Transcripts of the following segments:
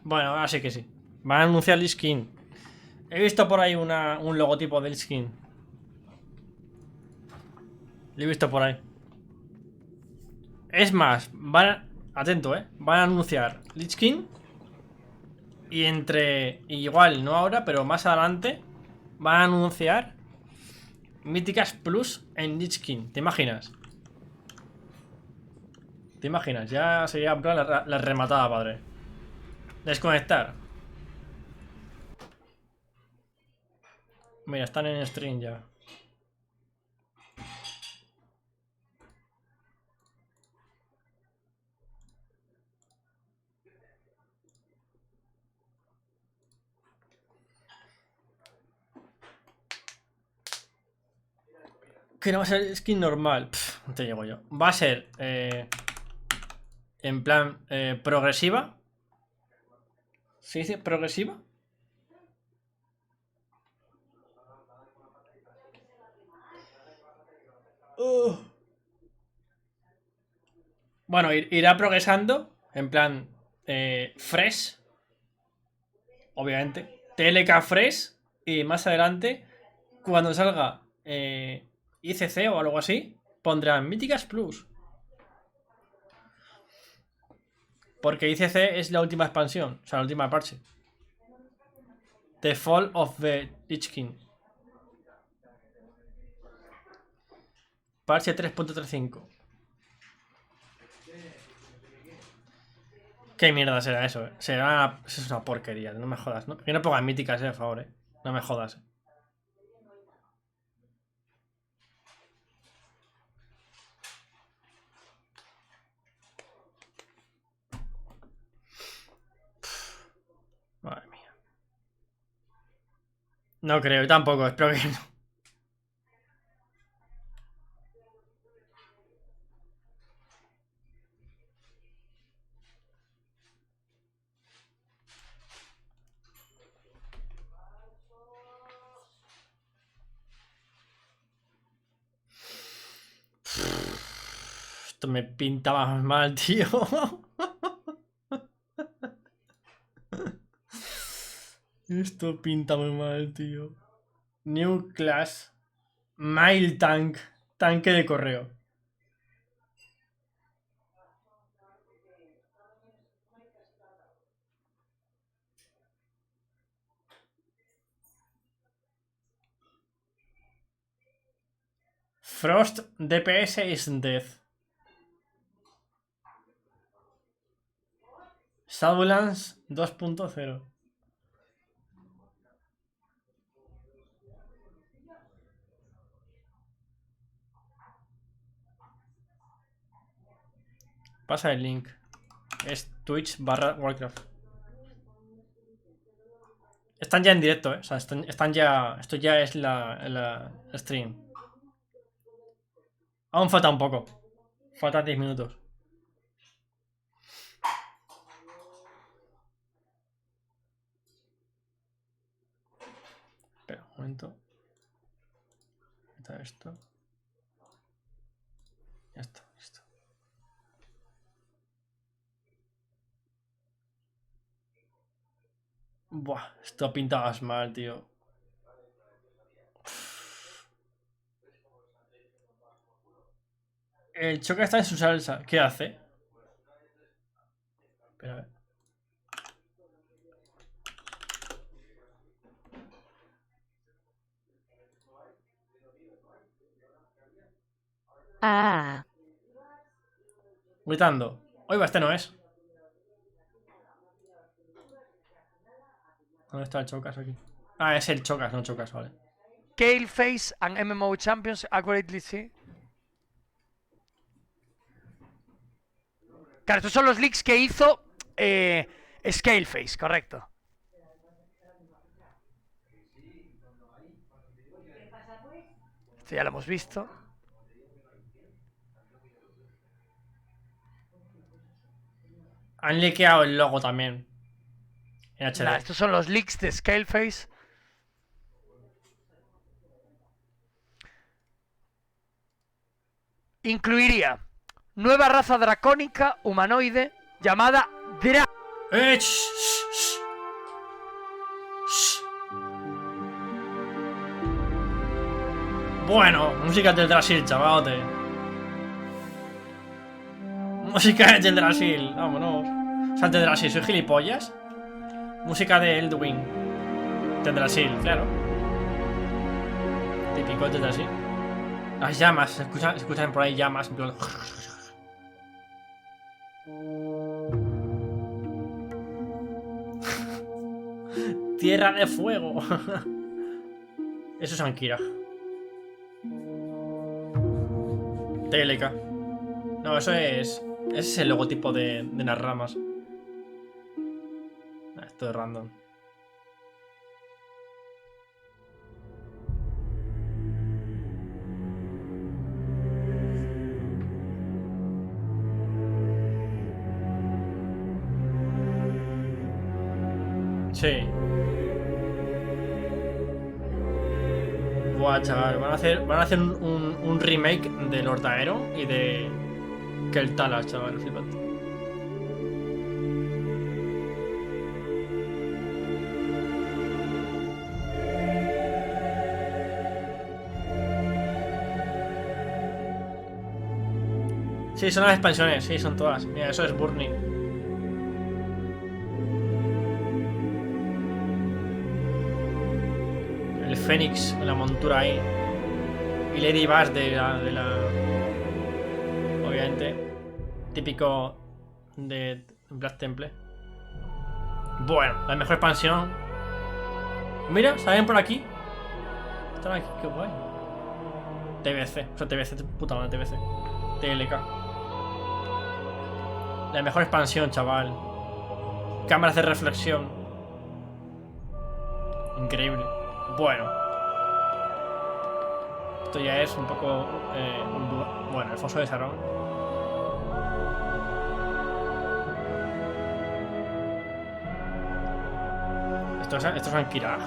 Bueno, ahora sí que sí. Van a anunciar el skin. He visto por ahí un logotipo del skin. Lo he visto por ahí. Es más, atento, van a anunciar Lich King. Y igual, no ahora, pero más adelante. Van a anunciar Míticas Plus en Lich King. ¿Te imaginas? ¿Te imaginas? Ya sería en plan la rematada, padre. Desconectar. Mira, están en stream ya. Que no va a ser skin normal. Pff, no te llego yo. Va a ser en plan progresiva. ¿Se dice progresiva? Bueno, irá progresando. En plan fresh. Obviamente. TLK fresh. Y más adelante, cuando salga ICC o algo así, pondrán Míticas Plus. Porque ICC es la última expansión. O sea, la última parche. The Fall of the Lich King. Parche 3.35. ¿Qué mierda será eso? Será eso es una porquería. No me jodas, ¿no? Que no pongan míticas, por favor, No me jodas. Madre mía. No creo, yo tampoco, espero que no. Esto me pinta más mal, tío. Esto pinta muy mal, tío. New Class. Mail Tank. Tanque de correo. Frost DPS is death. Shadowlands 2.0. Pasa el link. Es Twitch/Warcraft. Están ya en directo, O sea, están ya. Esto ya es la stream. Aún falta un poco. Faltan 10 minutos. Espera, un momento. Quita esto. Ya está, listo. Buah, esto pintabas mal, tío. El choque está en su salsa. ¿Qué hace? Espera, a ver. Ah. Gritando. Oiga, este no es. ¿Dónde está el chocas aquí? Ah, es el chocas, no chocas, vale. Scaleface and MMO Champions accurately see. Claro, estos son los leaks que hizo Scaleface, correcto. Esto ya lo hemos visto. Han liqueado el logo también. En HD. Nah, estos son los leaks de Scaleface. Incluiría nueva raza dracónica humanoide llamada Shh. Bueno, música del Brasil, chavalote. Música del Brasil, vámonos. O sea, del Brasil, ¿soy gilipollas? Música de Eldwin. Del Brasil, claro. Típico del Brasil. Las llamas, se escuchan por ahí llamas. En plan... Tierra de fuego. Eso es Ankira. TLK. No, eso es... Ese es el logotipo de las ramas. Esto es random. Sí. Buah, chaval, van a hacer un remake de Lord Aero y de Keltala, chaval, flipante. Sí, son las expansiones, sí, son todas. Mira, eso es Burning. El Fénix en la montura ahí. Y Lady Bass de la... Obviamente. Típico de Black Temple. Bueno, la mejor expansión. Mira, salen por aquí. Están aquí, qué guay. TBC, o sea, TBC, puta madre, TBC. TLK. La mejor expansión, chaval. Cámaras de reflexión. Increíble. Bueno. Esto ya es un poco... bueno, el foso de Sarón. Esto es Ankira.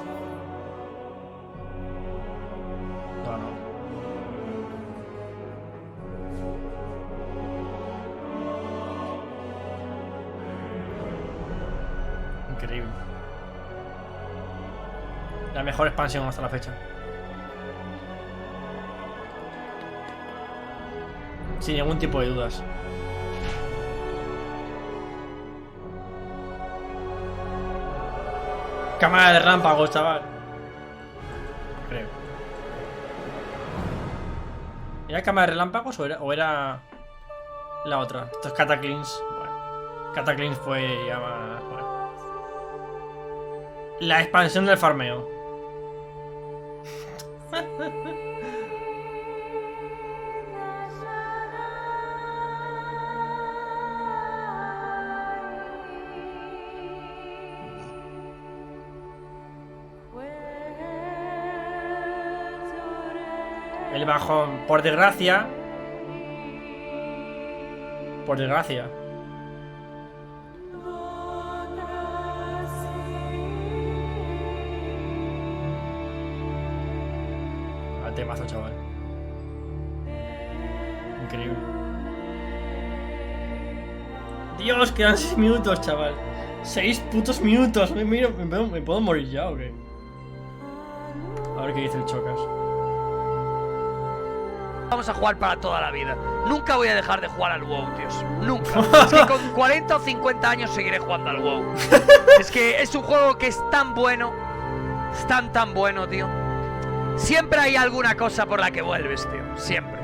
No, no. Increíble. La mejor expansión hasta la fecha. Sin ningún tipo de dudas. Cámara de relámpagos, chaval. Creo. ¿Era cámara de relámpagos o era la otra? Esto es Cataclysm. Bueno, Cataclysm fue ya más... Bueno. La expansión del farmeo. El bajón, por desgracia. Por desgracia. Al temazo, chaval. Increíble. Dios, quedan 6 minutos, chaval. 6 putos minutos. ¿Me puedo morir ya o qué? A ver qué dice el Chocas. Vamos a jugar para toda la vida. Nunca voy a dejar de jugar al WoW, tíos. Nunca. Es que con 40 o 50 años seguiré jugando al WoW. Es que es un juego que es tan bueno. Es tan bueno, tío. Siempre hay alguna cosa por la que vuelves, tío. Siempre.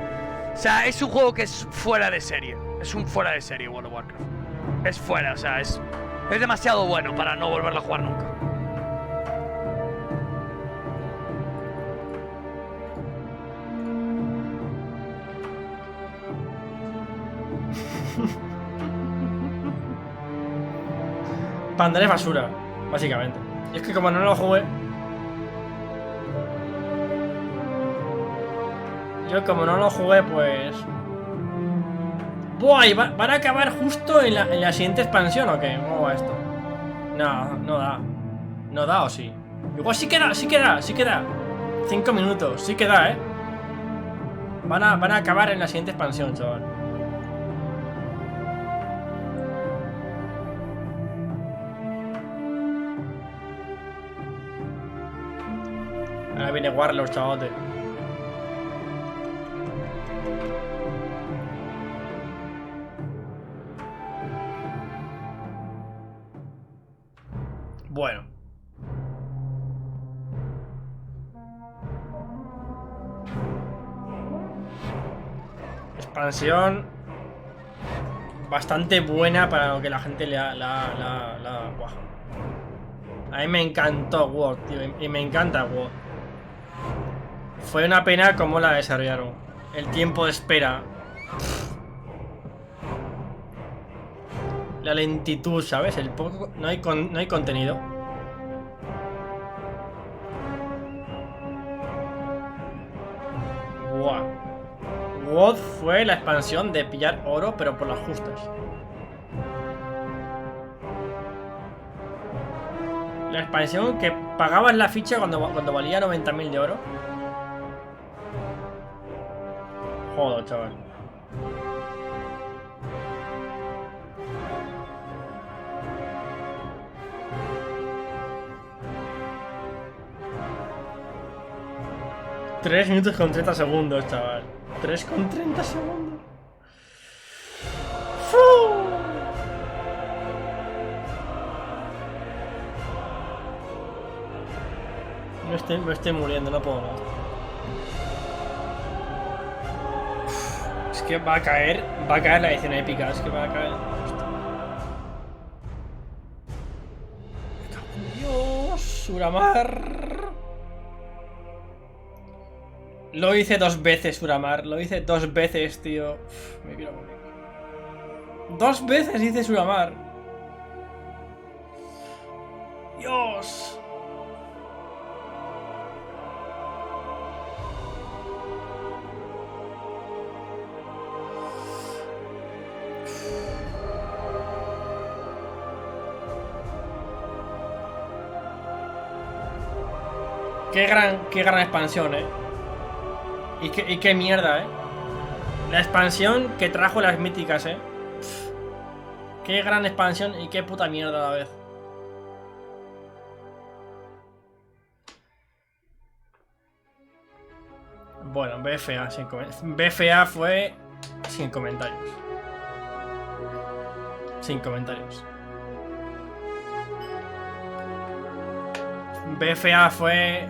O sea, es un juego que es fuera de serie. Es un fuera de serie, World of Warcraft. Es fuera, o sea, es demasiado bueno para no volverlo a jugar nunca. Pandar es basura, básicamente. Y es que como no lo jugué... Yo como no lo jugué, pues... ¡Buah! ¿Van a acabar justo en la siguiente expansión o qué? ¿Cómo va esto? No, no da. ¿No da o sí? Igual sí queda, sí queda, sí queda. 5 minutos, sí queda, ¿eh? Van a acabar en la siguiente expansión, chaval. Ahora viene Warlord, chavote. Bueno. Expansión bastante buena para lo que la gente Buah. A mí me encantó WoW, tío, y me encanta WoW. Fue una pena cómo la desarrollaron. El tiempo de espera. La lentitud, ¿sabes? No hay contenido. Buah. WoD fue la expansión de pillar oro, pero por las justas. La expansión que pagabas la ficha cuando valía 90.000 de oro. Joder, chaval. Tres minutos con 30 segundos, chaval. 3 con 30 segundos. ¡Fu! Me estoy muriendo, no puedo más. Es que va a caer la edición épica, es que va a caer. Dios, Suramar. Lo hice 2 veces, Suramar. Lo hice 2 veces, tío. Uf, me quiero morir. 2 veces hice Suramar. Dios. Qué gran expansión, Y qué mierda, La expansión que trajo las míticas, Qué gran expansión y qué puta mierda a la vez. Bueno, BFA sin comentarios. BFA fue sin comentarios. Sin comentarios. BFA fue...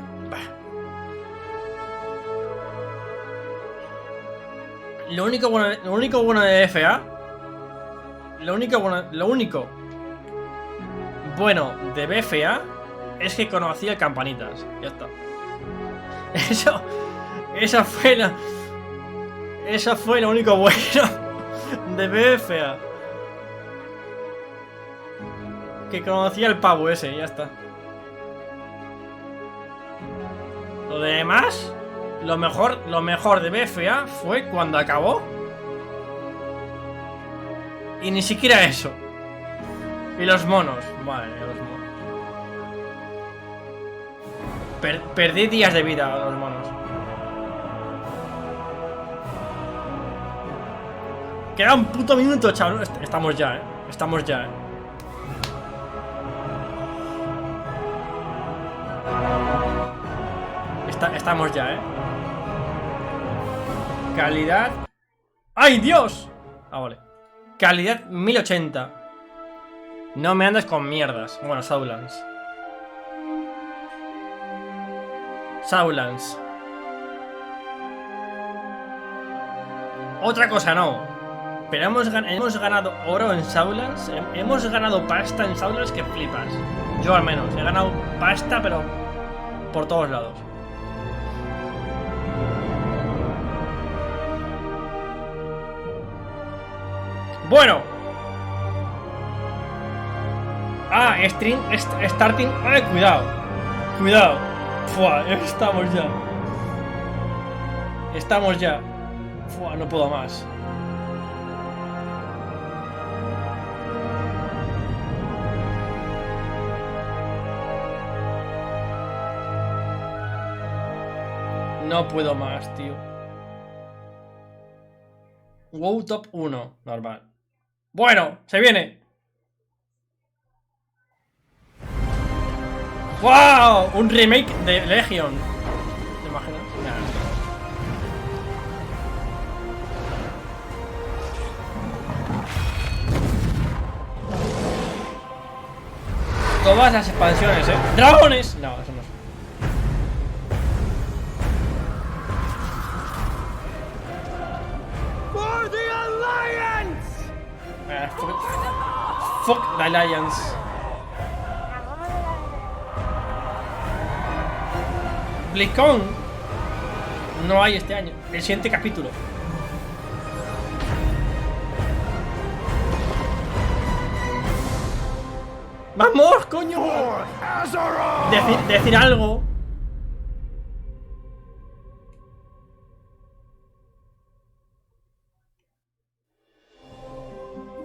Lo único bueno de BFA. Lo único bueno de BFA es que conocí a Campanitas. Ya está. Eso fue lo único bueno de BFA. Que conocía al pavo ese, ya está. Lo demás, lo mejor de BFA fue cuando acabó. Y ni siquiera eso. Y los monos. Vale, los monos. Perdí días de vida a los monos. Queda un puto minuto, chaval. Estamos ya, Estamos ya, Estamos ya, Calidad. ¡Ay, Dios! Ah, vale. Calidad 1080. No me andes con mierdas. Bueno, Saulands. Otra cosa no. Pero hemos ganado oro en Saulands. Hemos ganado pasta en Saulands que flipas. Yo al menos. He ganado pasta, pero por todos lados. Bueno. Ah, starting. Ay, cuidado. Fua, estamos ya. Fua, no puedo más. No puedo más, tío. WoW top 1, normal. Bueno, se viene. ¡Wow! Un remake de Legion. Todas las expansiones, ¡Dragones! No, eso no es. For the Alliance! Fuck the Alliance. BlizzCon no hay este año. El siguiente capítulo. ¡Vamos, coño! Decir algo.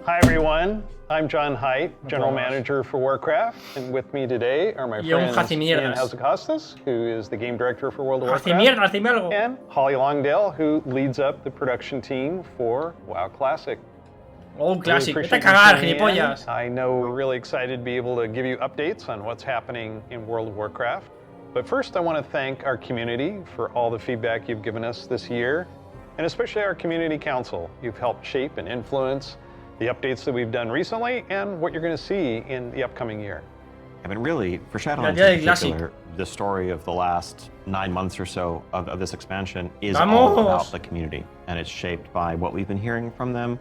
Hi everyone, I'm John Haidt, General Manager for Warcraft, and with me today are my friends Ian Hazacostas, who is the Game Director for World of Warcraft, and Holly Longdale, who leads up the production team for WoW Classic. Oh, Classic, vete a cagar, gilipollas. I know we're really excited to be able to give you updates on what's happening in World of Warcraft, but first I want to thank our community for all the feedback you've given us this year, and especially our Community Council. You've helped shape and influence the updates that we've done recently, and what you're going to see in the upcoming year. I mean, really, for Shadowlands in particular, the story of the last 9 months or so of this expansion is all about the community, and it's shaped by what we've been hearing from them,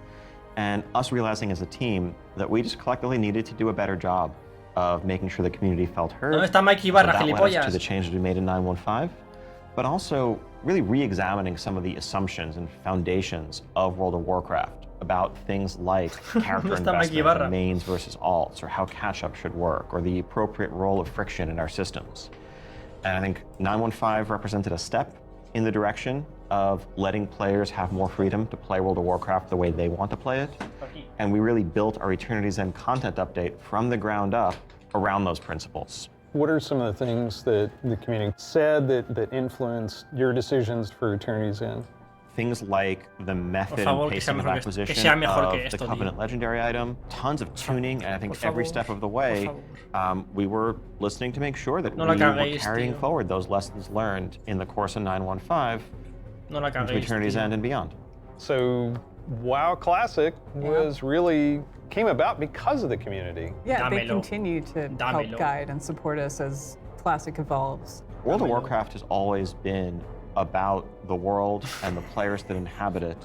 and us realizing as a team that we just collectively needed to do a better job of making sure the community felt heard. ¿Dónde está Mikey Barra, that led us gilipollas? to the changes we made in 9.1.5, but also really re-examining some of the assumptions and foundations of World of Warcraft about things like character investment in mains versus alts, or how catch-up should work, or the appropriate role of friction in our systems. And I think 9.1.5 represented a step in the direction of letting players have more freedom to play World of Warcraft the way they want to play it. And we really built our Eternity's End content update from the ground up around those principles. What are some of the things that the community said that influenced your decisions for Eternity's End? Things like the method and pacing of acquisition of the Covenant Legendary item, tons of tuning, and I think every step of the way, we were listening to make sure that we were carrying forward those lessons learned in the course of 9.1.5 into Eternity's End and beyond. So WoW Classic was really came about because of the community. Yeah, they continue to help guide and support us as Classic evolves. World of Warcraft has always been about the world and the players that inhabit it.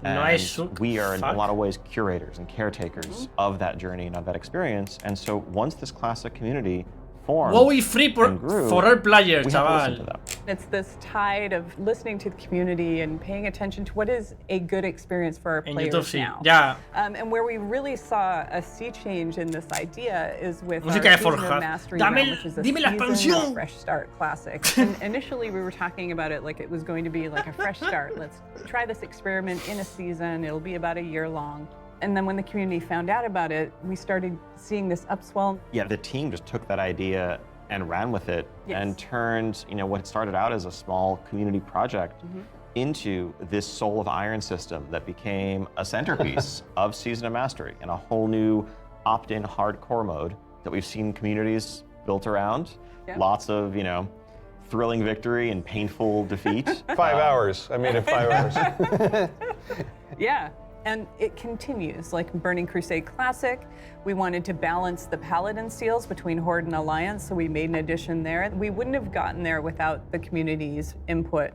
And we are in a lot of ways curators and caretakers of that journey and of that experience. And so once this Classic community formed and grew, for all players, we have to listen to them. It's this tide of listening to the community and paying attention to what is a good experience for our players now. Yeah. And where we really saw a sea change in this idea is with our Season of Mastery realm, which is a season of Fresh Start Classic. And initially we were talking about it like it was going to be like a fresh start. Let's try this experiment in a season. It'll be about a year long. And then when the community found out about it, we started seeing this upswell. Yeah, the team just took that idea and ran with it and turned, what started out as a small community project into this Soul of Iron system that became a centerpiece of Season of Mastery and a whole new opt-in hardcore mode that we've seen communities built around. Lots of, thrilling victory and painful defeat. 5 hours. I made it 5 hours. Yeah. And it continues, like Burning Crusade Classic. We wanted to balance the Paladin seals between Horde and Alliance, so we made an addition there. We wouldn't have gotten there without the community's input.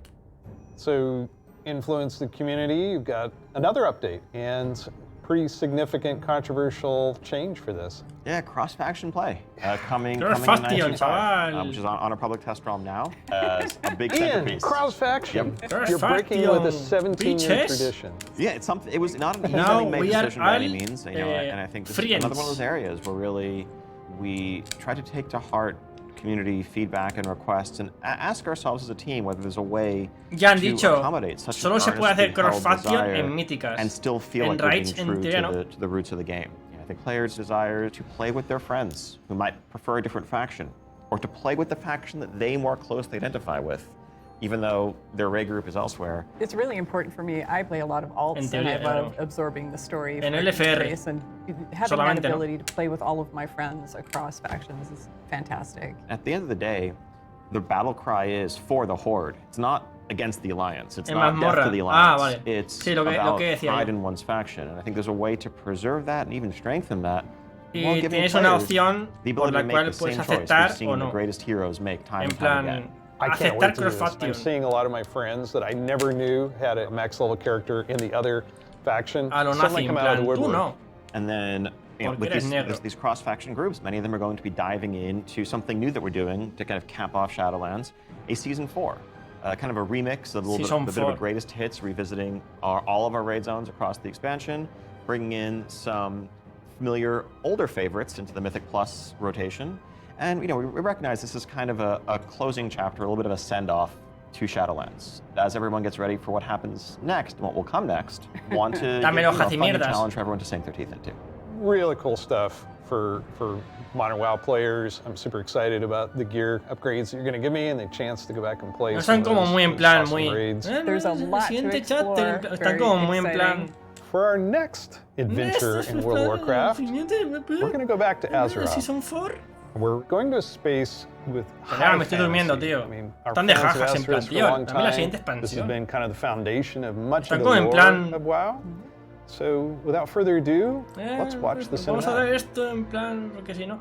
So, influence the community, you've got another update, and pretty significant controversial change for this. Yeah, cross-faction play coming in 9.2.5, which is on a public test ROM now as a big centerpiece. Cross-faction. Yep. You're breaking with a 17-year tradition. Yeah, it's something. It was not an easy decision by any means, and I think this is another one of those areas where really we try to take to heart community feedback and requests and ask ourselves as a team whether there's a way to accommodate such an earnestly held desire and still feel like we're being true to the roots of the game. I think players desire to play with their friends who might prefer a different faction, or to play with the faction that they more closely identify with, even though their raid group is elsewhere. It's really important for me. I play a lot of alts, and I love absorbing the story and having that ability to play with all of my friends across factions is fantastic. At the end of the day, the battle cry is for the Horde. It's not against the Alliance. It's not death to the Alliance. It's about pride in one's faction. And I think there's a way to preserve that and even strengthen that Y tienes una opción por la cual puedes aceptar o no. En plan, aceptar cross-faction. I'm seeing a lot of my friends that I never knew had a max level character in the other faction. A lo nazi, en plan, tú no. And then with these cross-faction groups, many of them are going to be diving into something new that we're doing to kind of cap off Shadowlands, a Season 4. Kind of a remix, a bit of a greatest hits, revisiting all of our raid zones across the expansion, bringing in some familiar older favorites into the Mythic Plus rotation. And we recognize this is kind of a closing chapter, a little bit of a send-off to Shadowlands. As everyone gets ready for what happens next and what will come next, want to challenge for everyone to sink their teeth into. Really cool stuff for Modern WoW players. I'm super excited about the gear upgrades that you're going to give me and the chance to go back and play. No están como muy en plan, muy. There's a lot to explore. Están como muy en plan. For our next adventure in World of Warcraft, we're going to go back to Azeroth. Season 4. We're going to a space with me estoy durmiendo, tío. Están de jajas en plan, tío. Dame la siguiente expansión. This has been kind of the foundation of much of the lore of WoW. So, without further ado, let's watch the cinematic. Vamos a ver esto en plan, porque si no.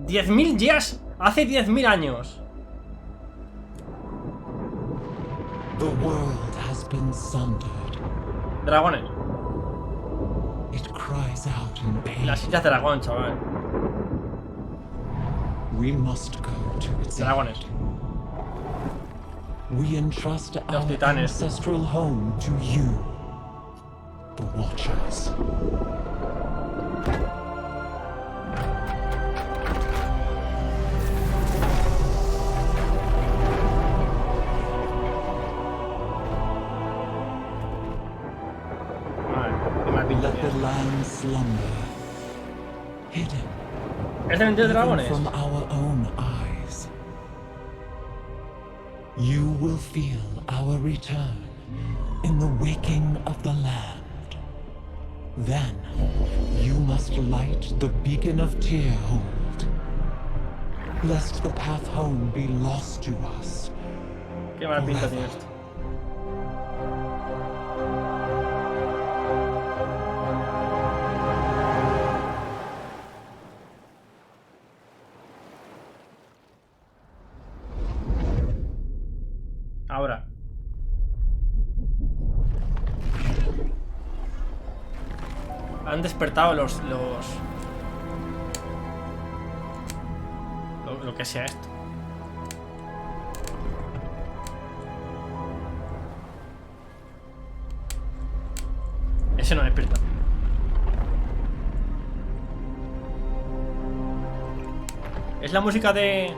¡10.000 días! Hace 10.000 años. The world has been sundered. Dragones. It cries out in pain. Las islas dragón, chaval. We must go to its Dragones. end. We entrust our titanes. ancestral home to you, the Watchers. Let the land slumber, hidden from our own eyes. You will feel our return in the waking of the land. Then you must light the beacon of Tearhold, lest the path home be lost to us. Qué mala pinta tiene esto. Ahora. Han despertado lo que sea esto. Ese no despierta. Es la música de...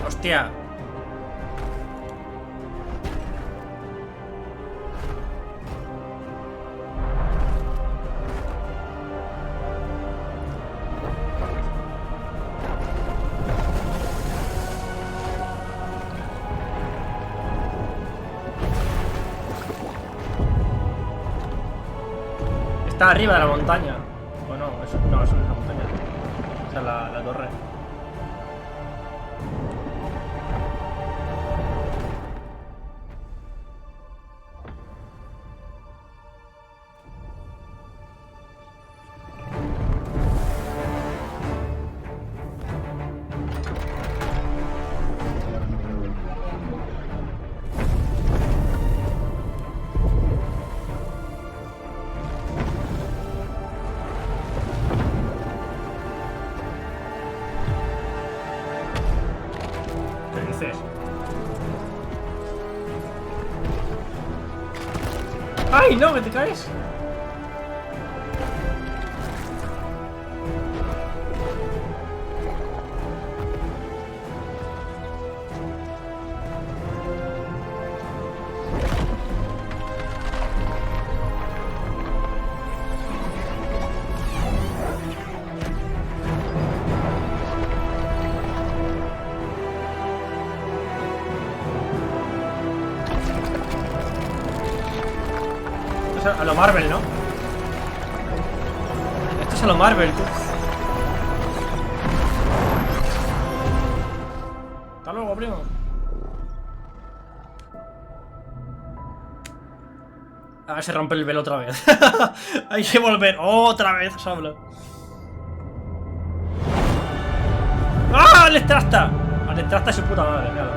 Hostia. Está arriba de la montaña. ¿O no? Eso no es la montaña. O sea, la torre. ¡Ay, no! ¿Que te caes? Esto es a lo Marvel, ¿no? Esto es a lo Marvel, tú. Hasta luego, primo. A ver si rompe el velo otra vez. Hay que volver otra vez solo. ¡Ah! ¡Le trasta! Le trasta su puta madre, claro.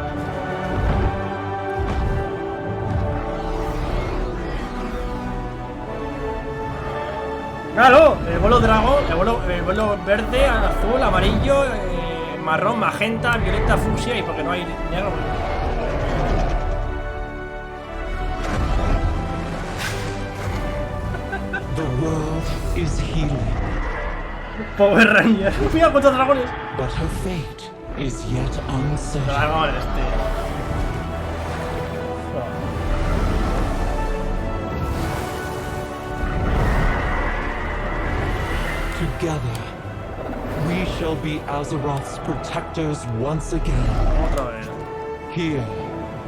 Claro, el vuelo dragón, el vuelo verde, azul, amarillo, marrón, magenta, violeta, fucsia y porque no hay negro. The world is healing, Power Ranger. Cuidado contra dragones. but her fate is yet uncertain. Dragones, tío. Together, we shall be Azeroth's protectors once again. Otra vez. Here,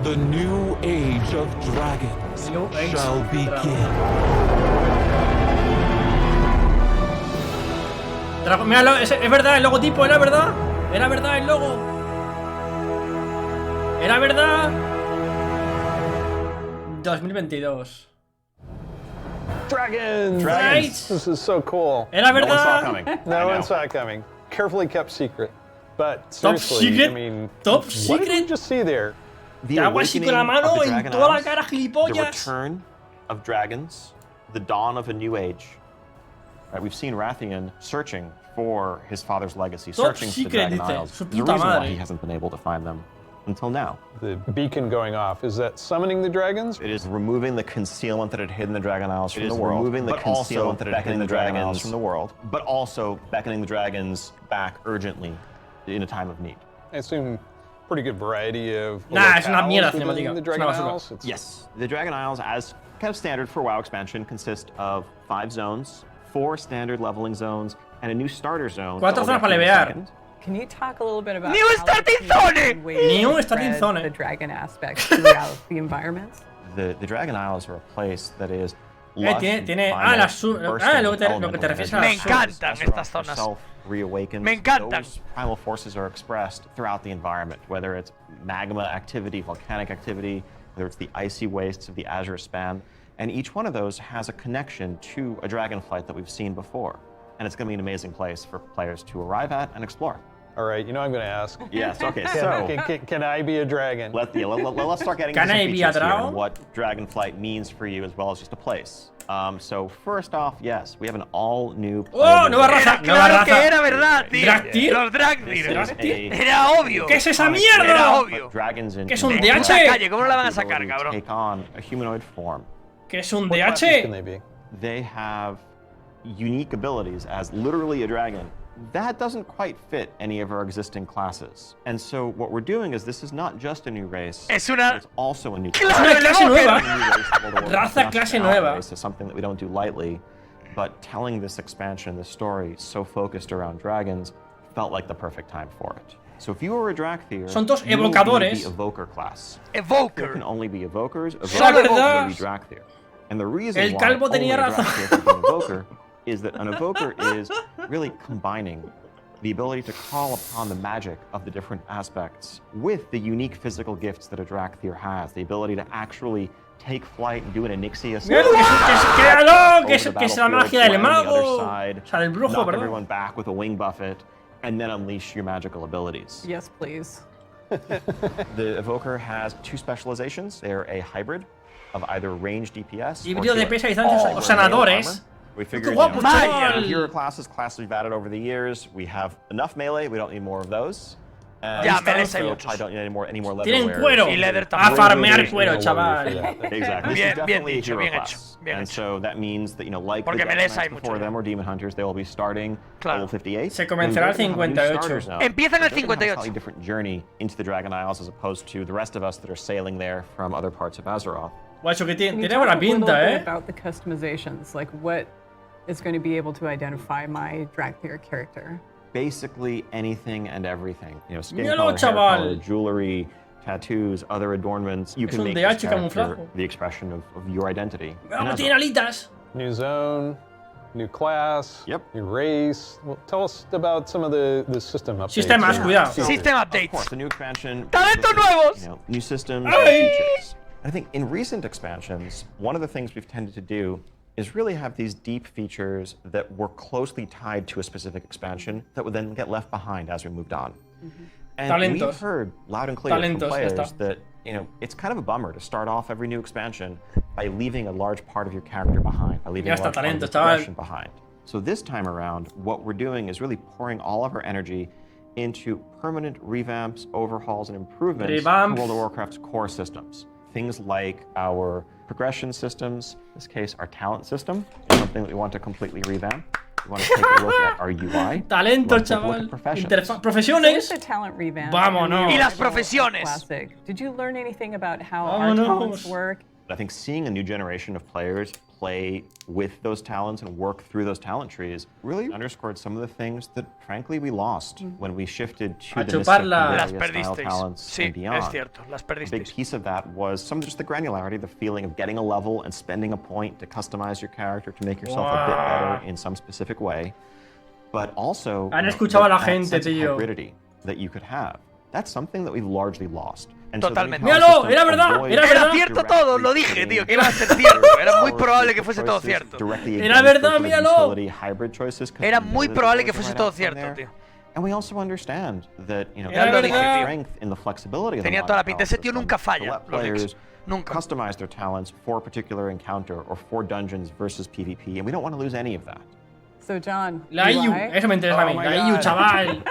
the new age of dragons New age shall of begin. Míralo, es verdad el logotipo, era verdad. Era verdad el logo. Era verdad. 2022. Dragons! Dragons! This is so cool. Era No one saw it verdad. coming. I No know. one saw it coming. Carefully kept secret. But Top seriously, secret? I mean, Top what did we secret? just see there? The Te hago así con la awakening mano of the en Dragon toda la Isles, cara, the gilipollas. return of dragons, the dawn of a new age. Right, we've seen Rathian searching for his father's legacy, Top searching for the secret, Dragon dice. Isles. Su There's a puta reason why madre. he hasn't been able to find them until now. The beacon going off, is that summoning the dragons? It is removing the concealment that had hidden the Dragon Isles from It the is world, removing the but also concealment that had beckoning hidden the the Dragon Isles dragons from the world, but also beckoning the dragons back urgently in a time of need. I assume pretty good variety of Nah, es una locales mierda within cinemática. the Es Dragon una basura. Isles. It's- Yes, the Dragon Isles, as kind of standard for WoW expansion, consist of 5 zones, 4 standard leveling zones, and a new starter zone. Cuatro that we'll zonas para get to in a levear. second. Can you talk a little bit about New how starting the community zone! and ways New to starting spread zone. the dragon aspect throughout the environments? The Dragon Isles are a place that is lush tiene- and tiene- vibrant, las su- bursting lo que with te elemental refieres a energy. las Me encantan As estas Azeroth zonas. herself reawakens, Me encantan. those primal forces are expressed throughout the environment, whether it's magma activity, volcanic activity, whether it's the icy wastes of the Azure Span, and each one of those has a connection to a dragonflight that we've seen before. And it's going to be an amazing place for players to arrive at and explore. All right, you know I'm going to ask. Yes, okay, Can, so can I be a dragon? let's start getting Can into I some be features a here dragon? and what Dragonflight means for you as well as just a place. So first off, yes, we have an all-new ¡Oh! Nueva raza. Era Nueva claro que raza. era verdad, tío. Dragtir. Los Dragtir. Dragtir. Era obvio. ¿Qué es esa Era mierda? obvio. Dragons in ¿Qué es un De DH? puta calle, ¿cómo la van a sacar, ability to cabrón? take on a humanoid form. ¿Qué es un What classes can they DH? be? They have unique abilities as literally a dragon. That doesn't quite fit any of our existing classes. And so what we're doing is this is not just a new race. Es una- It's also a new ¡Claro, Es una el clase Evoker! nueva. A new race of World of Warcraft. Raza It's not clase just an nueva. outrace, it's something that we don't do lightly. But telling this expansion, this story, so focused around dragons, felt like the perfect time for it. So if you were a Dracthyr, Son todos you will be evocadores. the Evoker class. There Evoker. can only be Evokers. Solo Evokers verdad. will be Dracthyr. And the reason El why calvo only tenía a razón. Dracthyr can be an Evoker is that an Evoker is really combining the ability to call upon the magic of the different aspects with the unique physical gifts that a Dracthyr has. The ability to actually take flight and do an Inixius. Mira, que es la magia del mago. O sea, del brujo, knock perdón. everyone back with a wing buffet, and then unleash your magical abilities. Yes, please. The Evoker has 2 specializations. They're a hybrid of either range DPS or Híbrido de healer. Specializations o We're sanadores. armor. We figured, guapo, chaval. hero classes we've added over the years. We have enough melee. We don't need more of those. Ya, So melee hay we muchos. probably don't need any more leather Tienen wear. cuero. Y leather A también. farmear cuero, There's no chaval. worry for that. Exactly. This Bien- is definitely bien a dicho, hero bien class. hecho, bien And hecho. so that means that, like Porque the melees Death hay Knights before mucho. them or Demon Hunters, they will be starting Claro. level 58. Se comenzará al And they're gonna have a new 58. starter zone. Empiezan al They're gonna have a 58. slightly different journey into the Dragon Isles as opposed to the rest of us that are sailing there from other parts of Azeroth. Guacho, que Can you tiene talk buena a little pinta, bit eh. about the customizations? Like, what is going to be able to identify my Dracthyr character? Basically anything and everything. You know, skin Míralo, color, hair chaval. color, jewelry, tattoos, other adornments. You can un make DH this character camuflado. the expression of your identity. ¡Vamos, tiene alitas! New zone, new class, Yep. new race. Well, tell us about some of the system updates. Sistemas, cuidado. System Of updates. course, the new expansion. ¡Talentos with, nuevos! You know, new systems, Ay. new features. I think in recent expansions, one of the things we've tended to do is really have these deep features that were closely tied to a specific expansion that would then get left behind as we moved on. And Talentos. we've heard loud and clear Talentos, from ya players está. that it's kind of a bummer to start off every new expansion by leaving a large part of your character behind, by leaving Ya a está, large part of talentos, your chaval. progression behind. So this time around, what we're doing is really pouring all of our energy into permanent revamps, overhauls, and improvements Revamps. to World of Warcraft's core systems. Things like our progression systems, in this case, our talent system, is something that we want to completely revamp. We want to take a look at our UI. Talento, We want to take a look chaval. at professions. So with Profesiones. the talent revamp. Vámonos. and the Y las original profesiones. Classic, did you learn anything about how Vámonos. our talents work? I think seeing a new generation of players play with those talents and work through those talent trees really underscored some of the things that, frankly, we lost when we shifted to A the chuparla. Las Mystic style perdisteis. talents Sí, and beyond. es cierto, las A big perdisteis. piece of that was just the granularity, the feeling of getting a level and spending a point to customize your character to make yourself a bit better in some specific way. But also, Han escuchado a la that gente, sense of tío. hybridity that you could have. That's something that we've largely lost. And so the Totalmente. new talent ¡Míralo! system ¡Era verdad! avoids ¡Era Era verdad! cierto todo, lo dije, tío, que iba a ser cierto. Era muy probable que fuese todo cierto. Era verdad, míralo. Era muy probable que fuese todo cierto, tío. And we also understand that, Era there's verdad. strength in the flexibility of the Tenía modern toda la pinta. talent Ese tío system nunca to falla, let los players ex. Nunca. customize their talents for a particular encounter or for dungeons versus PvP, and we don't want to lose any of that. So John, La IU, UI? eso me interesa a mí. Oh my La IU, God. chaval.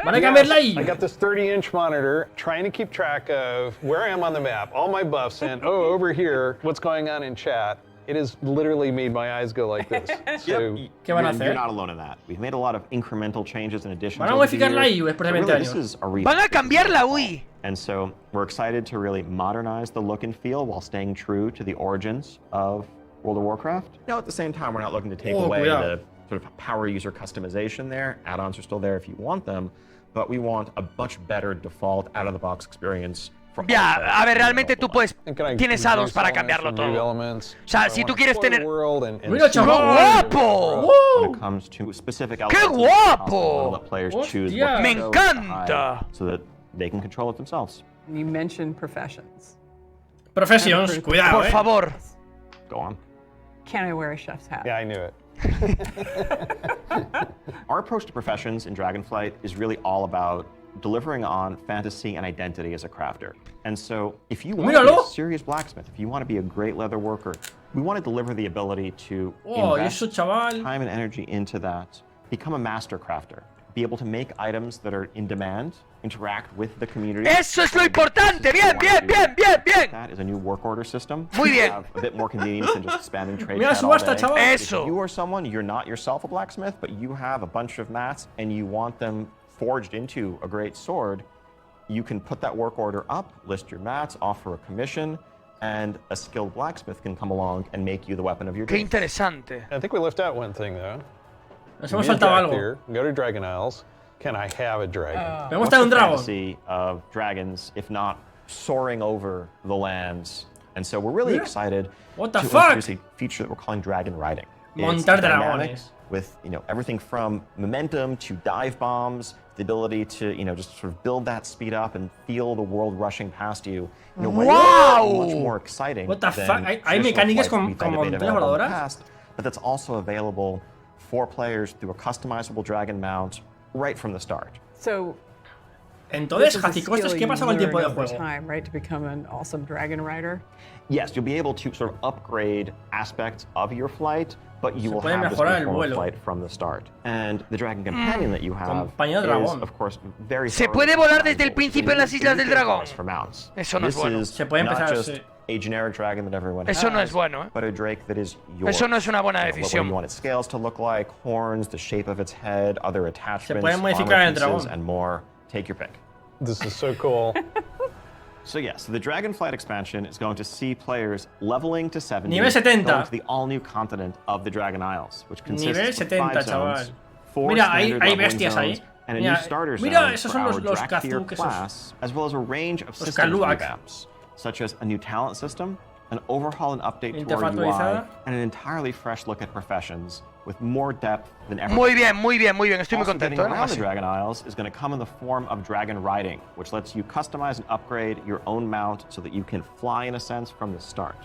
Van a cambiar la Yes, I IU. got this 30-inch monitor trying to keep track of where I am on the map, all my buffs, and over here, what's going on in chat. It has literally made my eyes go like this. So, ¿Qué van a You're hacer? not alone in that. We've made a lot of incremental changes and additions. Van a over the modificar la years, IU después de but 20 really, años. this is a Van a cambiar la UI. And so we're excited to really modernize the look and feel while staying true to the origins of World of Warcraft. Now, at the same time, we're not looking to take Oh, away cuidado. the sort of power user customization there. Add-ons are still there if you want them, but we want a much better default out-of-the-box experience for all Ya, players a ver, in realmente the tú puedes. and can I Tienes reduce add-ons para elements cambiarlo from new todo. elements? O sea, I si wanna tú quieres explore the tener- world and Mira, see chaval. what ¡Guapo! world. when ¡Wow! it comes to specific ¡Qué elements of the custom, guapo! we'll let players choose Hostia. what Me to encanta. hide so that they can control it themselves. You mentioned professions. Professions, cuidado, Por favor. Go on. Can I wear a chef's hat? Yeah, I knew it. Our approach to professions in Dragonflight is really all about delivering on fantasy and identity as a crafter. And so if you want to be Míralo. a serious blacksmith, if you want to be a great leather worker, we want to deliver the ability to Oh, y invest eso, chaval. time and energy into that, become a master crafter, be able to make items that are in demand, interact with the community. Eso es lo importante. Bien, bien, bien, bien, bien. That is a new work order system. Muy bien. Have a bit more convenience than just spamming trade Mira chat su all asta, day. chaval. Eso. If you are someone, you're not yourself a blacksmith, but you have a bunch of mats and you want them forged into a great sword, you can put that work order up, list your mats, offer a commission, and a skilled blacksmith can come along and make you the weapon of your Qué dreams. interesante. I think we left out one thing, though. Nos Give hemos me a saltado jack algo. here, go to Dragon Isles. Can I have a dragon? Podemos What's tener un the dragón. fantasy of dragons, if not soaring over the lands? And so we're really Mira. excited What the to fuck? introduce a feature that we're calling dragon riding. It's Montar dynamic dragones. with everything from momentum to dive bombs, the ability to just sort of build that speed up and feel the world rushing past you. Wow! Much more exciting. What the than fuck? Hay traditional mecánicas flights con- we've con made montañas available in the voladoras? past, but that's also available for players through a customizable dragon mount right from the start. So Entonces, this is a Jacicostas, skill ¿qué pasa con el you tiempo de learn over juego? time, right, to become an awesome dragon rider? Yes, you'll be able to sort of upgrade aspects of your flight, but you will puede have this mejorar el form of vuelo. flight from the start. And the dragon companion that you have Compañero is, dragón. of course, very ¿Se thoroughly puede volar designed desde el for principio en las Islas del Dragón? for mounts. Eso no es This bueno. is Se puede not empezar, just sí. a generic dragon that everyone Eso no has, es bueno, ¿eh? but a drake that is yours. Eso no es una buena What decisión. you want its scales to look like, horns, the shape of its head, other attachments, puede modificar armor el dragón. pieces, and more. Take your pick. This is so cool. So yes, the Dragonflight expansion is going to see players leveling to 70, Nivel 70. going to the all-new continent of the Dragon Isles, which consists Nivel of 70, 5 chaval. zones, 4 Mira, hay standard leveling bestias ahí. zones, and a Mira, new starter zone mira, esos for son our los Drakthir Kazu, que class, as well as a range of Los systems Kaluak. revamps, such as a new talent system, an overhaul and update to our Interfaz UI, actualizada. and an entirely fresh look at professions with more depth than ever. Muy bien, muy bien, muy bien. Estoy muy Also, getting contento, ¿eh? around the Así. Dragon Isles is going to come in the form of dragon riding, which lets you customize and upgrade your own mount so that you can fly in a sense from the start.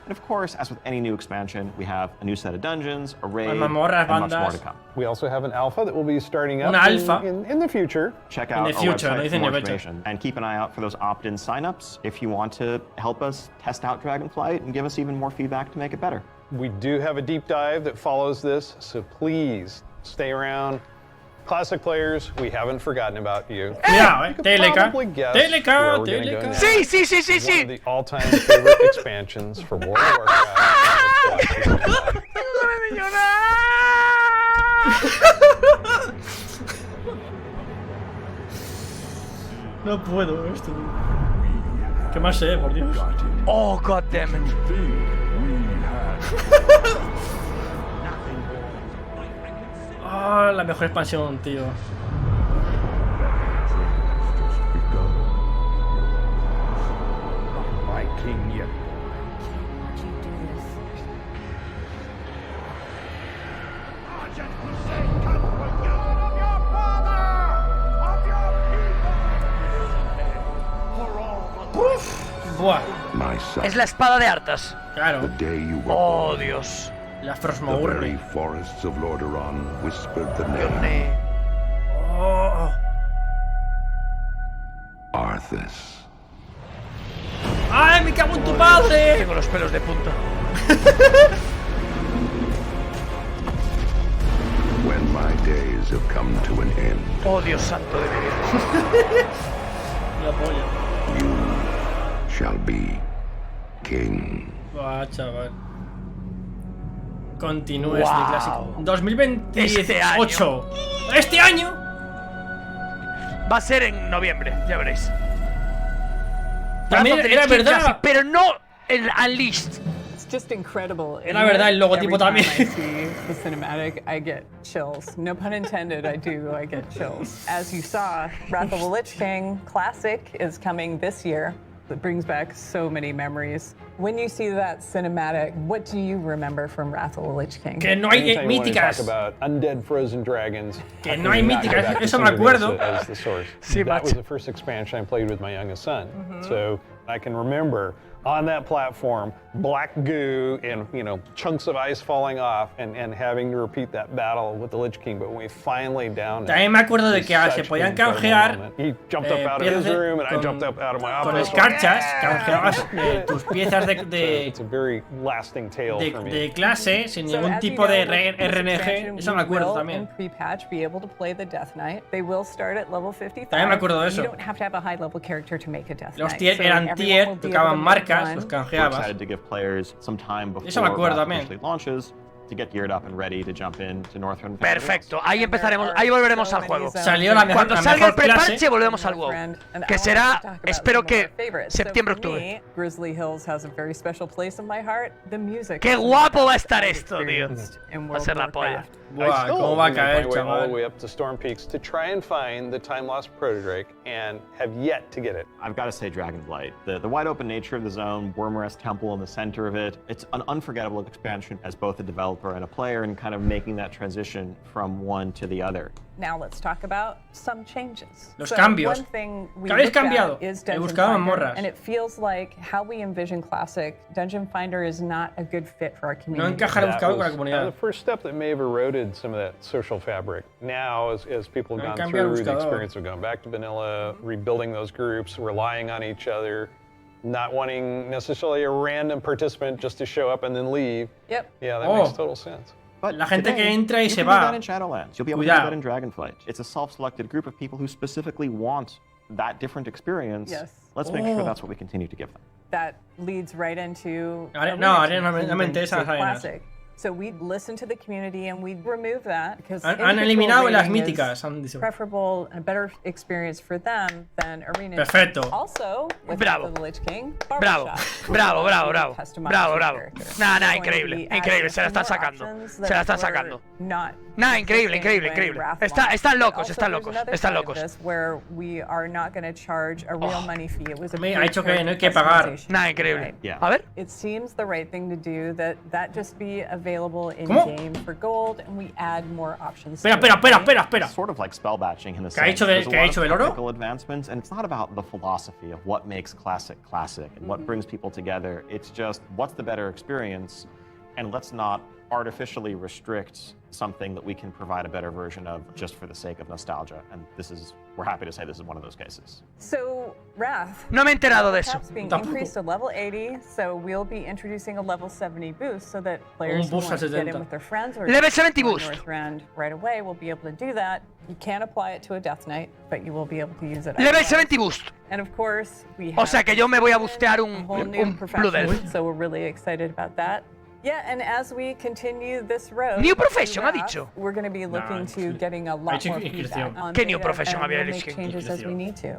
And of course, as with any new expansion, we have a new set of dungeons, a raid, and mazmorras, much more bandas. to come. We also have an alpha that will be starting up Una alpha. in the future. Check In out the our future, no website dice for en more el future. information, and keep an eye out for those opt-in signups if you want to help us test out Dragonflight and give us even more feedback to make it better. We do have a deep dive that follows this, so please stay around. Classic players, we haven't forgotten about you. Cuidado, You could TLK. probably guess where we're gonna go TLK. next. Sí, sí, sí, sí, One of sí. the all-time favorite expansions for World of Warcraft. No puedo esto. ¿Qué más sé, por Dios? Oh, god damn it. Ah, la mejor expansión, tío. My king yet. Buah, My son, Es la espada de Arthas. claro. the day you were Oh, born, Dios. La the very Frostmourne. forests of Lordaeron whispered the name Ne- Oh. Arthas. ¡Ay, me cago en tu padre! Tengo los pelos de punta. When my days have come to an end, Oh, Dios santo de mi vida. La polla. you shall be king. Buah, chaval. Continúa Wow. este clásico. 2028. Este año. ¿Este año? Va a ser en noviembre, ya veréis. También Breath of the era Lich King verdad. Classic, pero no en Unleashed. It's just incredible. Era verdad, el logotipo Every time también. I see the cinematic, I get chills. No pun intended, I get chills. As you saw, Wrath of the Lich King Classic is coming this year. It brings back so many memories. When you see that cinematic, what do you remember from Wrath of the Lich King? Que no hay Anytime you want to míticas. talk about undead frozen dragons, Que I no hay could not go míticas, back to eso me Cinder Mesa acuerdo. as the source. Sí, That was macho. the first expansion I played with my youngest son. So I can remember on that platform, black goo and chunks of ice falling off, and having to repeat that battle with the Lich King. But when we finally downed it, También me acuerdo de it que was se such podían an incredible canjear moment. He jumped up out of his piezas room, and I con- jumped up out of my con office. escarchas. Canjeabas tus piezas It's a very lasting tale for me. de clase sin So ningún as you tipo de know, with this RNG. expansion, Eso me we acuerdo will, también. in pre-patch, be able to play the Death Knight. They will start at level 55. También me acuerdo de eso. You don't have to have a high-level character to make a Death Los Knight. tier So eran everyone tier, will be able tocaban to make marcas, one. los We're canjeabas. excited to give players some time Eso me before acuerdo Wrath también. officially launches to get geared up and ready to jump into Northrend. Perfecto, ahí empezaremos, ahí volveremos al juego. Salió la mejor, Cuando la salga el mejor clase. preparche volvemos al WoW. Que será, espero que septiembre-octubre. Grizzly Hills has a very special place in my heart. The music. Qué guapo va a estar esto, tío. In Va a ser la polla. I Buah, still cómo va a made my caer, way all the chaval. way up to Storm Peaks to try and find the time lost Protodrake, and have yet to get it. I've got to say Dragonblight. The wide open nature of the zone, Wormrest Temple in the center of it, it's an unforgettable expansion as both a developer and a player, and kind of making that transition from one to the other. Now let's talk about some changes. Los cambios. One thing we ¿Qué habéis looked at cambiado? is He Dungeon buscado Finder, mazmorras. and it feels like how we envision Classic, Dungeon Finder is not a good fit for our No community. encaja el That buscador con la was comunidad. the first step that may have eroded some of that social fabric. Now, as people have Hay que gone cambiar el through the buscador. experience of going back to vanilla, rebuilding those groups, relying on each other, not wanting necessarily a random participant just to show up and then leave. Yep. Yeah, that Oh. makes total sense. But La gente que today, entra y you se can va. do that in Shadowlands. You'll be able to Cuidado. do that in Dragonflight. It's a self-selected group of people who specifically want that different experience. Yes. Let's make sure that's what we continue to give them. That leads right into No, Arena no me King, interesa so las arenas. Classic. So we listen to the community and we remove that because Han eliminado las míticas, han dicho. preferable and better experience for them than arena. Perfecto. Also, with Bravo. the Lich King, Bravo, barbershop. bravo, bravo, bravo. Customize Bravo, your bravo. character. Nada, Going to increíble, be increíble, adding se la están more sacando. options Se la están that sacando. were not Nada, increíble, increíble, existing when increíble. Wrath Están launched. locos, Also, están there's locos, another están side of locos. this where we are not going to charge a real money fee. It was a Ha dicho que no hay paid que pagar. customization, Nada, increíble. right? Yeah. A ver. It seems the right thing to do that just be available in ¿Cómo? game for gold, and we add more options. Espera, to it, espera, right? espera, espera. It's sort of like spell batching in the ¿Qué ha sense. hecho There's a que ha lot hecho of el oro? technical advancements, and it's not about the philosophy of what makes classic classic and what brings people together. It's just what's the better experience, and let's not artificially restrict something that we can provide a better version of just for the sake of nostalgia. And we're happy to say this is one of those cases. So, Wrath. No me he enterado de eso. Caps being Tampoco. increased to level 80, so we'll be introducing a level 70 boost so that players who boost a want to get 70. in with their friends or Level 70 explore boost. Northrend right away will be able to do that. You can't apply it to a Death Knight, but you will be able to use it. Level otherwise. 70 boost. And of course, we O have sea que yo me voy a bustear un whole new Blue profession, Delph. so we're really excited about that. Yeah, and as we continue this road, New to profession, ha Wrath, dicho. we're going to be looking to getting a lot dicho more inscripción. feedback on ¿Qué new data, profession and había we'll dicho? make changes as we need to.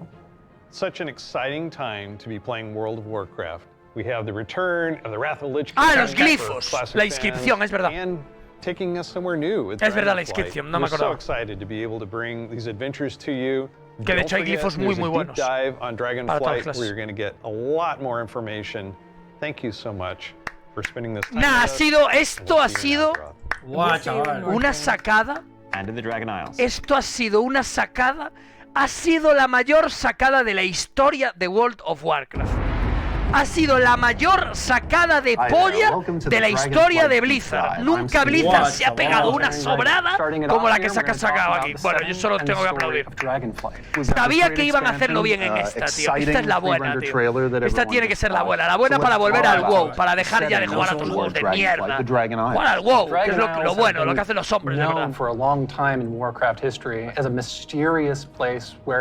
Such an exciting time to be playing World of Warcraft. We have the return of the Wrath of Lich King. Ah, los for glifos. classic La inscripción, fans, es verdad. And taking us somewhere new. with Es verdad, la Dragonflight. inscripción, no me We're so acordaba. excited to be able to bring these adventures to you. Que de Don't hecho hay forget, glifos muy, there's a muy deep buenos. dive on Para todas las Dragonflight clases. where you're going to get a lot more information. Thank you so much for spending this time Nah, with us. esto ha sido Guau, chaval. una sacada. And in the Dragon Isles. Esto ha sido una sacada. Ha sido la mayor sacada de la historia de World of Warcraft. Ha sido la mayor sacada de polla de la historia de Blizzard. Nunca Blizzard se ha pegado una sobrada como la que se ha sacado aquí. Bueno, yo solo tengo que aplaudir. Sabía que iban a hacerlo bien en esta, tío. Esta es la buena, tío. Esta tiene que ser la buena. La buena para volver al WoW, para dejar ya de jugar a otros juegos de mierda. Jugar al WoW, que es lo bueno, lo que hacen los hombres, de verdad.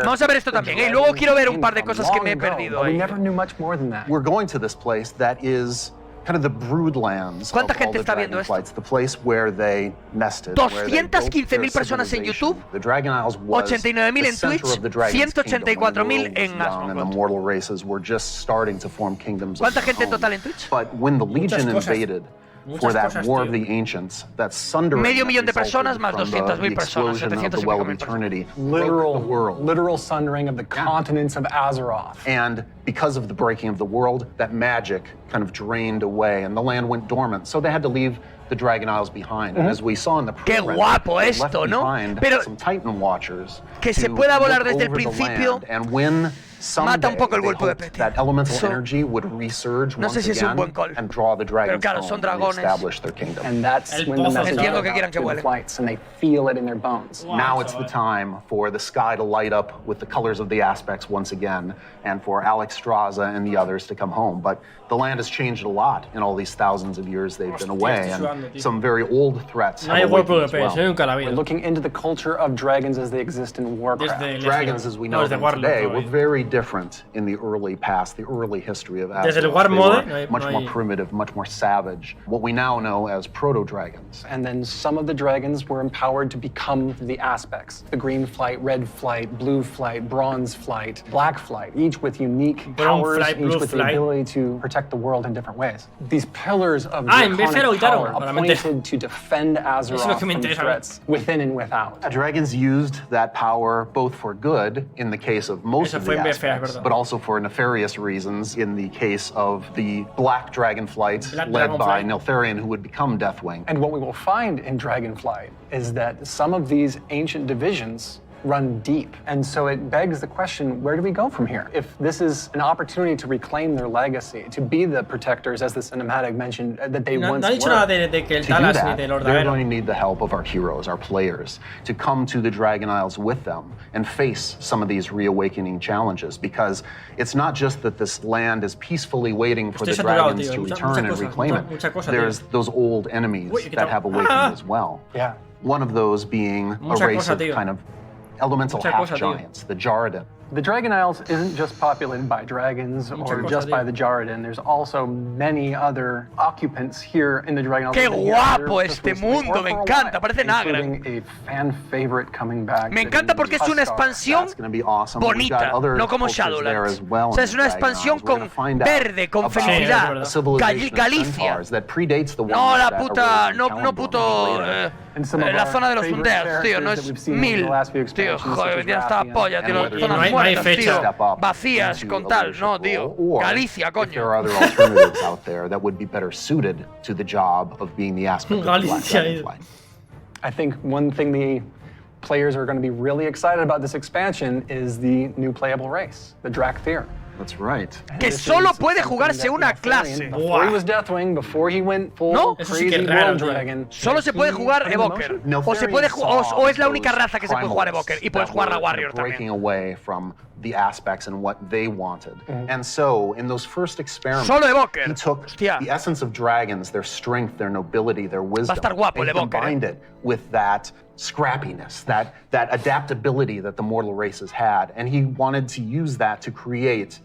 Vamos a ver esto también, y luego quiero ver un par de cosas que me he perdido ahí. We're going to this place that is kind of the broodlands ¿Cuánta of gente all the está viendo esto? Dragonflights, the place where they nested, where they built 215.000 their personas en civilization. YouTube, The Dragon Isles was 89.000 the en center Twitch, of the Dragon's kingdom when the 184.000 world was en young and the Asmongold. mortal races were just starting to form kingdoms of ¿Cuánta their gente en own. total en Twitch? But when the Legion cosas. invaded for Muchas that cosas, War tío. of the Ancients, that sundering Medio that millón de resulted personas más from 200.000 personas, explosion of the 700 y Well pico of mil personas. Eternity broke the world. Literal sundering of the continents of Azeroth. And because of the breaking of the world, that magic kind of drained away and the land went dormant. So they had to leave the Dragon Isles behind. And as we saw in the Qué pre-render, guapo they esto, left ¿no? behind Pero some Titan Watchers que se to pueda volar look desde el over the principio land. And when someday mata un poco el they golpe de hoped pecho. that elemental So, energy would resurge no sé once si es un again buen call. and draw the dragons claro, son home and dragones. establish their kingdom. And that's El when the pozo message Entiendo got que quieran que to the vuelen. flights, and they feel it in their bones. Now it's the time for the sky to light up with the colors of the aspects once again, and for Alex Straza and the others to come home. But the land has changed a lot in all these thousands of years they've been away, estoy sudando, and tío. some very old threats No hay have golpe awakened de as peso, well. nunca la We're vida. looking into the culture of dragons as they exist in Warcraft. Desde Dragons, as we know desde them Warlock, today, no were hay. very different in the early past, the early history of Azeroth. Desde el War They Mode, were no much hay- more primitive, much more savage. What we now know as proto-dragons. And then some of the dragons were empowered to become the aspects. The green flight, red flight, blue flight, bronze flight, black flight, each with unique Brown powers, flight, each blue with the flight. ability to protect the world in different ways. These pillars of En vez de draconic quitaron, power realmente. appointed to defend Eso es lo Azeroth que me from interesa. threats within and without. Dragons used that power both for good, in the case of most Eso of fue the en BFA, aspects, ¿verdad? but also for nefarious reasons, in the case of the Black Dragonflight, Black led by Dragonflight. Neltharion, who would become Deathwing. And what we will find in Dragonflight is that some of these ancient divisions run deep. And so it begs the question, where do we go from here? If this is an opportunity to reclaim their legacy, to be the protectors, as the cinematic mentioned, that they No, once no ha dicho were. nada de que el To do Talas ni that, de Lord they're Daero. going to need the help of our heroes, our players, to come to the Dragon Isles with them and face some of these reawakening challenges. Because it's not just that this land is peacefully waiting for Estoy the saturado, dragons tío. to Mucha- return mucha and cosa, reclaim mucha- mucha cosa, it. There's tío. those old enemies Uy, ¿qué that tal? have awakened as well. Yeah. One of those being Mucha a race cosa, of tío. kind of elemental Mucha cosa, tío. half-giants, the Jarden. The Dragon Isles isn't just populated by dragons or just by the Jarden. There's also many other occupants here in the Dragon Isles. ¡Qué guapo este mundo! Me encanta, parece Nagra. A fan favorite coming back. Me encanta porque es una expansión bonita, no como Shadowlands. O sea, es una expansión con verde, con felicidad. Galicia. No la puta, no puto... la zona de los Undead, tío, no es 1000. Tío, joder, ya está la polla, tío, zonas muertas, tío, vacías con tal, no, tío. Galicia, coño. There are other alternatives out there that would be better suited to the job of being the aspect of Black Dragonfly. I think one thing the players are going to be really excited about this expansion is the new playable race, the Drakthir. That's right. Que solo puede jugarse una clase. Before he was Deathwing, before he went full crazy World Dragon. Solo se puede jugar Evoker. O se puede o es la única raza que se puede jugar Evoker y puedes jugar la Warrior también. Breaking away from the aspects and what they wanted. And so, in those first experiments, solo Evoker. he took the essence of dragons, their strength, their nobility, their wisdom, Va a estar guapo and el Evoker, combined it with that scrappiness, that adaptability that the mortal races had. And he wanted to use that to create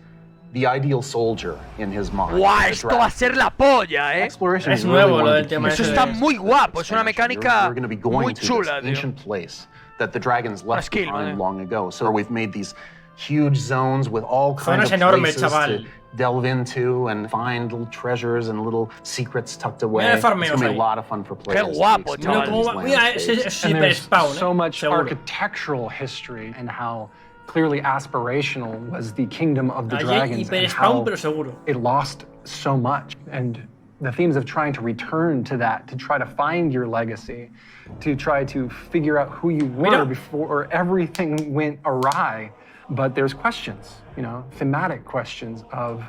the ideal soldier in his mind. ¡Guau! Esto va a ser la polla, ¿eh? Exploration es is nuevo really lo del tema. Eso está muy guapo, es una mecánica We're going to be going muy to chula, this tío. ancient place that the dragons left skill, behind long ago. So we've made these huge zones with all kinds Zonas of enormes, places chaval. to delve into and find little treasures and little secrets tucked away. Mira It's going farmeos to be a ahí. lot of fun for players. Qué to guapo, explore chaval. these Mira, landscapes. es And hiper there's spawn, so much seguro. architectural history and how clearly aspirational was the kingdom of the Ahí dragons hiper and spawn, how pero seguro. it lost so much. And the themes of trying to return to that, to try to find your legacy, to try to figure out who you were Mira. before everything went awry. But there's questions, you know, thematic questions of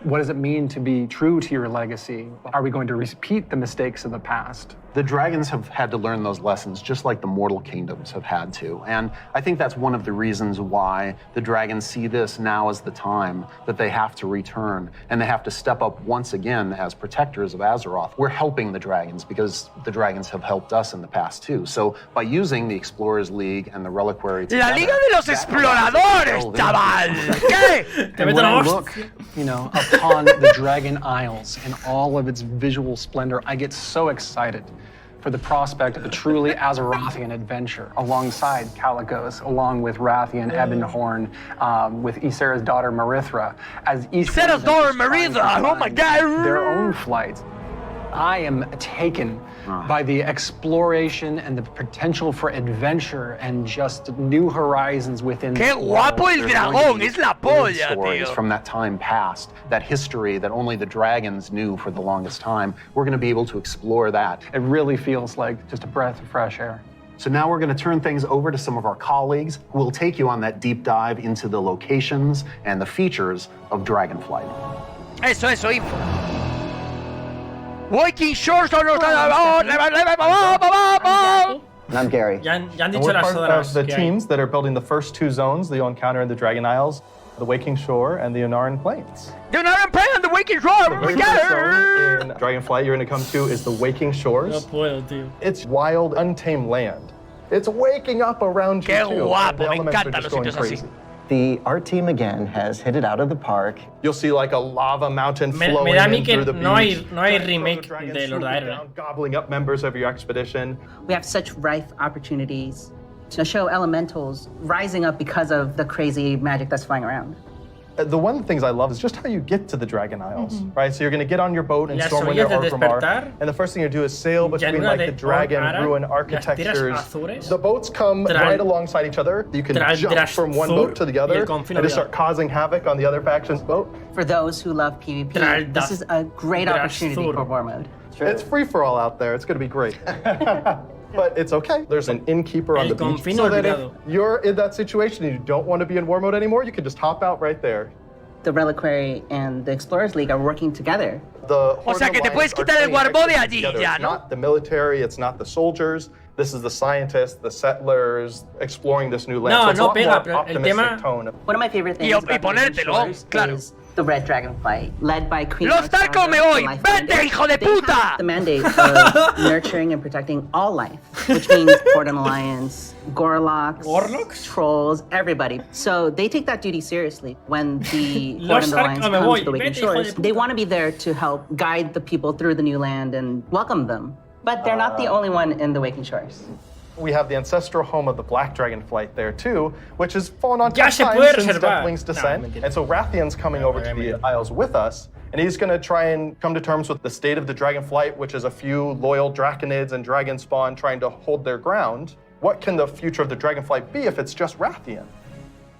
what does it mean to be true to your legacy? Are we going to repeat the mistakes of the past? The dragons have had to learn those lessons just like the mortal kingdoms have had to. And I think that's one of the reasons why the dragons see this now as the time that they have to return and they have to step up once again as protectors of Azeroth. We're helping the dragons because the dragons have helped us in the past too. So by using the Explorers League and the Reliquary La together, Liga de los Exploradores, chaval. ¿Qué? Te And meto when la I hostia. look, you know, upon the Dragon Isles and all of its visual splendor, I get so excited for the prospect of a truly Azerothian adventure alongside Calicos, along with Rathian, Ebonhorn, with Ysera's daughter Marithra. As each one Ysera's of them daughter is trying to Marithra, oh my find God. their own flights. I am taken by the exploration and the potential for adventure and just new horizons within. ¡Qué guapo el dragón! Es la polla, stories tío. from that time past, that history that only the dragons knew for the longest time. We're going to be able to explore that. It really feels like just a breath of fresh air. So now we're going to turn things over to some of our colleagues who will take you on that deep dive into the locations and the features of Dragonflight. Eso, info. Waking Shores. And I'm Gary. Ya han And dicho we're las part zonas of the que hay. teams that are building the first two zones that you'll encounter in the Dragon Isles, the Waking Shore and the Onaran Plains. They're not playing the Waking Shores. The first zone in Dragonflight you're going to come to is the Waking No Shores. puedo, tío. It's wild, untamed land. It's waking up around you Qué too. guapo, The me elements are encantan just los going sitios así. crazy. The art team again has hit it out of the park. You'll see like a lava mountain Me flowing da a mí in que through the no hay beach. remake Dragons de Lord swooping Iron. down, gobbling up members of your expedition. We have such rife opportunities to show elementals rising up because of the crazy magic that's flying around. The one of the things I love is just how you get to the Dragon Isles, right? So you're going to get on your boat in Las Stormwind orillas or del Orgrimmar, despertar, and the first thing you do is sail between llanura like the de dragon Orgrimmar, ruin las architectures. tierras azures, The boats come right alongside each other. You can jump from one boat to the other and just start causing havoc on the other faction's boat. For those who love PvP, this is a great opportunity for war mode. It's free for all out there. It's going to be great. But it's okay. There's an innkeeper on the beach, so that if you're in that situation and you don't want to be in war mode anymore, you can just hop out right there. The Reliquary and the Explorers League are working together. O sea que te puedes quitar el guarbó de allí ya, It's ¿no? not the military, it's not the soldiers. This is the scientists, the settlers, exploring this new land. No, so it's a no lot pega, more pero el optimistic tema- tone. One of my favorite things Y about the ponértelo, Shores claro. is the red dragonfly, led by Queen. ¡Los tacos me voy! ¡Vete, hijo de puta! The mandate of nurturing and protecting all life, which means Cordon Alliance, Gorloks, trolls, everybody. So they take that duty seriously. When the Cordon Alliance comes to the Waking Shores, they want to be there to help guide the people through the new land and welcome them. But they're not the only one in the Waking Shores. We have the ancestral home of the Black Dragonflight there too, which has fallen on tough times since Deathling's descent. And so Rathian's coming over to the Isles with us, and he's going to try and come to terms with the state of the Dragonflight, which is a few loyal Draconids and Dragon Spawn trying to hold their ground. What can the future of the Dragonflight be if it's just Rathian?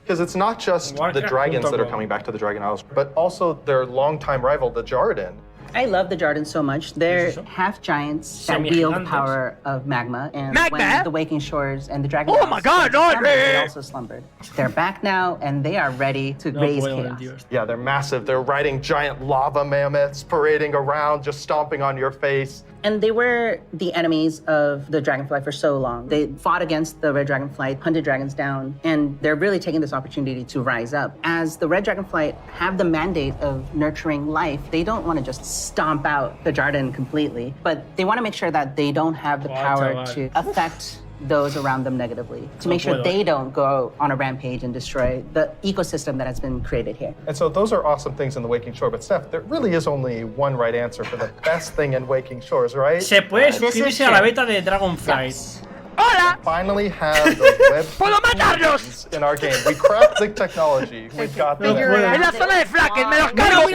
Because it's not just the dragons that are coming back to the Dragon Isles, but also their longtime rival, the Jarden. I love the Jardins so much. They're half giants that wield the power of magma. And when the Waking Shores and the Dragon they also slumbered. They're back now, and they are ready to raise chaos. Yeah, they're massive. They're riding giant lava mammoths, parading around, just stomping on your face. And they were the enemies of the Dragonfly for so long. They fought against the Red Dragonfly, hunted dragons down, and they're really taking this opportunity to rise up. As the Red Dragonfly have the mandate of nurturing life, they don't want to just stomp out the Jarden completely, but they want to make sure that they don't have the power to affect those around them negatively, to make sure they don't go on a rampage and destroy the ecosystem that has been created here. And so those are awesome things in the Waking Shore, but Steph, there really is only one right answer for the best thing in Waking Shores, right? Se puede suscribirse a la beta de Dragonflight. ¡Hola! Finally have those web ¡Puedo matarlos! In our game. We cracked the technology. We've got them. En la zona de Flaken, me los cargo.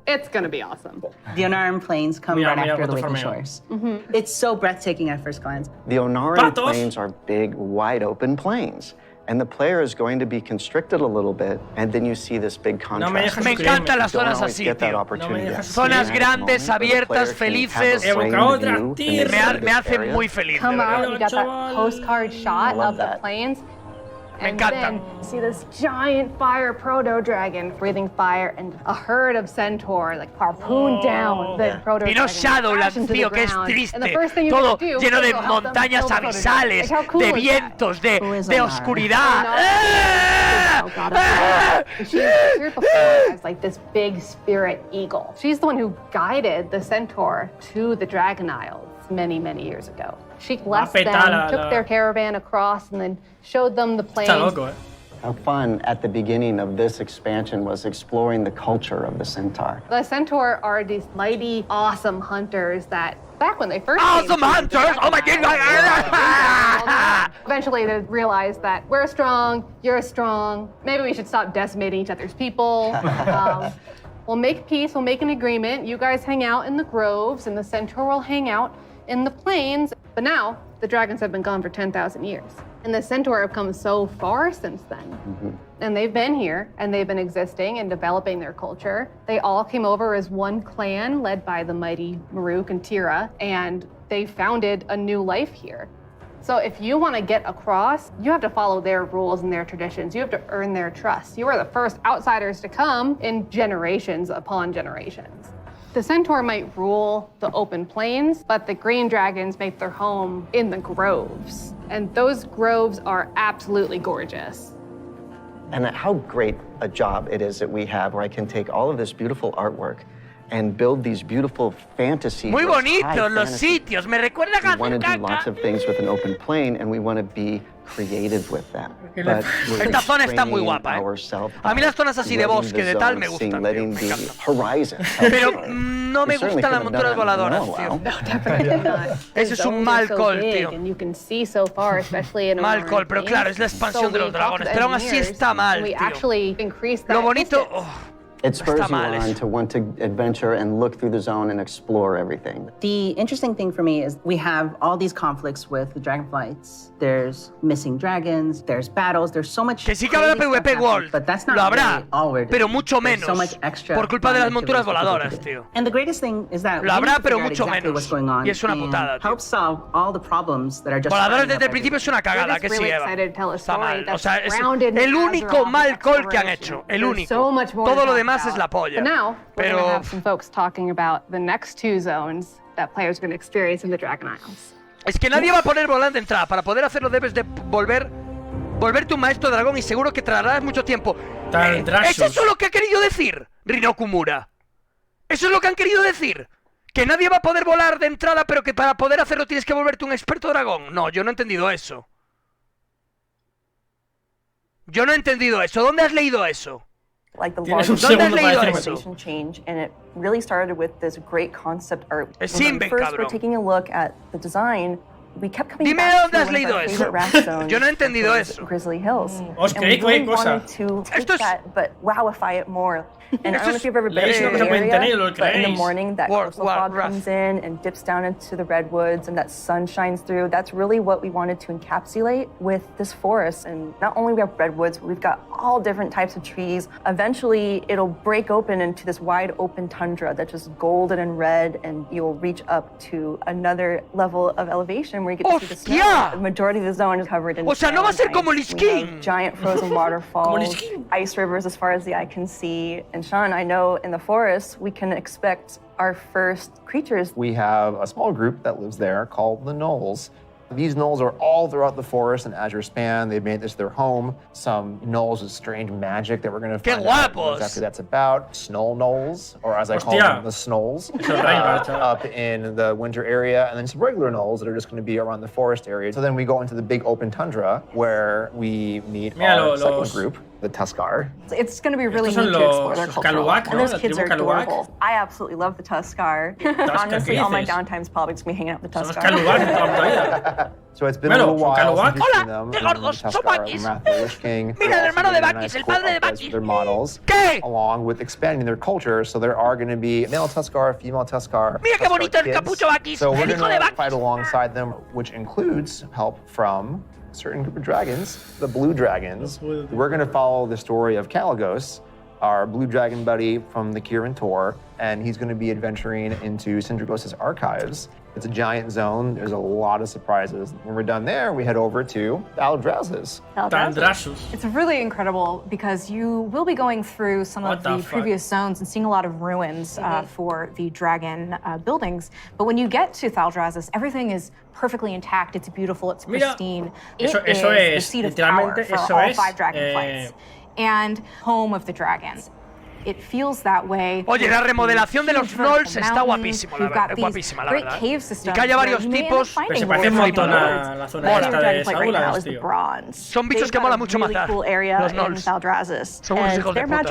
It's gonna be awesome. The Onaran Plains come right after the Waking Shores. It's so breathtaking at first glance. The Onaran Plains are big, wide open plains. And the player is going to be constricted a little bit, and then you see this big contrast. Me encantan las zonas así, tío. Zonas grandes, abiertas, felices. Me hacen muy feliz. Come out, you got that postcard shot of the plains. And then see this giant fire proto-dragon breathing fire and a herd of centaur like harpoon down the proto-dragon. Y no Shadowlands, tío, que es triste. Todo lleno de montañas abisales, de vientos, de oscuridad. She appeared before as like this big spirit eagle. She's the one who guided the centaur to the Dragon Isles many, many years ago. She blessed them, took their caravan across, and then showed them the plains. How fun at the beginning of this expansion was exploring the culture of the centaur. The centaur are these mighty, awesome hunters that back when they first Awesome hunters! Oh my God! Eventually they realized that we're strong, you're strong. Maybe we should stop decimating each other's people. We'll make peace, we'll make an agreement. You guys hang out in the groves, and the centaur will hang out in the plains. But now, the dragons have been gone for 10,000 years. And the centaur have come so far since then. And they've been here, and they've been existing and developing their culture. They all came over as one clan, led by the mighty Maruk and Tira, and they founded a new life here. So if you want to get across, you have to follow their rules and their traditions. You have to earn their trust. You are the first outsiders to come in generations upon generations. The centaur might rule the open plains, but the green dragons make their home in the groves. And those groves are absolutely gorgeous. And how great a job it is that we have where I can take all of this beautiful artwork and build these beautiful fantasy. Muy bonitos los sitios, me recuerda a We want to do lots of things with an open plain, and we want to be creative with them. But esta zona está muy guapa, A mí las zonas así de bosque, de tal, me gustan, tío. Me encantan. Pero no me gustan las monturas voladoras, tío. Ese es un mal call, tío. Mal call, pero claro, es la expansión de los dragones. Pero aún así está mal, tío. Lo bonito... It spurs you on to want to adventure and look through the zone and explore everything. The interesting thing for me is we have all these conflicts with the dragonflights. There's missing dragons, there's battles, there's so much. Que sí que habrá PvP World, but that's not lo habrá, really pero mucho menos, so much extra por culpa de las monturas voladoras, tío. And the greatest thing is that lo habrá, pero mucho menos, what's going on y es una putada, tío. Help solve all the problems that are just. Voladores desde el principio es una cagada, que sí, Eva. Está mal, o sea, es el único mal call que han hecho, el único. Todo lo demás es la polla. Now, we're going to have some folks talking about the next two zones that players are going to experience in the Dragon Isles. Es que nadie va a poner volante de entrada. Para poder hacerlo debes de volver volverte un maestro dragón y seguro que tardarás mucho tiempo. Tandrasus. ¿Es eso lo que ha querido decir Rino Kumura? ¿Eso es lo que han querido decir? ¿Que nadie va a poder volar de entrada, pero que para poder hacerlo tienes que volverte un experto dragón? No, yo no he entendido eso. Yo no he entendido eso. ¿Dónde has leído eso? Like the ¿Dónde largest has leído civilization change, and it really started with this great concept art. Es When Simbe, first cabrón. we're taking a look at the design, we kept coming Dime back dónde to has one of leído our eso. favorite raft zones, Yo no he entendido which was eso. Grizzly Hills. Os And we creí really cualquier cosa. wanted to take that, but wowify it more. And I don't know if you've ever been leéis to una the cosa por area, internet y lo but in the creéis. morning that coastal fog comes in and dips down into the redwoods and that sun shines through. That's really what we wanted to encapsulate with this forest. And not only we have redwoods, but we've got all different types of trees. Eventually, it'll break open into this wide open tundra that's just golden and red, and you'll reach up to another level of elevation where you get to see the snow. The majority of the zone is covered in O sea, no va a ser snow and como ice. Lich We have King. giant frozen waterfalls, ice rivers as far as the eye can see. And Sean, I know in the forest, we can expect our first creatures. We have a small group that lives there called the Gnolls. These gnolls are all throughout the forest and Azure Span. They've made this their home. Some gnolls with strange magic that we're going to find out what exactly that's about. Snow gnolls, or as I call them, the snolls, up in the winter area, and then some regular gnolls that are just going to be around the forest area. So then we go into the big open tundra where we meet our second group, the Tuskar. It's going to be really neat to explore their culture. And those kids are adorable. I absolutely love the Tuskar. Honestly, all my downtime's probably just me hanging out with the Tuskar. So it's been a little while since we've seen them. Wrath of the Lich King. Mira, el hermano de Bakis, el padre de Bakis. Their models, along with expanding their culture. So there are going to be male Tuskar, female Tuskar. Mira qué bonito el capucho Bakis. So we're going to fight alongside them, which includes help from a certain group of dragons, the blue dragons. We're going to follow the story of Caligos, our blue dragon buddy from the Kirin Tor, and he's going to be adventuring into Sindragos' archives. It's a giant zone. There's a lot of surprises. When we're done there, we head over to Aldrazes. It's really incredible because you will be going through some of the previous zones and seeing a lot of ruins for the dragon buildings. But when you get to Thaldrazes, everything is perfectly intact. It's beautiful. It's pristine. It is the seat of power for all 5 dragon flights and home of the dragons. It feels that way. Oye, la remodelación de los Gnolls está guapísimo, la verdad. Guapísima, la verdad. Y que haya varios tipos. Pero se parece un montón a la zona esta de Saúl, tío. Son bichos que mola mucho matar. Los Gnolls. Son unos hijos de puta.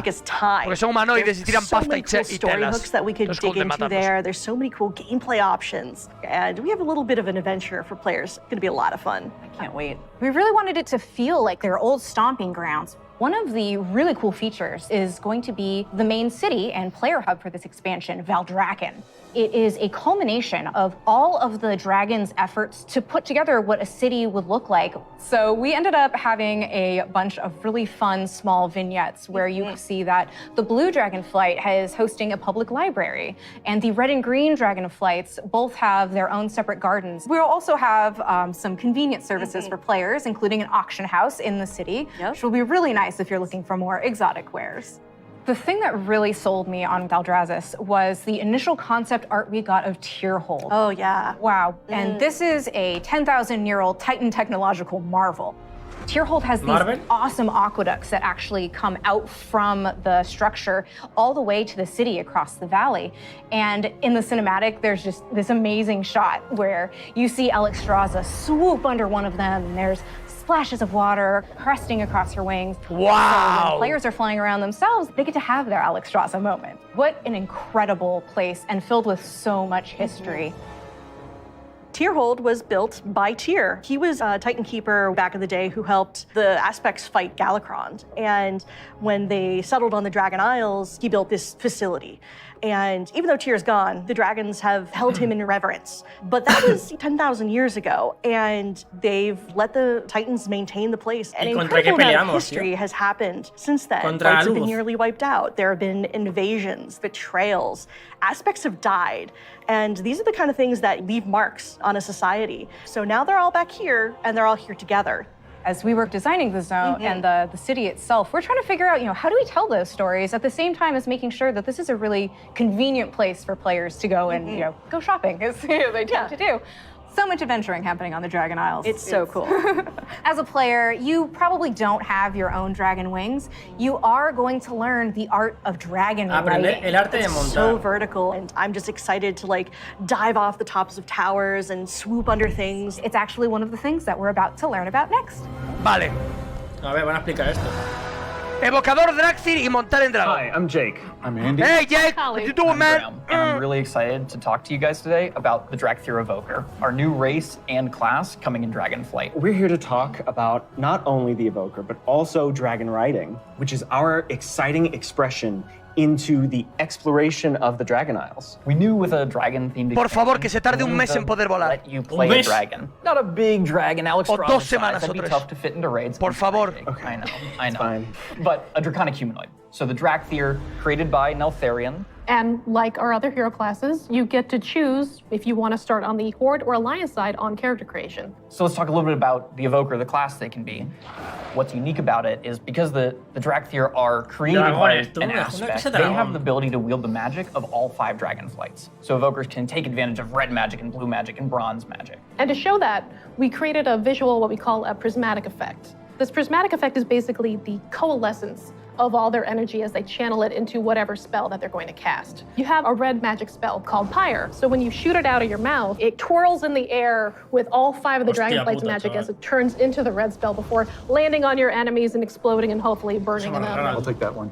Porque son humanoides y tiran pasta y telas. That we could Los dig cool de into matarlos. there. There's so many cool gameplay options, and we have a little bit of an adventure for players. It's going to be a lot of fun. I can't wait. We really wanted it to feel like their old stomping grounds. One of the really cool features is going to be the main city and player hub for this expansion, Valdrakken. It is a culmination of all of the dragon's efforts to put together what a city would look like. So we ended up having a bunch of really fun small vignettes where you can see that the blue dragonflight is hosting a public library, and the red and green dragonflights both have their own separate gardens. We'll also have some convenient services for players, including an auction house in the city, which will be really nice if you're looking for more exotic wares. The thing that really sold me on Thaldrazes was the initial concept art we got of Tierhold. Oh, yeah. Wow. And this is a 10,000-year-old Titan technological marvel. Tierhold has these awesome aqueducts that actually come out from the structure all the way to the city across the valley. And in the cinematic, there's just this amazing shot where you see Alexstrasza swoop under one of them, and there's splashes of water cresting across her wings. Wow! So when players are flying around themselves, they get to have their Alexstrasza moment. What an incredible place, and filled with so much history. Tierhold was built by Tyr. He was a Titan Keeper back in the day who helped the Aspects fight Galakrond. And when they settled on the Dragon Isles, he built this facility. And even though Tyr's gone, the dragons have held him in reverence. But that was 10,000 years ago, and they've let the Titans maintain the place. An incredible amount of history has happened since then. Flights have been nearly wiped out. There have been invasions, betrayals. Aspects have died. And these are the kind of things that leave marks on a society. So now they're all back here, and they're all here together. As we were designing the zone and the city itself, we're trying to figure out, how do we tell those stories at the same time as making sure that this is a really convenient place for players to go and, go shopping, as they tend to do. So much adventuring happening on the Dragon Isles. It's so cool. As a player, you probably don't have your own dragon wings. You are going to learn the art of dragon riding. El arte de It's montar. so vertical, and I'm just excited to like dive off the tops of towers and swoop under things. It's actually one of the things that we're about to learn about next. Vale. A ver, van a explicar esto. Evocador, Draxir y montar en dragón. Hi, I'm Jake. I'm Andy. Hey, Jake. What you doing, man? And I'm really excited to talk to you guys today about the Dracthyr Evoker, our new race and class coming in Dragonflight. We're here to talk about not only the Evoker, but also dragon riding, which is our exciting expression into the exploration of the Dragon Isles. We knew with a dragon-themed Por favor, que se tarde un mes en poder volar. let you play a dragon. Not a big dragon, Alex. O 2 semanas That'd be tough to fit into raids. Por favor. I know. Fine. But a draconic humanoid. So the Dracthyr, created by Neltharion. And like our other hero classes, you get to choose if you want to start on the Horde or Alliance side on character creation. So let's talk a little bit about the Evoker, the class they can be. What's unique about it is because the Dracthyr are created by an aspect, they have the ability to wield the magic of all 5 dragon flights. So Evokers can take advantage of red magic and blue magic and bronze magic. And to show that, we created a visual, what we call a Prismatic Effect. This Prismatic Effect is basically the coalescence of all their energy as they channel it into whatever spell that they're going to cast. You have a red magic spell called Pyre. So when you shoot it out of your mouth, it twirls in the air with all 5 of the Dragonflight's magic as it turns into the red spell before landing on your enemies and exploding and hopefully burning them. I'll take that one.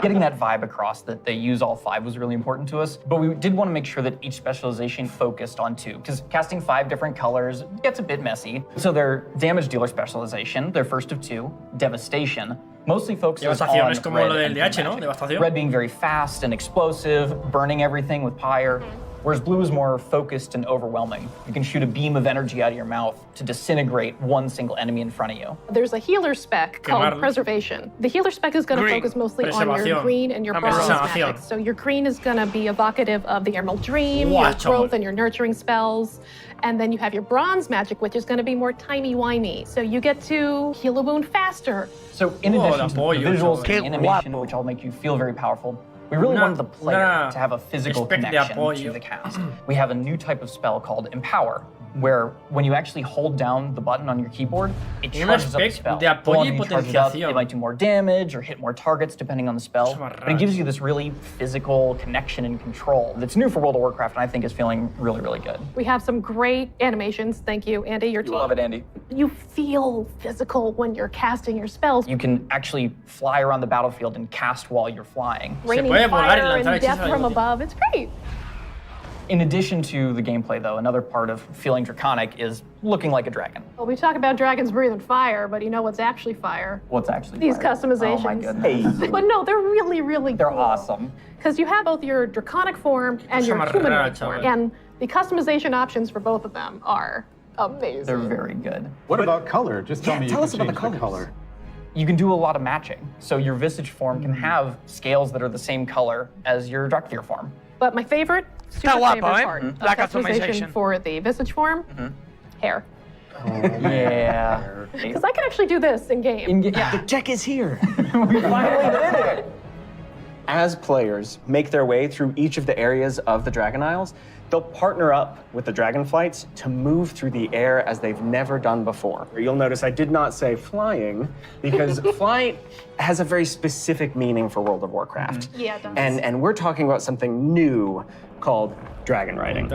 Getting that vibe across that they use all 5 was really important to us, but we did want to make sure that each specialization focused on 2, because casting 5 different colors gets a bit messy. So their damage dealer specialization, their first of 2, devastation, mostly focuses on Devastación es como red lo del and DH, blue ¿no? magic. Devastación. Red being very fast and explosive, burning everything with Pyre, whereas blue is more focused and overwhelming. You can shoot a beam of energy out of your mouth to disintegrate one single enemy in front of you. There's a healer spec called Quemarlos. Preservation. The healer spec is going to focus mostly on your Preservación. green and your bronze Preservación. magic. So your green is going to be evocative of the Emerald Dream, Wow, your growth and your nurturing spells. And then you have your bronze magic, which is going to be more timey-wimey. So you get to heal a wound faster. So in addition to the visuals and animation, which all make you feel very powerful, we really wanted the player to have a physical Spec de connection apoyo. to the cast. We have a new type of spell called Empower, where when you actually hold down the button on your keyboard, it Una charges up the spec spell. de apoyo The longer y you charge it up, potenciación. it might do more damage or hit more targets depending on the spell. But it gives you this really physical connection and control that's new for World of Warcraft and I think is feeling really, really good. We have some great animations. Thank you, Andy. Your team. Love it, Andy. You feel physical when you're casting your spells. You can actually fly around the battlefield and cast while you're flying. Raining fire and death from above. It's great. In addition to the gameplay, though, another part of feeling draconic is looking like a dragon. Well, we talk about dragons breathing fire, but you know what's actually fire? What's actually These fire? customizations. Oh my goodness. But no, they're really, really They're cool. awesome. Because you have both your draconic form and your Chamarrada, humanoid chaval. form. And the customization options for both of them are amazing. They're very good. What about color? Just tell me you tell can us about the change color. You can do a lot of matching. So your visage form can have scales that are the same color as your Dracthyr form. But my favorite, super Está guapo, favorite eh? part of La customization customization. for the visage form, hair. Yeah. Because I can actually do this in game. The tech is here. We finally did it. As players make their way through each of the areas of the Dragon Isles, they'll partner up with the Dragonflights to move through the air as they've never done before. You'll notice I did not say flying because flight has a very specific meaning for World of Warcraft. Yeah, it does. And we're talking about something new called dragon riding.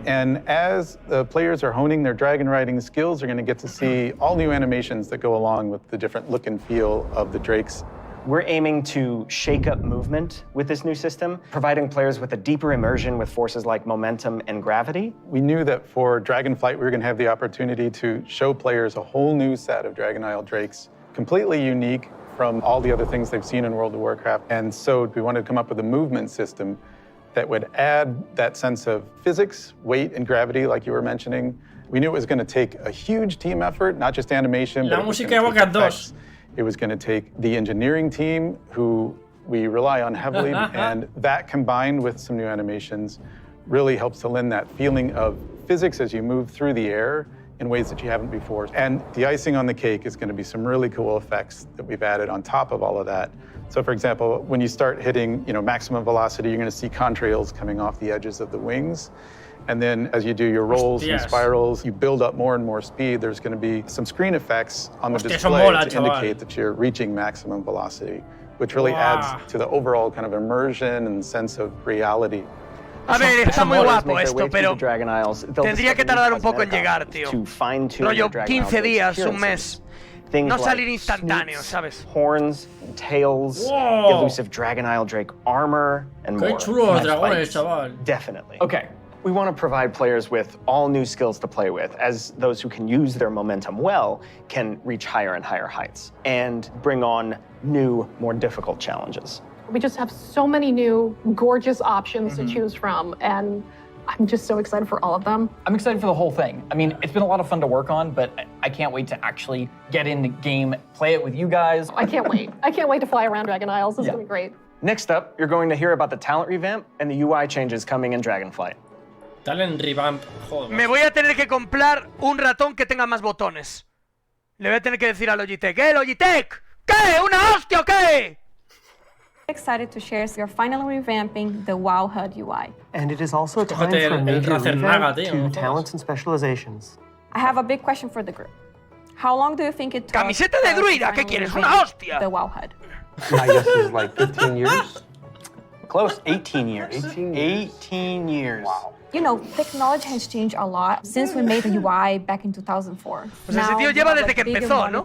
And as the players are honing their dragon riding skills, they're going to get to see all new animations that go along with the different look and feel of the drakes. We're aiming to shake up movement with this new system, providing players with a deeper immersion with forces like momentum and gravity. We knew that for Dragonflight, we were going to have the opportunity to show players a whole new set of Dragon Isle drakes, completely unique from all the other things they've seen in World of Warcraft. And so we wanted to come up with a movement system that would add that sense of physics, weight, and gravity, like you were mentioning. We knew it was going to take a huge team effort, not just animation, La but it was música gonna de take Evoker 2. effects. It was going to take the engineering team, who we rely on heavily, and that combined with some new animations really helps to lend that feeling of physics as you move through the air in ways that you haven't before. And the icing on the cake is going to be some really cool effects that we've added on top of all of that. So for example, when you start hitting maximum velocity, you're going to see contrails coming off the edges of the wings. And then as you do your rolls and spirals, you build up more and more speed. There's going to be some screen effects on the display to indicate that you're reaching maximum velocity, which really adds to the overall kind of immersion and sense of reality. A ver, está muy guapo esto, pero tendría que tardar un poco en llegar, tío. Rollo 15 días, un mes. No salir instantáneo, ¿sabes? Horns, tails, elusive Dragon Isle Drake armor, and more. Qué chulo los dragones, chaval. Definitely. Okay. We want to provide players with all new skills to play with, as those who can use their momentum well can reach higher and higher heights, and bring on new, more difficult challenges. We just have so many new, gorgeous options to choose from, and I'm just so excited for all of them. I'm excited for the whole thing. I mean, it's been a lot of fun to work on, but I can't wait to actually get in the game, play it with you guys. I can't wait. I can't wait to fly around Dragon Isles. This is going to be great. Next up, you're going to hear about the talent revamp and the UI changes coming in Dragonflight. Talent revamp, joder. Me voy a tener que comprar un ratón que tenga más botones. Le voy a tener que decir a Logitech, Logitech, ¿qué? ¿Una hostia o qué? Excited to share you're finally revamping the WoW HUD UI. And it is also time for a major revamp to talents and specializations. I have a big question for the group. How long do you think it took? Camiseta de druida, ¿qué quieres? Una hostia. The WoW HUD. My guess is like 15 years. Close, 18 years. 18 years. Wow. You know, technology has changed a lot since we made the UI back in 2004. Pues ese tío lleva desde que empezó, ¿no?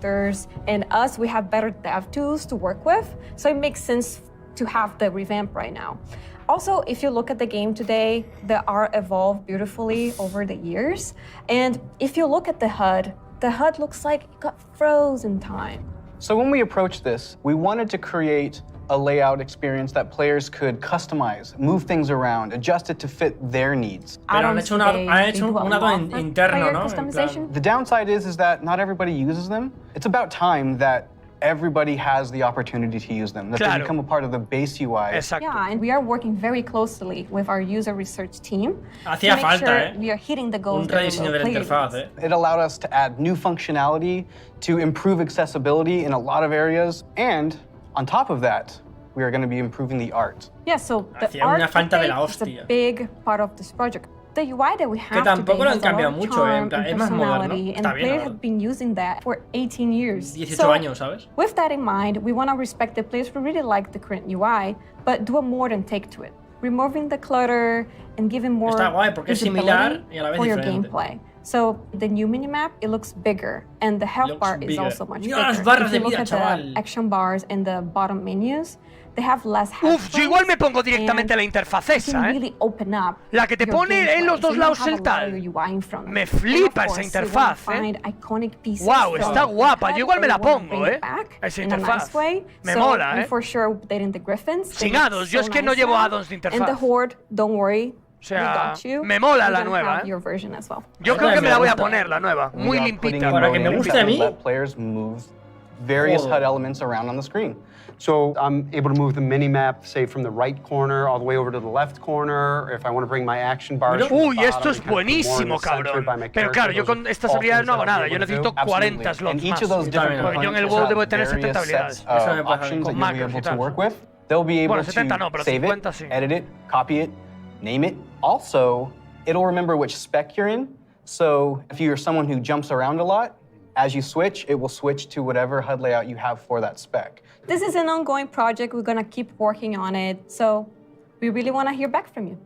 And us, we have better dev tools to work with, so it makes sense to have the revamp right now. Also, if you look at the game today, the art evolved beautifully over the years. And if you look at the HUD looks like it got frozen in time. So when we approached this, we wanted to create a layout experience that players could customize, move things around, adjust it to fit their needs. Pero han hecho un add-on interno, ¿no? The downside is that not everybody uses them. It's about time that everybody has the opportunity to use them, that they become a part of the base UI. Exacto. Yeah, and we are working very closely with our user research team Hacía to make falta, sure we are hitting the goals. Un rediseño de la interfaz, It allowed us to add new functionality, to improve accessibility in a lot of areas, and on top of that, we are going to be improving the art. Yeah, so the Hacía una art falta de la is a hostia. big part of this project. The UI that we Que have tampoco today lo han has a lot cambiado of mucho, charm en plan, and es más moderno. personality, and Está the bien, players la have been using that for 18 years. 18 so, años, ¿sabes? With that in mind, we want to respect the players who really like the current UI, but do a modern take to it, removing the clutter and giving more Está guay porque es similar y a la vez for your diferente. gameplay. So the new minimap, it looks bigger, and the health bar is also much bigger. Las barras If you de look vida, at chaval. the action bars and the bottom menus, they have less health. Uf, yo igual me pongo directamente a la interfaz esa, really open up La que te your pone gameplay, en los so dos you lados have a el lot tal. of your UI in front. Me And flipa of esa course, interfaz, you wanna find iconic pieces Wow, from está guapa. the Yo igual me la HUD, or you wanna pongo, bring it back esa in a interfaz. nice way. Me So, mola, and for sure, updating the Griffins. they Sin look addons, yo so es que no nice llevo now. addons de interfaz. And the Horde, don't worry. O sea, we got you. me mola We're la gonna nueva, have your version as well. Yo creo que me la voy a poner, la nueva. Muy limpita. Para que me guste a mí. Let players move various HUD elements around on the screen. So I'm able to move the mini-map, say, from the right corner all the way over to the left corner. If I want to bring my action bars from the Uy, esto bottom es and kind of put more in the buenísimo, center cabrón. by my Pero character, claro, yo those con are estas all habilidades things no hago that I'll nada. be Yo able to necesito do. 40 Absolutely. slots And each más. of those different Yo en el components WoW have debo tener 70 various habilidades. sets of options that you'll be able to work with. They'll be able Bueno, 70 no, to pero save 50 it, sí. edit it, copy it, name it. Also, it'll remember which spec you're in. So if you're someone who jumps around a lot, as you switch, it will switch to whatever HUD layout you have for that spec. This is an ongoing project. We're going to keep working on it. So we really want to hear back from you.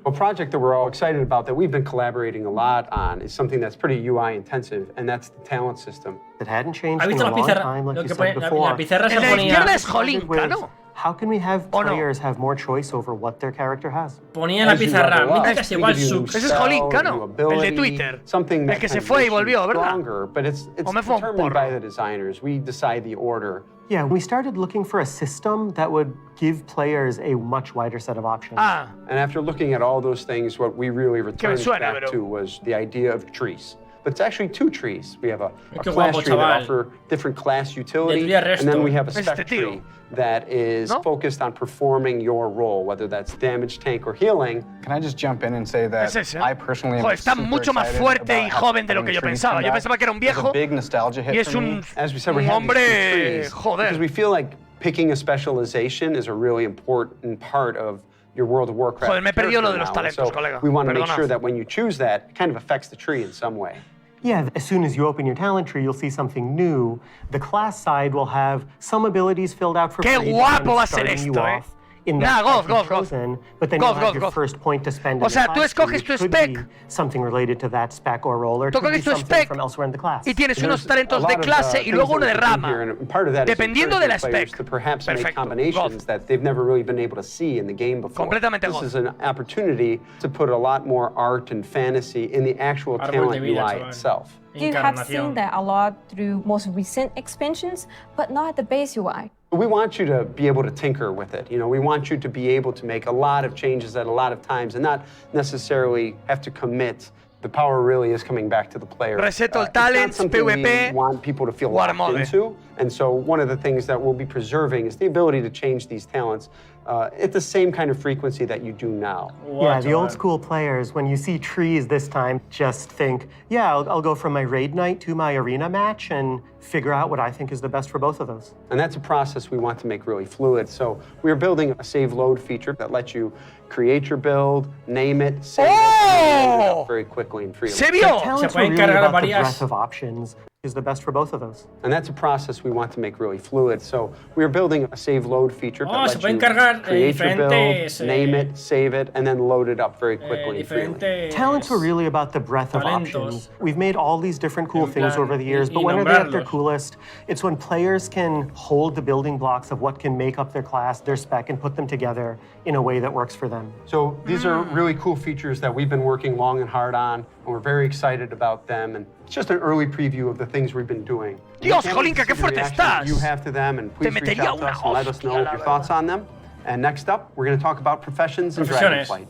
A project that we're all excited about that we've been collaborating a lot on is something that's pretty UI intensive, and that's the talent system. It hadn't changed ¿Has in visto a la long pizarra? time, like Lo you que said pone, before. la pizarra se En la ponía... izquierda es Jolinka, ¿no? How can we have ¿O no? players have more choice over what their character has? Ponía en la As you pizarra, level up, míticas we igual give you subs. Ese es spell, Jolinka, ¿no? new ability, El de Twitter. something that El que se kind of fue y makes you volvió, ¿verdad? stronger, but it's O me fue un determined porro. by the designers. We decide the order. Yeah, we started looking for a system that would give players a much wider set of options. Ah, And after looking at all those things, what we really returned suena, back pero- to was the idea of trees. But it's actually two trees. We have a Qué class guapo, tree that chaval. offer different class Del utility, día and then resto. we have a Este spec tío. tree that is ¿No? focused on performing your role, whether that's damage, tank, or healing. Can I just jump in and say that Es ese. I personally am Joder, está super mucho más excited fuerte y about joven de lo having que yo trees pensaba. come Yo back. pensaba que era un It's a viejo big nostalgia hit y es for me. un As we said, we un have hombre, these two trees joder. because we feel like picking a specialization is a really important part of your World of Warcraft. Joder, me he perdido lo de los character talentos, now. colega. We want to make Perdona. sure that when you choose that, it kind of affects the tree in some way. Yeah, as soon as you open your talent tree, you'll see something new. The class side will have some abilities filled out for Qué free, guapo va a ser starting you esto, eh. off in Nah, that golf, class you've golf. chosen, but then Golf, you'll have golf, your golf. first point to spend O in sea, the tú class tree, escoges which tu could spec. be something related to that spec or role, or Tú it could be escoges tu something spec from elsewhere in the class. y tienes unos There's talentos a de lot of, clase y things luego uno that de we can do rama. here, and part of that is Dependiendo de la encouraging players spec. to perhaps make Perfecto. combinations that they've never really been able to see in the game before. Completamente This golf. is an opportunity to put a lot more art and fantasy in the actual Árbol de talent vida, UI chaval. itself. You have seen that a lot through most recent expansions, but not the base UI. We want you to be able to tinker with it. You know, we want you to be able to make a lot of changes at a lot of times and not necessarily have to commit. The power really is coming back to the player. Reset all It's not talents, something PvP, we want people to feel water locked mode. into. And so one of the things that we'll be preserving is the ability to change these talents at the same kind of frequency that you do now. Yeah, the old school players, when you see trees this time, just think, yeah, I'll go from my raid night to my arena match and figure out what I think is the best for both of those. And that's a process we want to make really fluid. So we're building a save load feature that lets you create your build, name it, save it, and load it up very quickly and freely. Talents are really about the breadth of options is the best for both of those. And that's a process we want to make really fluid. So we're building a save load feature that lets se pueden you cargar create your build, diferentes, name it, save it, and then load it up very quickly and freely. diferentes Talents are really about the breadth of talentos. options. We've made all these different cool things plan, over the years, y but when are they at their nombrarlos. coolest? It's when players can hold the building blocks of what can make up their class, their spec, and put them together in a way that works for them. So these are really cool features that we've been working long and hard on, and we're very excited about them. And it's just an early preview of the things we've been doing. Dios, We can't wait Jolinka, to qué see the fuerte reaction that estás. you have to them, and please reach metería out to una us and let us know hostia, la your thoughts on them. And next up, we're going to talk about professions in Profesiones. Dragonflight.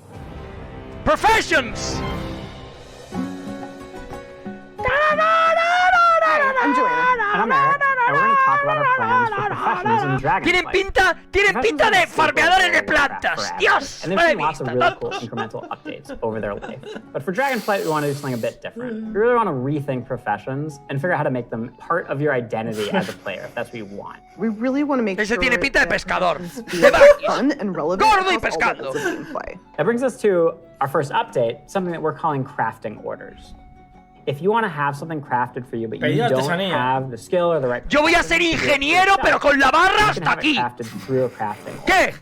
Professions! Hi, I'm Joanna. And I'm Eric. And we're going to talk about our plans for professions in Dragonflight. Tienen pinta de farmeadores de plantas. Dios, And there's been lots of really cool incremental updates over their life. But for Dragonflight, we want to do something a bit different. We really want to rethink professions and figure out how to make them part of your identity as a player, if that's what you want. We really want to make Ese sure tiene pinta de pescador. it's fun and relevant Gordo y across all pescando. levels of gameplay. That brings us to our first update, something that we're calling crafting orders. If you want to have something crafted for you, but you Pedido don't artesanía. have the skill or the right... Yo voy a ser ingeniero, pero con la barra You can hasta have it aquí. crafted through a crafting order. ¿Qué?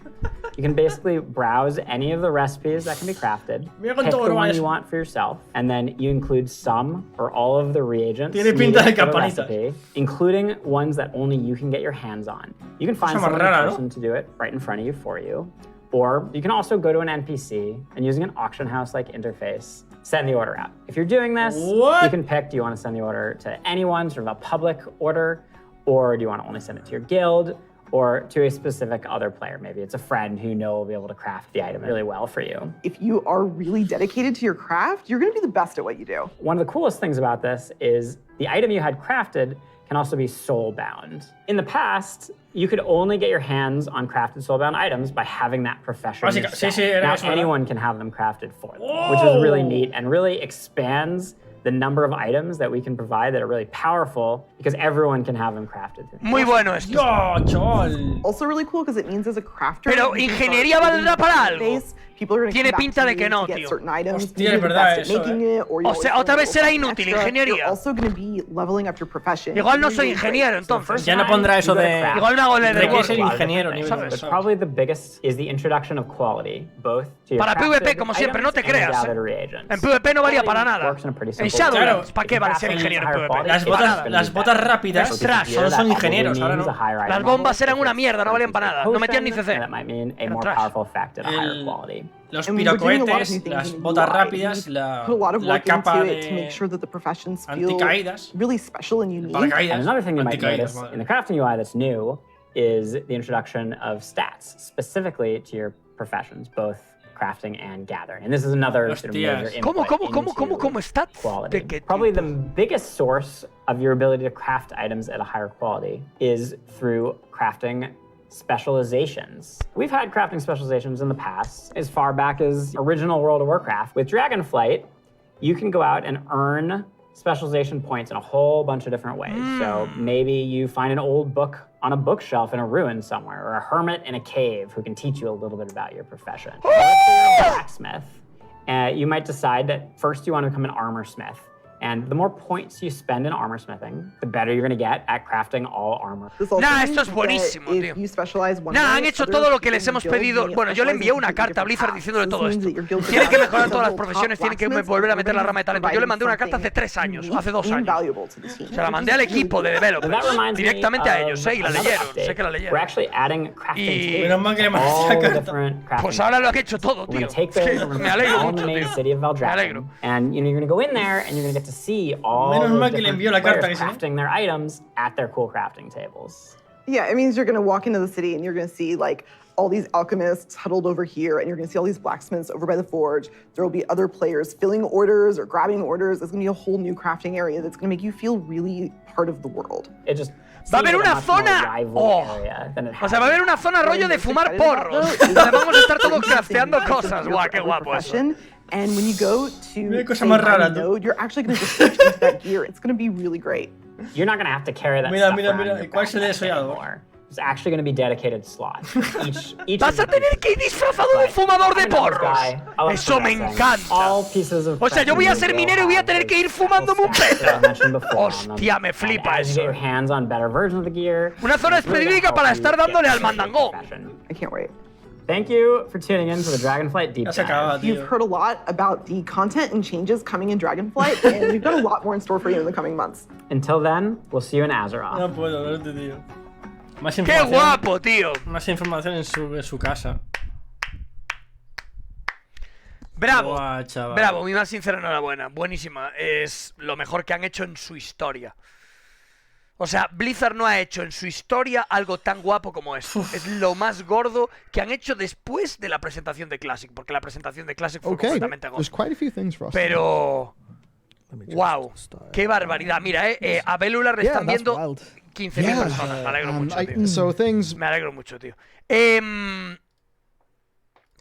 You can basically browse any of the recipes that can be crafted, Mira con pick todo the lo one vayas- you want for yourself, and then you include some or all of the reagents Tiene pinta de needed for the campanitas. recipe, including ones that only you can get your hands on. You can find Cosa más someone in rara, ¿no? person to do it right in front of you for you, or you can also go to an NPC and using an auction house-like interface, send the order out. If you're doing this, you can pick, do you want to send the order to anyone, sort of a public order, or do you want to only send it to your guild, or to a specific other player? Maybe it's a friend who you know will be able to craft the item really well for you. If you are really dedicated to your craft, you're going to be the best at what you do. One of the coolest things about this is the item you had crafted can also be soul-bound. In the past, you could only get your hands on crafted soul-bound items by having that profession Básica- sí, yourself. sí, era Now eso, ¿verdad? anyone can have them crafted for them, which is really neat and really expands the number of items that we can provide that are really powerful because everyone can have them crafted. Muy bueno esto. Yo, chaval. Also really cool because it means as a crafter, Pero you can start ingeniería building valdrá para algo. base. People are going to Tiene come back pinta to de you que no, to get tío. certain items. Hostia, You're es the verdad best eso, at making it, or you O sea, otra vez será inútil, ingeniería. You're also going to be leveling up your profession. Igual no You're soy really great. ingeniero, entonces. Ya no pondrá eso de... Igual me hago el de Requiere ser World. ingeniero, nivel But dos, ¿sabes? probably the biggest is the introduction of quality, both to your Para crafted PvP, como siempre, no te items and creas, gathered ¿eh? reagents. En PvP no valía para nada. Works in a pretty En simple Shadowlands, way. ¿para qué vale ser If you ingeniero en craft PvP? higher Las quality, botas, las botas rápidas Es trash. solo son ingenieros, ahora no. Las bombas eran una mierda, no valían para nada. No metían ni CC. That might mean a Era more trash. powerful effect at a higher quality. Los And we're doing a lot of new piracohetes, things las in botas UI. rápidas, We la put a lot of work capa into it to make de sure that the professions feel anticaídas. really special and unique. And Paracaídas. another thing you might Anticaídas, notice madre. in the crafting UI that's new is the introduction of stats specifically to your professions, both crafting and gathering. And this is another sort of Hostias. major ¿Cómo, input cómo into está? quality. De que- Probably the biggest source of your ability to craft items at a higher quality is through crafting specializations. We've had crafting specializations in the past, as far back as original World of Warcraft. With Dragonflight, you can go out and earn Specialization points in a whole bunch of different ways. So maybe you find an old book on a bookshelf in a ruin somewhere, or a hermit in a cave who can teach you a little bit about your profession. Or let's say you're a blacksmith. You might decide that first you want to become an armor smith. And the more points you spend in armor smithing, the better you're going to get at crafting all armor. Nah, esto es buenísimo, tío. Nah, han hecho todo lo que les hemos pedido. Bueno, yo le envié una carta a Blizzard diciéndole todo esto. Tienen que mejorar todas las profesiones, tienen que volver a meter la rama de talento. Yo le mandé una carta hace 3 años, hace 2 años. Se la mandé al equipo de developers, directamente a ellos, y la leyeron, sé que la leyeron. Y... Pues ahora lo han hecho todo, tío. Me alegro mucho, tío. Me alegro. And you're going to go in there and you're going to get to see all the different players crafting their items at their cool crafting tables. Yeah, it means you're going to walk into the city and you're going to see like all these alchemists huddled over here, and you're going to see all these blacksmiths over by the forge. There will be other players filling orders or grabbing orders. There's going to be a whole new crafting area that's going to make you feel really part of the world. It just va a haber una zona. O sea, va a haber una zona rollo de fumar porros. Donde vamos a estar todos crafteando cosas. Guau, qué guapo eso. And when you go to say node, you're actually going to just switch into that gear. It's going to be really great. You're not going to have to carry that stuff around ¿Cuál es el desollado? There's actually going to be dedicated slots. Vas a tener que ir disfrazado de fumador de porros. Eso me encanta. O sea, yo voy a ser minero y voy a tener que ir fumándome un petra. Hostia, me flipa eso. Una zona específica para estar dándole al mandangón. I can't wait. Thank you for tuning in to the Dragonflight Deep Dive. You've heard a lot about the content and changes coming in Dragonflight, and we've got a lot more in store for you in the coming months. Until then, we'll see you in Azeroth. No puedo verte, tío. Más ¡Qué guapo, tío! Más información en su casa. Bravo, Buah, bravo, mi más sincera enhorabuena. Buenísima, es lo mejor que han hecho en su historia. O sea, Blizzard no ha hecho en su historia algo tan guapo como esto. Es lo más gordo que han hecho después de la presentación de Classic, porque la presentación de Classic fue completamente agosto. Pero... ¡Wow! ¡Qué barbaridad! Mira, a Belular están viendo 15.000 personas. Me alegro mucho, tío. Me alegro mucho, tío.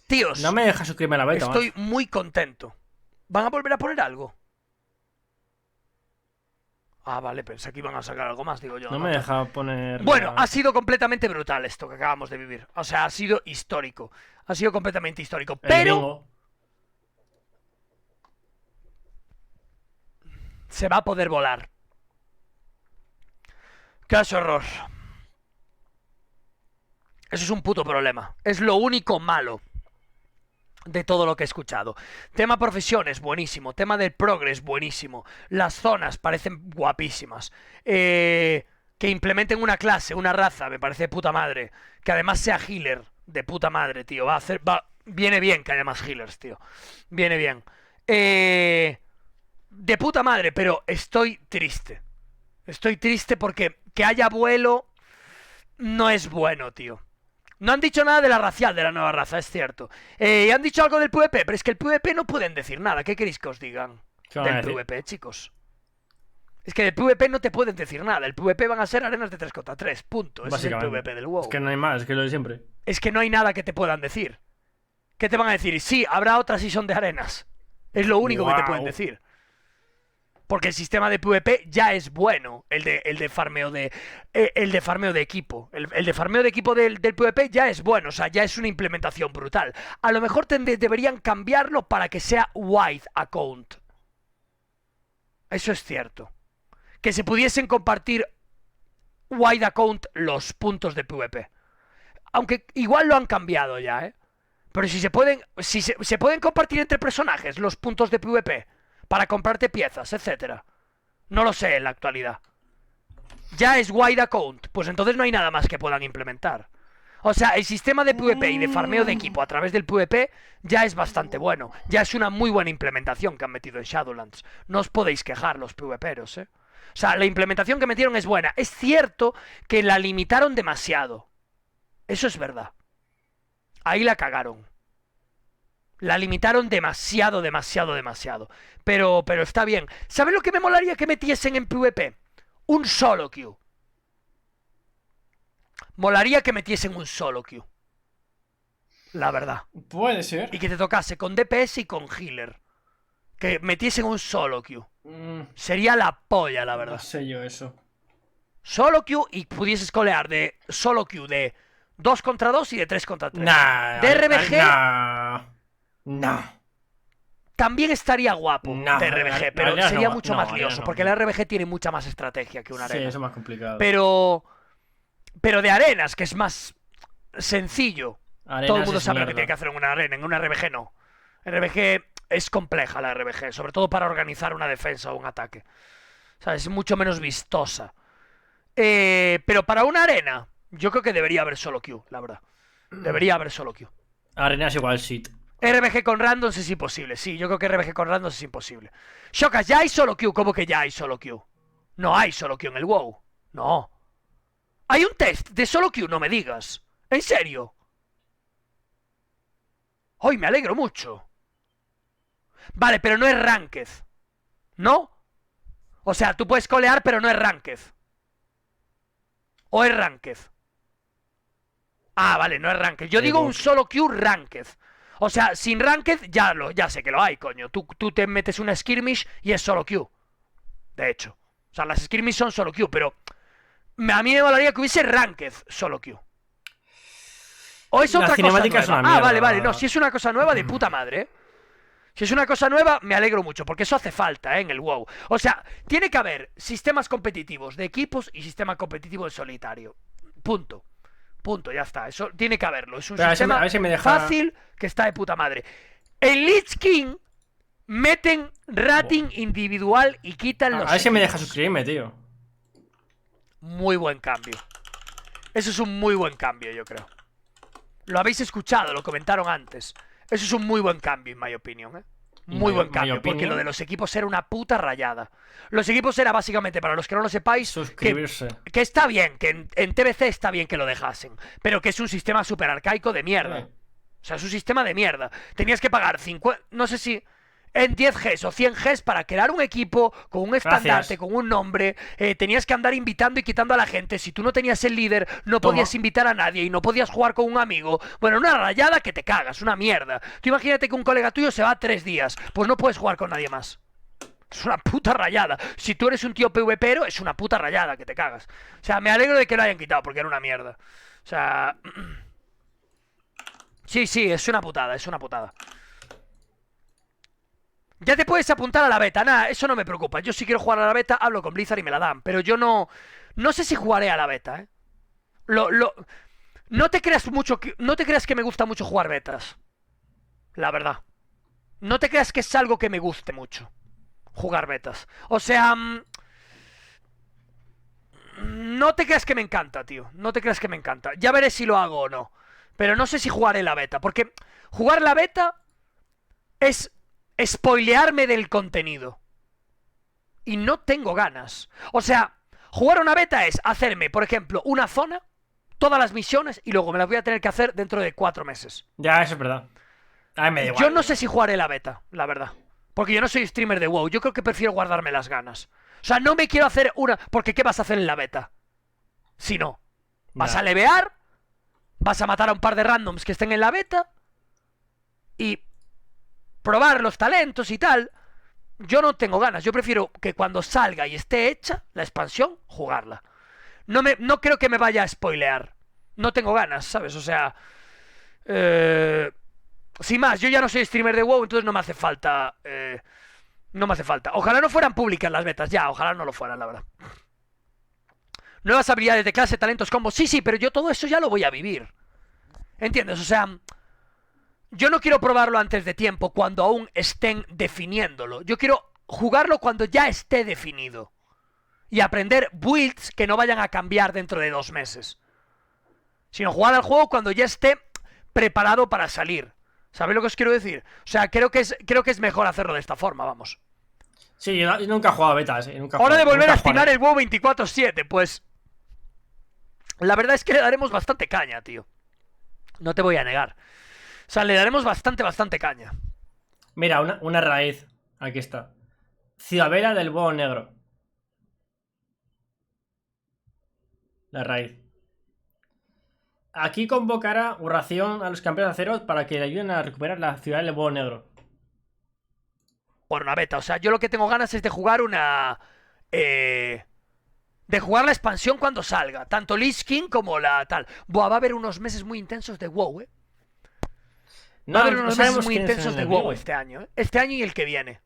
Tíos, no me deja suscribirme a la beta. Estoy muy contento. ¿Van a volver a poner algo? Ah, vale, pensé que iban a sacar algo más, digo yo. No me deja poner... Bueno, ha sido completamente brutal esto que acabamos de vivir. O sea, ha sido histórico. Ha sido completamente histórico. Pero... se va a poder volar. ¡Qué horror! Eso es un puto problema. Es lo único malo de todo lo que he escuchado. Tema profesiones, buenísimo. Tema del progress, buenísimo. Las zonas parecen guapísimas. Que implementen una clase, una raza, me parece de puta madre. Que además sea healer, de puta madre, tío. Viene bien que haya más healers, tío. Viene bien. De puta madre, pero estoy triste. Estoy triste porque que haya vuelo no es bueno, tío. No han dicho nada de la racial de la nueva raza, es cierto. Han dicho algo del PvP, pero es que el PvP no pueden decir nada. ¿Qué queréis que os digan del PvP, chicos? Es que del PvP no te pueden decir nada. El PvP van a ser arenas de 3 contra 3, punto. Ese es el PvP del WoW. Es que no hay más, es que lo de siempre. Es que no hay nada que te puedan decir. ¿Qué te van a decir? Sí, habrá otra season de arenas. Es lo único que te pueden decir. Porque el sistema de PvP ya es bueno, el de farmeo de equipo. El de farmeo de equipo del PvP ya es bueno, o sea, ya es una implementación brutal. A lo mejor deberían cambiarlo para que sea wide account. Eso es cierto. Que se pudiesen compartir wide account los puntos de PvP. Aunque igual lo han cambiado ya, ¿eh? Pero si se pueden compartir entre personajes los puntos de PvP para comprarte piezas, etcétera. No lo sé en la actualidad. Ya es wide account, pues entonces no hay nada más que puedan implementar. O sea, el sistema de PvP y de farmeo de equipo a través del PvP ya es bastante bueno. Ya es una muy buena implementación que han metido en Shadowlands. No os podéis quejar los PvPeros, ¿eh? O sea, la implementación que metieron es buena. Es cierto que la limitaron demasiado. Eso es verdad. Ahí la cagaron. La limitaron demasiado. Pero está bien. ¿Sabes lo que me molaría que metiesen en PvP? Un solo queue. Molaría que metiesen un solo queue. La verdad. Puede ser. Y que te tocase con DPS y con healer. Que metiesen un solo queue. Sería la polla, la verdad. No sé yo eso. Solo queue y pudieses colear de solo queue de 2 contra 2 y de 3 contra 3. Nah, de RBG. No. También estaría guapo de RBG, pero arena sería no, mucho más lioso, porque el RBG tiene mucha más estrategia que una arena. Sí, eso es más complicado. Pero de arenas, que es más sencillo. Arenas todo el mundo es sabe lo que mierda. tiene que hacer en una arena, en una RBG no. RBG es compleja la RBG, sobre todo para organizar una defensa o un ataque. O sea, es mucho menos vistosa. Pero para una arena, yo creo que debería haber solo queue, la verdad. Debería haber solo queue. Arenas igual sit. RBG con randoms es imposible. Sí, yo creo que RBG con randoms es imposible. Shokas, ya hay solo queue. ¿Cómo que ya hay solo queue? No hay solo queue en el WoW. No. Hay un test de solo queue, no me digas. ¿En serio? Hoy me alegro mucho. Vale, pero no es ranked. ¿No? O sea, tú puedes colear, pero no es ranked. ¿O es ranked? Ah, vale, no es ranked. Yo digo un solo queue ranked. O sea, sin ranked ya sé que lo hay, coño. Tú te metes una skirmish y es solo queue. De hecho. O sea, las skirmish son solo queue, pero a mí me molaría que hubiese ranked solo queue. O es otra cosa nueva. Es una mierda. Vale, no, si es una cosa nueva, de puta madre, ¿eh? Si es una cosa nueva, me alegro mucho, porque eso hace falta, en el WoW. O sea, tiene que haber sistemas competitivos de equipos y sistema competitivo de solitario. Punto, ya está. Eso tiene que haberlo. Es un sistema fácil que está de puta madre. En Lich King meten rating individual y quitan los... A ver si me deja suscribirme, tío. Muy buen cambio. Eso es un muy buen cambio, yo creo. Lo habéis escuchado, lo comentaron antes. Eso es un muy buen cambio, en mi opinión, ¿eh? Muy buen cambio, porque lo de los equipos era una puta rayada. Los equipos era básicamente, para los que no lo sepáis, suscribirse. Que está bien, que en TBC está bien que lo dejasen, pero que es un sistema súper arcaico de mierda. O sea, es un sistema de mierda. Tenías que pagar 50, no sé si en 10 Gs o 100 Gs para crear un equipo con un estandarte, con un nombre. Tenías que andar invitando y quitando a la gente. Si tú no tenías el líder, no podías invitar a nadie y no podías jugar con un amigo. Bueno, una rayada que te cagas, una mierda. Tú imagínate que un colega tuyo se va 3 días, pues no puedes jugar con nadie más. Es una puta rayada. Si tú eres un tío PvPero, es una puta rayada que te cagas. O sea, me alegro de que lo hayan quitado, porque era una mierda. O sea... Sí, es una putada, Ya te puedes apuntar a la beta, nada, eso no me preocupa. Yo si quiero jugar a la beta, hablo con Blizzard y me la dan. Pero yo no sé si jugaré a la beta, ¿eh? No te creas que me gusta mucho jugar betas. La verdad. No te creas que es algo que me guste mucho jugar betas. O sea... no te creas que me encanta, tío. No te creas que me encanta. Ya veré si lo hago o no. Pero no sé si jugaré la beta. Porque jugar la beta es... spoilearme del contenido. Y no tengo ganas. O sea, jugar una beta es hacerme, por ejemplo, una zona, todas las misiones, y luego me las voy a tener que hacer dentro de 4 meses. Ya, eso es verdad. A mí me da igual. Yo no sé si jugaré la beta, la verdad. Porque yo no soy streamer de WoW. Yo creo que prefiero guardarme las ganas. O sea, no me quiero hacer una... Porque ¿qué vas a hacer en la beta? Si no. Vas a levear, vas a matar a un par de randoms que estén en la beta, y... probar los talentos y tal. Yo no tengo ganas. Yo prefiero que cuando salga y esté hecha la expansión, jugarla. No creo que me vaya a spoilear. No tengo ganas, ¿sabes? O sea... sin más, yo ya no soy streamer de WoW, entonces no me hace falta... no me hace falta. Ojalá no fueran públicas las betas. Ya, ojalá no lo fueran, la verdad. Nuevas habilidades de clase, talentos, combos. Sí, pero yo todo eso ya lo voy a vivir. ¿Entiendes? O sea... yo no quiero probarlo antes de tiempo, cuando aún estén definiéndolo. Yo quiero jugarlo cuando ya esté definido. Y aprender builds que no vayan a cambiar dentro de 2 meses. Sino jugar al juego cuando ya esté preparado para salir. ¿Sabéis lo que os quiero decir? O sea, creo que es mejor hacerlo de esta forma, vamos. Sí, yo nunca he jugado a betas, Hora de volver a estimar el WoW 24/7, pues... la verdad es que le daremos bastante caña, tío. No te voy a negar. O sea, le daremos bastante caña. Mira, una raíz. Aquí está. Ciudadela del Búho Negro. La raíz. Aquí convocará oración a los campeones de acero para que le ayuden a recuperar la ciudad del Búho Negro. jugar una beta. O sea, yo lo que tengo ganas es de jugar una... de jugar la expansión cuando salga. Tanto Lich King como la tal. Buah, va a haber unos meses muy intensos de WoW, ¿eh? Va a haber unos meses muy intensos de WoW este año, ¿eh? Este año y el que viene.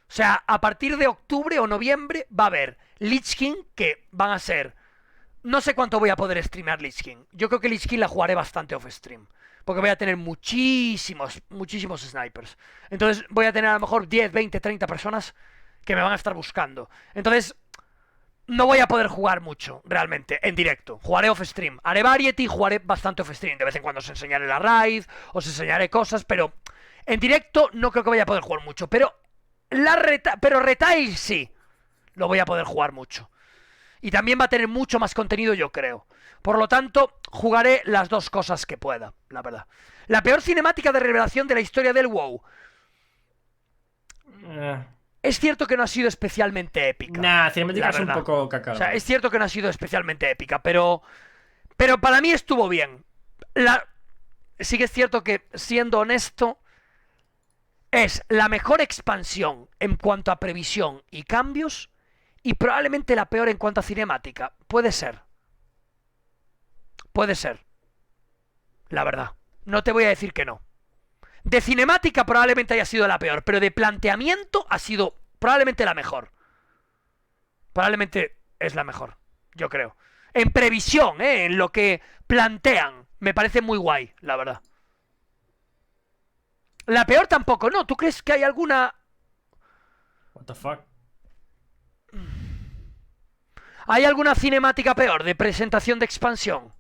O sea, a partir de octubre o noviembre va a haber Lich King que van a ser... No sé cuánto voy a poder streamear Lich King. Yo creo que Lich King la jugaré bastante off-stream. Porque voy a tener muchísimos snipers. Entonces voy a tener a lo mejor 10, 20, 30 personas que me van a estar buscando. Entonces no voy a poder jugar mucho, realmente, en directo. Jugaré off-stream. Haré variety y jugaré bastante off-stream. De vez en cuando os enseñaré la raid, os enseñaré cosas, pero en directo no creo que vaya a poder jugar mucho. Pero retail sí, lo voy a poder jugar mucho. Y también va a tener mucho más contenido, yo creo. Por lo tanto, jugaré las dos cosas que pueda, la verdad. La peor cinemática de revelación de la historia del WoW. Es cierto que no ha sido especialmente épica. Nah, cinemática es un poco cacao. O sea, es cierto que no ha sido especialmente épica, pero para mí estuvo bien. Sí que es cierto que, siendo honesto, es la mejor expansión en cuanto a previsión y cambios y probablemente la peor en cuanto a cinemática. Puede ser. Puede ser. La verdad. No te voy a decir que no. De cinemática probablemente haya sido la peor, pero de planteamiento ha sido probablemente la mejor. Probablemente es la mejor, yo creo. En previsión, en lo que plantean, me parece muy guay, la verdad. La peor tampoco, ¿no? ¿Tú crees que hay alguna...? What the fuck? ¿Hay alguna cinemática peor de presentación de expansión?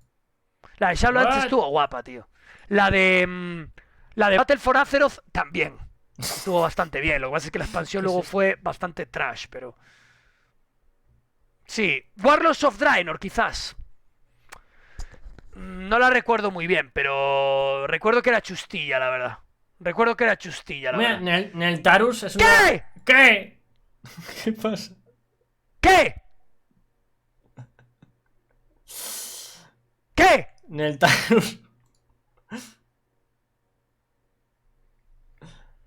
La de Shadowlands estuvo guapa, tío. La de Battle for Azeroth también. Estuvo bastante bien. Lo que pasa es que la expansión luego fue bastante trash, pero... Sí. Warlords of Draenor, quizás. No la recuerdo muy bien, pero... Recuerdo que era chustilla, la verdad. Recuerdo que era chustilla, la verdad. Neltarus es una... ¿Qué? ¿Qué? ¿Qué pasa? ¿Qué? ¿Qué? Neltarus.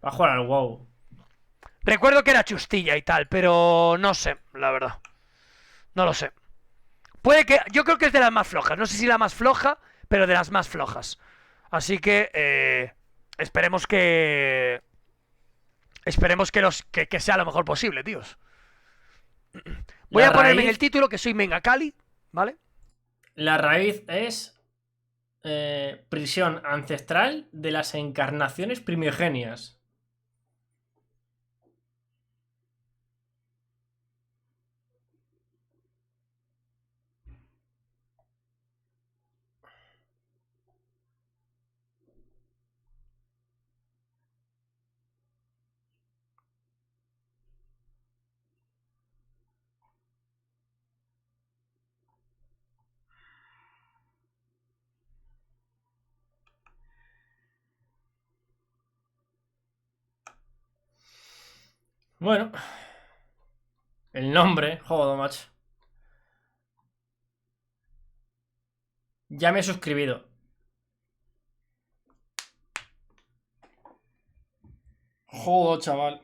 Va a jugar al WoW. Recuerdo que era chustilla y tal, pero no sé, la verdad. No lo sé. Puede que... Yo creo que es de las más flojas. No sé si la más floja, pero de las más flojas. Así que... esperemos que... Esperemos que sea lo mejor posible, tíos. Voy a ponerme en el título que soy Mengakali, ¿vale? La raíz es... prisión ancestral de las encarnaciones primigenias. Bueno. El nombre, joder, macho. Ya me he suscribido. Joder, chaval.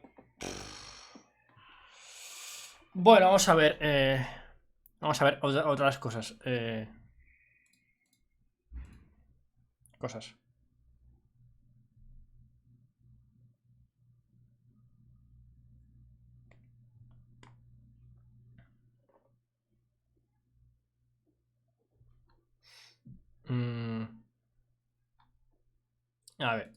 Bueno, vamos a ver. Vamos a ver otras cosas. Cosas. A ver.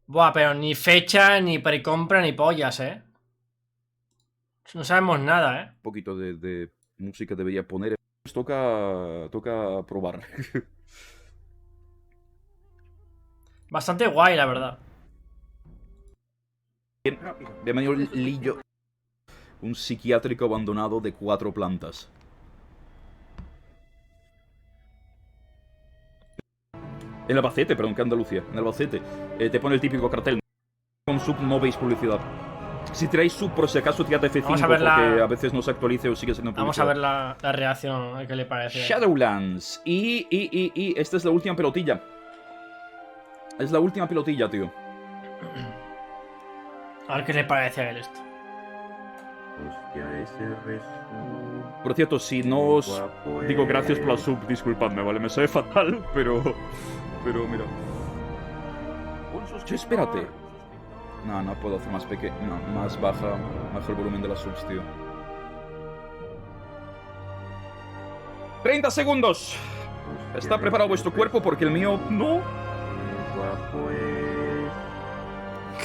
Buah, pero ni fecha, ni precompra, ni pollas, ¿eh? No sabemos nada, ¿eh? Un poquito de música debería poner. Pues toca probar. Bastante guay, la verdad. Bienvenido, Lillo. Un psiquiátrico abandonado de 4 plantas. En Albacete, perdón, que Andalucía. En Albacete. Te pone el típico cartel. Con sub no veis publicidad. Si traéis sub, por si acaso, tirad F5 porque a veces no se actualice o sigue siendo publicidad. Vamos a ver la reacción, a qué le parece. Shadowlands. Y esta es la última pelotilla. Es la última pelotilla, tío. A ver qué le parece a él esto. Por cierto, si no os digo gracias por la sub, disculpadme, ¿vale? Me sabe fatal, pero mira. Yo, espérate. No puedo hacer más pequeño. No, más baja el volumen de las subs, tío. 30 segundos. ¿Está preparado vuestro cuerpo? Porque el mío no.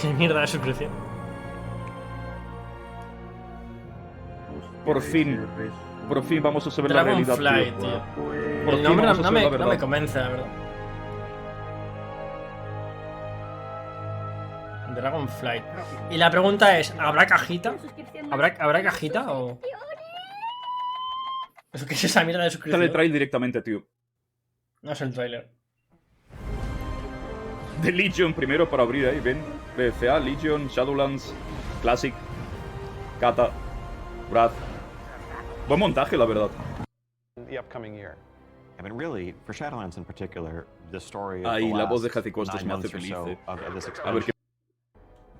Qué mierda de suscripción. Por fin vamos a saber la realidad, Dragonfly, tío. El nombre no me convence, la verdad. Dragonfly. Y la pregunta es, ¿habrá cajita? ¿Habrá cajita o...? ¿Eso qué es esa mierda de suscripción? Sale el trailer directamente, tío. No es el trailer. De Legion primero para abrir ahí, ven. BFA, Legion, Shadowlands, Classic, Kata, Wrath. Buen montaje, la verdad. The upcoming year. I mean, really, for Shadowlands in particular, the story of Ahí, the la voz de last Jacicostos 9 me hace months or feliz. so of this A ver expansion. qué...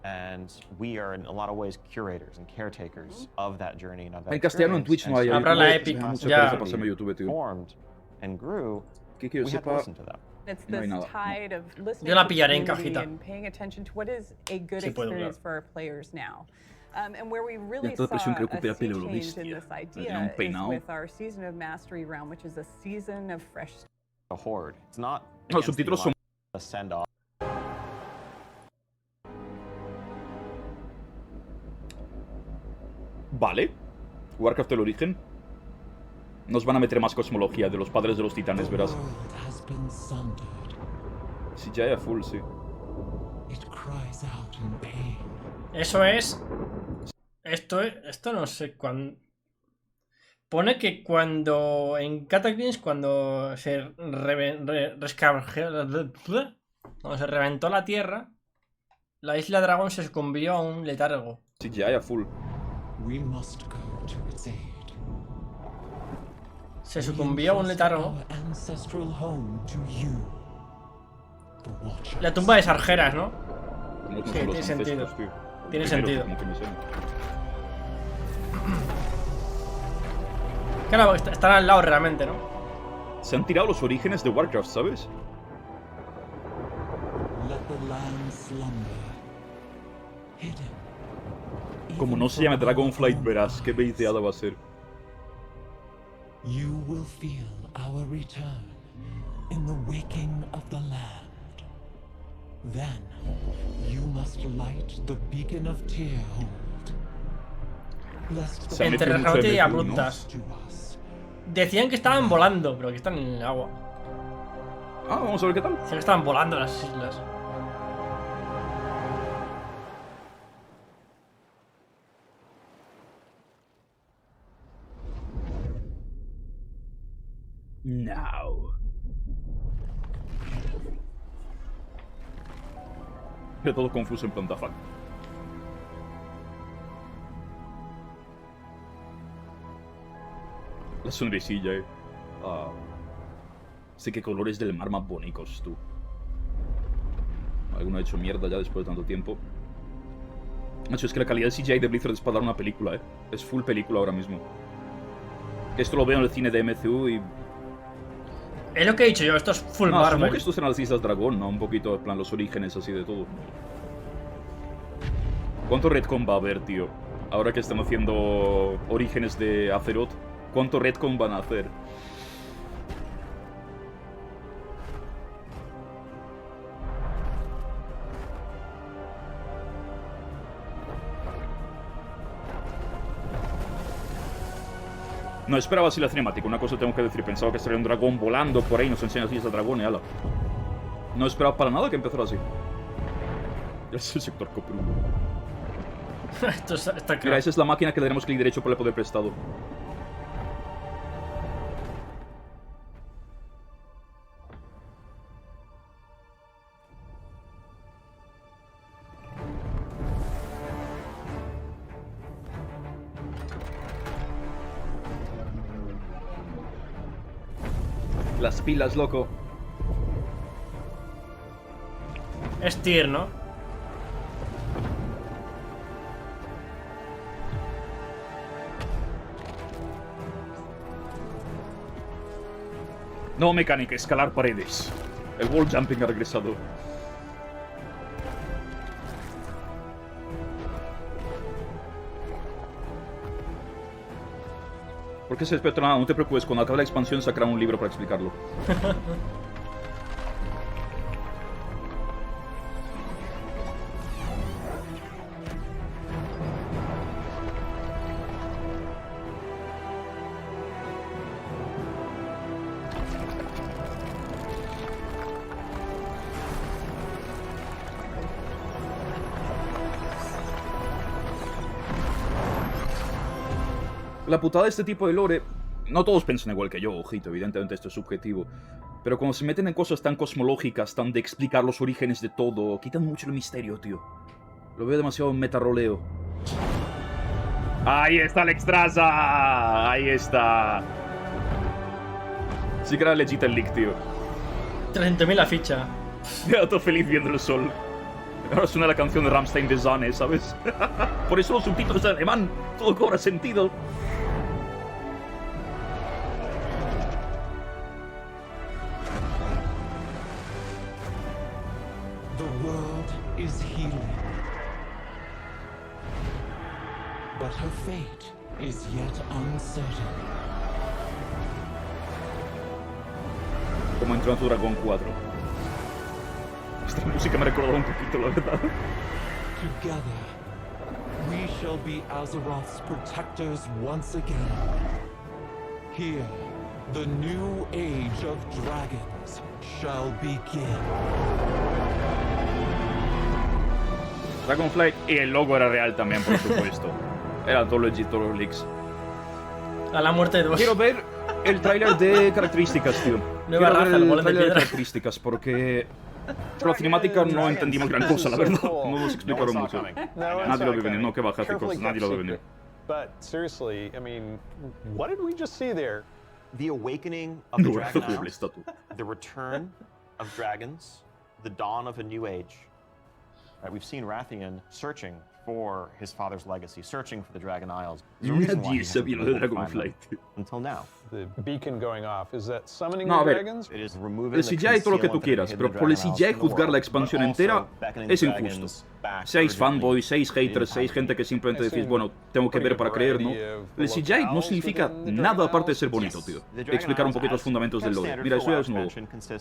And we are in a lot of ways curators and caretakers of that journey and of that En castellano en Twitch no hay. Habrá la Epic, ya. YouTube, formed and grew. Que yo we had to sepa, listen to them. It's no hay this nada. tide of listening Yo la to pillaré en community cajita. and paying attention to what is a good Sí, puedo experience ver. for our players now. And where we really toda saw presión que a recupera sea pelo, lo change in bestia. this Tenía un idea is peinado. with our Season of Mastery realm, which is a season of fresh. A horde. It's not. Los subtítulos son... A send off. Vale. Warcraft el origen. Nos van a meter más cosmología de los padres de los titanes, verás. Sí, ya full, sí. Eso es... Esto no sé cuándo... Pone que cuando... En Cataclysm, cuando se cuando se reventó la Tierra, la isla Dragón se sucumbió a un letargo. Sí, ya full. Se sucumbió a un letargo. La tumba de Sargeras, ¿no? No Sí, son los tiene sentido. ancestros, tío. Tiene Primero, sentido. como que me suena. Claro, están al lado realmente, ¿no? Se han tirado los orígenes de Warcraft, ¿sabes? Como no se llame Dragonflight, verás qué beiteada va a ser. You will feel our return in the waking of the land. Then you must light the beacon of Tearhold. Entre rejamente y abruptas. Decían que estaban volando, pero que están en el agua. Ah, vamos a ver qué tal. Decían que estaban volando las islas. Now. De todo confuso en planta fuck. La sonrisilla, Sí, que colores del mar más bonitos, tú. Alguno ha hecho mierda ya después de tanto tiempo. Macho, es que la calidad de CGI de Blizzard es para dar una película, Es full película ahora mismo. Esto lo veo en el cine de MCU y... Es lo que he dicho yo, esto es full No, asumo Marvel. que esto serán las Islas Dragón, ¿no? Un poquito, en plan, los orígenes así de todo. ¿Cuánto retcon va a haber, tío? Ahora que están haciendo orígenes de Azeroth, ¿cuánto retcon van a hacer? No esperaba así la cinemática, una cosa tengo que decir. Pensaba que sería un dragón volando por ahí, nos enseña así ese dragón y ala. No esperaba para nada que empezara así. Es el sector Copru. Esto está claro. Mira, esa es la máquina que le tenemos clic derecho por el poder prestado. Las pilas, loco. Es tier, ¿no? No mecánica, escalar paredes. El wall jumping ha regresado. ¿Por qué se despierta nada? No te preocupes, cuando acabe la expansión sacará un libro para explicarlo. La putada de este tipo de lore, no todos piensan igual que yo, ojito, evidentemente esto es subjetivo, pero cuando se meten en cosas tan cosmológicas, tan de explicar los orígenes de todo, quitan mucho el misterio, tío. Lo veo demasiado metaroleo. ¡Ahí está el extraza! ¡Ahí está! Sí que era legit el leak, tío. 300.000 la ficha. Me todo feliz viendo el sol. Ahora suena la canción de Rammstein de Zane, ¿sabes? Por eso los subtítulos en alemán, todo cobra sentido. Is healing, but her fate is yet uncertain. Como entró en tu Dragón 4. Esta música me recordó un poquito, la verdad. Together, we shall be Azeroth's protectors once again. Here, the new age of dragons shall begin. Dragonflight y el logo era real también, por supuesto. Era todo legit, todos los leaks. A la muerte de dos. Quiero ver el tráiler de características, tío. Nueva raza, el golem de tráiler de piedra. características, porque con la cinemática no entendimos gran cosa, la verdad. No nos explicaron mucho. Nadie lo ve venir, no que baja, chicos, nadie lo ve venir. But seriously, I mean, what did we just see there? The awakening of the No, Dragon horrible Isles, estatua. the return of dragons, the dawn of a new age. Right, we've seen Rathian searching for his father's legacy, searching for the Dragon Isles. There's a reason why he Nadie hasn't sabía been lo de able to find Dragonflight. them until now. The beacon going off, is that summoning No, a the ver. dragons? It is removing El the CGI y todo lo que tú concealment that quieras, had pero hidden the por el Dragon Isles CGI from the juzgar la world, expansión but entera also beckoning es the injusto. dragons back 6 urgently fanboys, 6 in haters, 6 time. gente que simplemente decís, bueno, tengo que ver para creer, ¿no? El CGI no significa nada aparte de ser bonito, tío. Explicar un poquito los fundamentos del lore. Mira, eso ya es nuevo.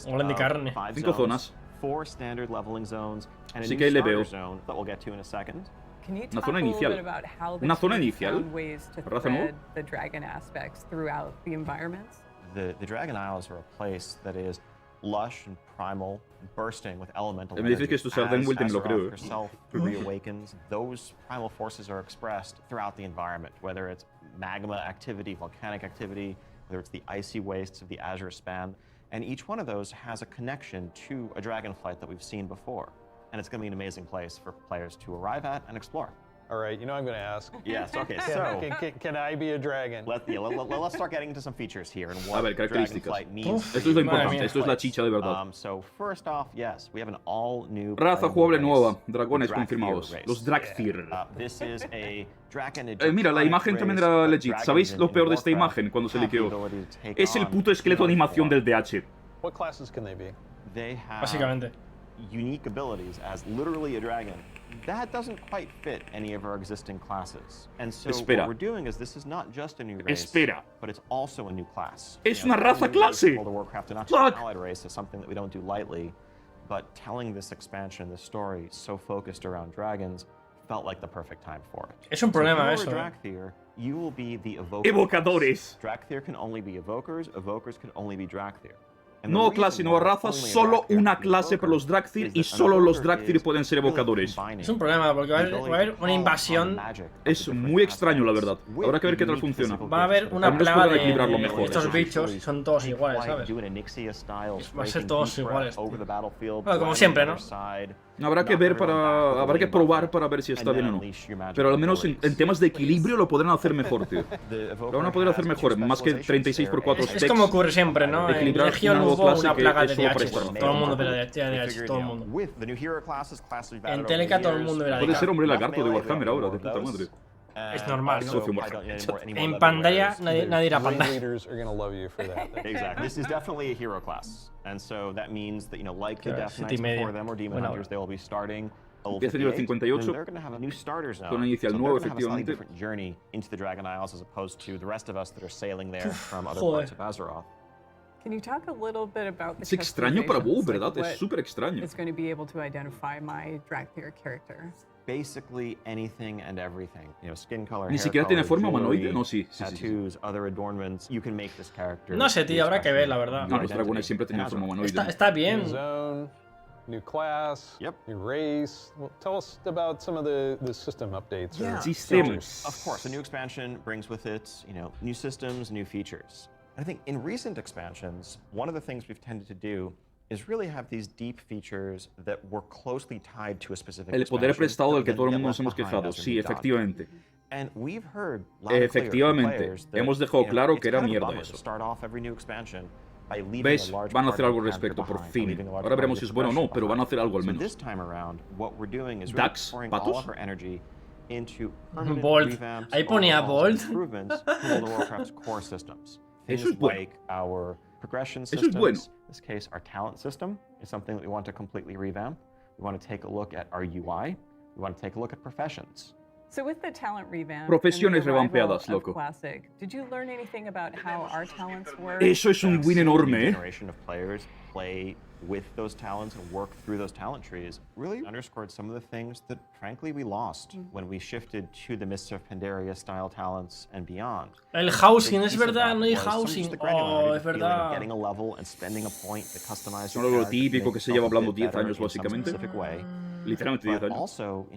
Golem de carne. 5 zonas. 4 standard leveling zones and a Sí new que ahí le starter veo. zone that we'll get to in a second. Can you Una talk zona a little inicial. bit about how the Una zona team inicial. found ways to Raza nueva. thread the dragon aspects throughout the environments? The Dragon Isles are a place that is lush and primal, bursting with elemental Me dices energy. que esto se da en vuelta y me lo Azeroth creo, herself reawakens, those primal forces are expressed throughout the environment, whether it's magma activity, volcanic activity, whether it's the icy wastes of the Azure Span, and each one of those has a connection to a dragonflight that we've seen before. And it's going to be an amazing place for players to arrive at and explore. All right, you know I'm going to ask. Yes, okay, so... Can I be a dragon? Let's start getting into some features here and A what ver, características. dragonflight means. Esto es lo importante, esto es la chicha de verdad. So first off, yes, we have an all-new Raza playable jugable race, nueva, dragones the Drakthir confirmados. race. Los Drakthir. This is a Draken Mira, la imagen también era legit. ¿Sabéis lo peor de esta imagen cuando se liqueó? Es el puto esqueleto de animación del DH. What classes can they be? They have Básicamente. unique abilities as literally a dragon. That doesn't quite fit any of our existing classes. And so Espera. what we're doing is this is not just a new race, Espera. but it's also a new class. Es You know, una raza starting with clase. World of Warcraft, and not Fuck. just an allied race is something that we don't do lightly, but telling this expansion, this story, so focused around dragons, felt like the perfect time for it. Es un problema so if eso, you eh. are Drakthir, you will be the evoker. Evocadores. Drakthir can only be evokers, evokers can only be Drakthir. No clase, no raza, solo una clase para los Dragthir y solo los Dragthir pueden ser evocadores. Es un problema porque va a haber una invasión. Es muy extraño, la verdad. Habrá que ver qué tal funciona. Va a haber una Al menos plaga podrán equilibrarlo de mejor, estos eso sí. bichos y son todos iguales, ¿sabes? Va a ser todos iguales. Bueno, como siempre, ¿no? Habrá que ver habrá que probar para ver si está bien o no. Pero al menos en temas de equilibrio lo podrán hacer mejor, tío. Lo van a poder hacer mejor, más que 36x4 Es stacks. como ocurre siempre, ¿no? En Equilibrar Legion una hubo clase una que plaga es de solo para DH. estar. Todo el mundo era de DH, todo el mundo. En Teleca todo el mundo era de Puede DH. ser hombre lagarto de Warhammer ahora, de puta madre. Es normal, ¿no? Socio En pantalla nadie irá a pantalla. Exactly. This is definitely a hero class, and so that means that, like the Death Knights before them or Demon Hunters, they will be starting Empieza el nivel 58, they're going to have a new starter zone. zona inicial So nuevo, they're going to have a slightly efectivamente. different journey into the Dragon Isles as opposed to the rest of us that are sailing there from other Joder. parts of Azeroth. Can you talk a little bit about the Es extraño para WoW, customizations, ¿verdad? like Es súper extraño. It's going to be able to identify my Dragthir character. Basically anything and everything. Skin color, Ni hair siquiera tiene color, forma humanoide. jewelry, No, sí. tattoos, other adornments. You can make this character. No sé, tío, habrá que ver, la verdad. No, los dragones siempre tienen forma humanoide. Está bien. New zone, new class, new race. Well, tell us about some of the system updates. or features. Of course, a new expansion brings with it, new systems, new features. I think in recent expansions, one of the things we've tended to do is really have these deep features that were closely tied to a specific El poder expansion prestado del que that todo el then mundo get nos hemos left behind quejado. as we Sí, moved on. efectivamente. And we've heard loud and clear from Efectivamente. players that, Hemos dejado claro it's que era kind of a mierda bummer to eso. start off every new expansion by leaving ¿Ves? a large Van a part hacer of algo al your character respecto, por behind, fin. leaving a large Ahora part veremos of si your es bueno o no, progression pero van a behind. hacer algo al So menos. this time around, what we're doing is really Dax, pouring all patos. of our energy into permanent Bold. revamps, Ahí ponía overhauls, and bold. improvements to World of Warcraft's core systems. Things Eso es bueno. like our progression Eso es systems. bueno. In this case, our talent system is something that we want to completely revamp. We want to take a look at our UI. We want to take a look at professions. So with the talent revamp Profesiones and the arrival revampeadas, of loco. Classic, did you learn anything about how our talents work? Eso es un win enorme, ¿eh? Generation of players play with those talents and work through those talent trees really underscored some of the things that frankly we lost when we shifted to the Mists of Pandaria style talents and beyond. El housing, es verdad, no hay housing. Oh, es verdad. Getting a level and spending a point to customize Son your lo character, típico make que se yourself lleva a hablando bit 10 better años, in some básicamente. specific way. Literalmente 10 But años. also,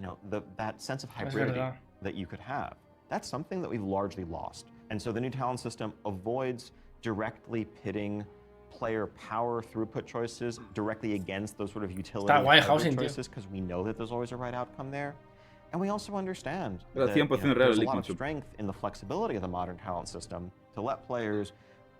that sense of Es hybridity verdad. that you could have. That's something that we've largely lost. And so the new talent system avoids directly pitting player power throughput choices directly against those sort of utility Está guay, hybrid housing, tío. choices, because we know that there's always a right outcome there. And we also understand Pero that 100% real there's a el lot of Ignition. strength in the flexibility of the modern talent system to let players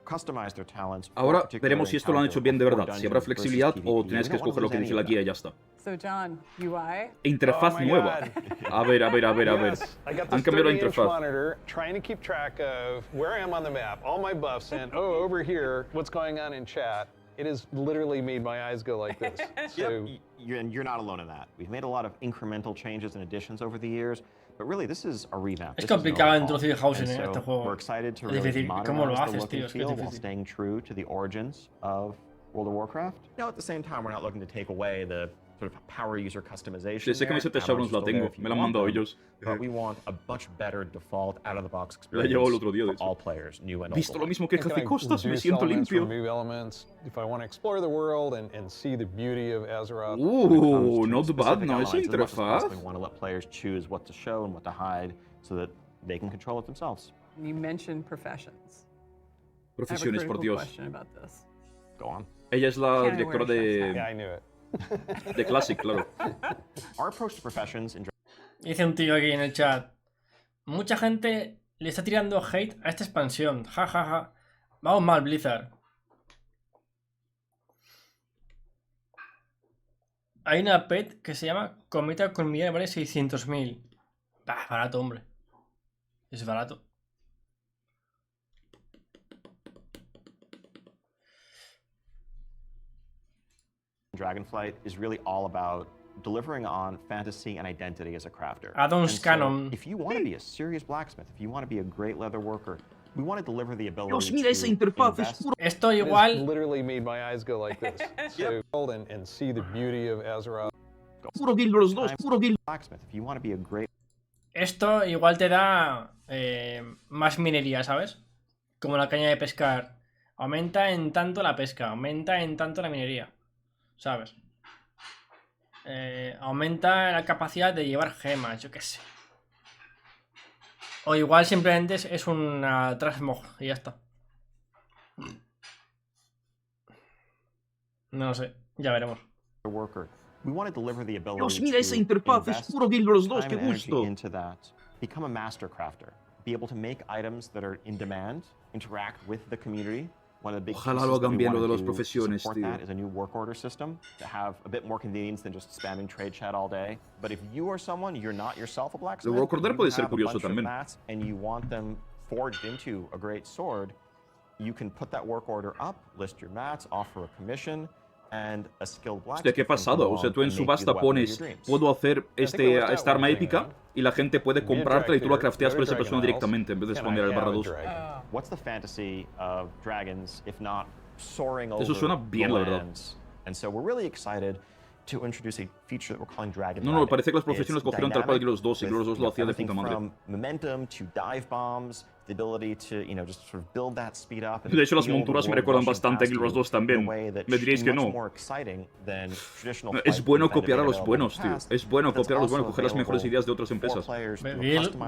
customize their talents for a Ahora particular veremos si esto lo han hecho bien de encounter verdad. or Si habrá dungeon flexibilidad versus o PvP. tenéis We que don't escoger lo wanna que lose dice la any of guía y ya está. So John, UI? Interfaz Oh my nueva. God. A ver. Yes, I got Han this cambiado la 30-inch interfaz. monitor, trying to keep track of where I am on the map, all my buffs, and over here, what's going on in chat. It has literally made my eyes go like this. So, And you're not alone in that. We've made a lot of incremental changes and additions over the years, but really this is a revamp. Es This is an complicado overhaul. introducir housing And en este so juego. We're excited to Es really difícil. ¿Cómo lo modernize the haces, look tío? and Es que es feel while difícil. staying true to the origins of World of Warcraft. Now, at the same time, we're not looking to take away the sort of power user customization. Esa camiseta de Add-ons Shabrons are la still there tengo. if you Me la han want mandado them, ellos. But we want a much better default out-of-the-box La experience llevó el otro día, de for hecho. all players, new and old. Visto lo mismo que Can I Jace Costas, me reduce siento elements, limpio. remove elements? If I want to explore the world and see the beauty of Azeroth. Not bad, ¿no? Esa interfaz. We want to let players choose what to show and what to hide so that they can control it themselves. You mentioned professions. Profesiones, por I have a critical Dios. question about this. Go on. Ella es la Can I directora wear a de... Yeah, I knew it. de Classic, claro. Our approach to professions in Dice un tío aquí en el chat. Mucha gente le está tirando hate a esta expansión. Ja, ja, ja. Vamos mal, Blizzard. Hay una pet que se llama Cometa Colmillar y vale 600.000. Bah, barato, hombre. Es barato. Dragonflight is really all about delivering on fantasy and identity as a crafter. Addons And so canon. If you want to be a serious blacksmith, if you want to be a great leather worker, we want to deliver the ability Dios, mira esa to interfaz, es invest puro... Esto It has igual. literally made my eyes go like this. So, and see the beauty of Azeroth. Puro guild los dos, puro guild. blacksmith. If you want to be a great Esto igual te da más minería, ¿sabes? Como la caña de pescar. Aumenta en tanto la pesca, aumenta en tanto la minería, ¿sabes? Aumenta la capacidad de llevar gemas, yo qué sé. O igual simplemente es una transmog y ya está. No lo sé, ya veremos. Dios, mira esa interfaz, es puro Guild Wars 2, qué gusto. Become a master crafter. Be able to make items that are in demand, interact with the community. One of the big Ojalá lo hagan bien lo de las pieces profesiones, that we want to support tío. that is a new work order system to have a bit more convenience than just spamming trade chat all day. But if you are someone, you're not yourself a blacksmith, El work order you puede ser have a curioso bunch of también. mats and you want them forged into a great sword, you can put that work order up, list your mats, offer a commission, and a skilled blacksmith. Hostia, qué pasada. O sea, tú en subasta pones, puedo hacer esta arma épica y la gente puede comprártela y tú la crafteas por esa persona directamente en vez de spamear el /2. What's the fantasy of dragons if not soaring over Eso suena bien, la verdad. lands? And so we're really excited to introduce a feature that we're calling Dragon No, Riding. parece que las profesiones It's cogieron tal cual dynamic Guild Wars 2 y Guild Wars 2 lo hacía de everything puta madre. from momentum to dive bombs, the ability to, just sort of build that speed up. De hecho, las monturas me recuerdan bastante a Guild Wars 2 también. Me diríais que no. Es bueno copiar a los buenos, tío. Es bueno copiar a los buenos, coger las mejores ideas de otras empresas.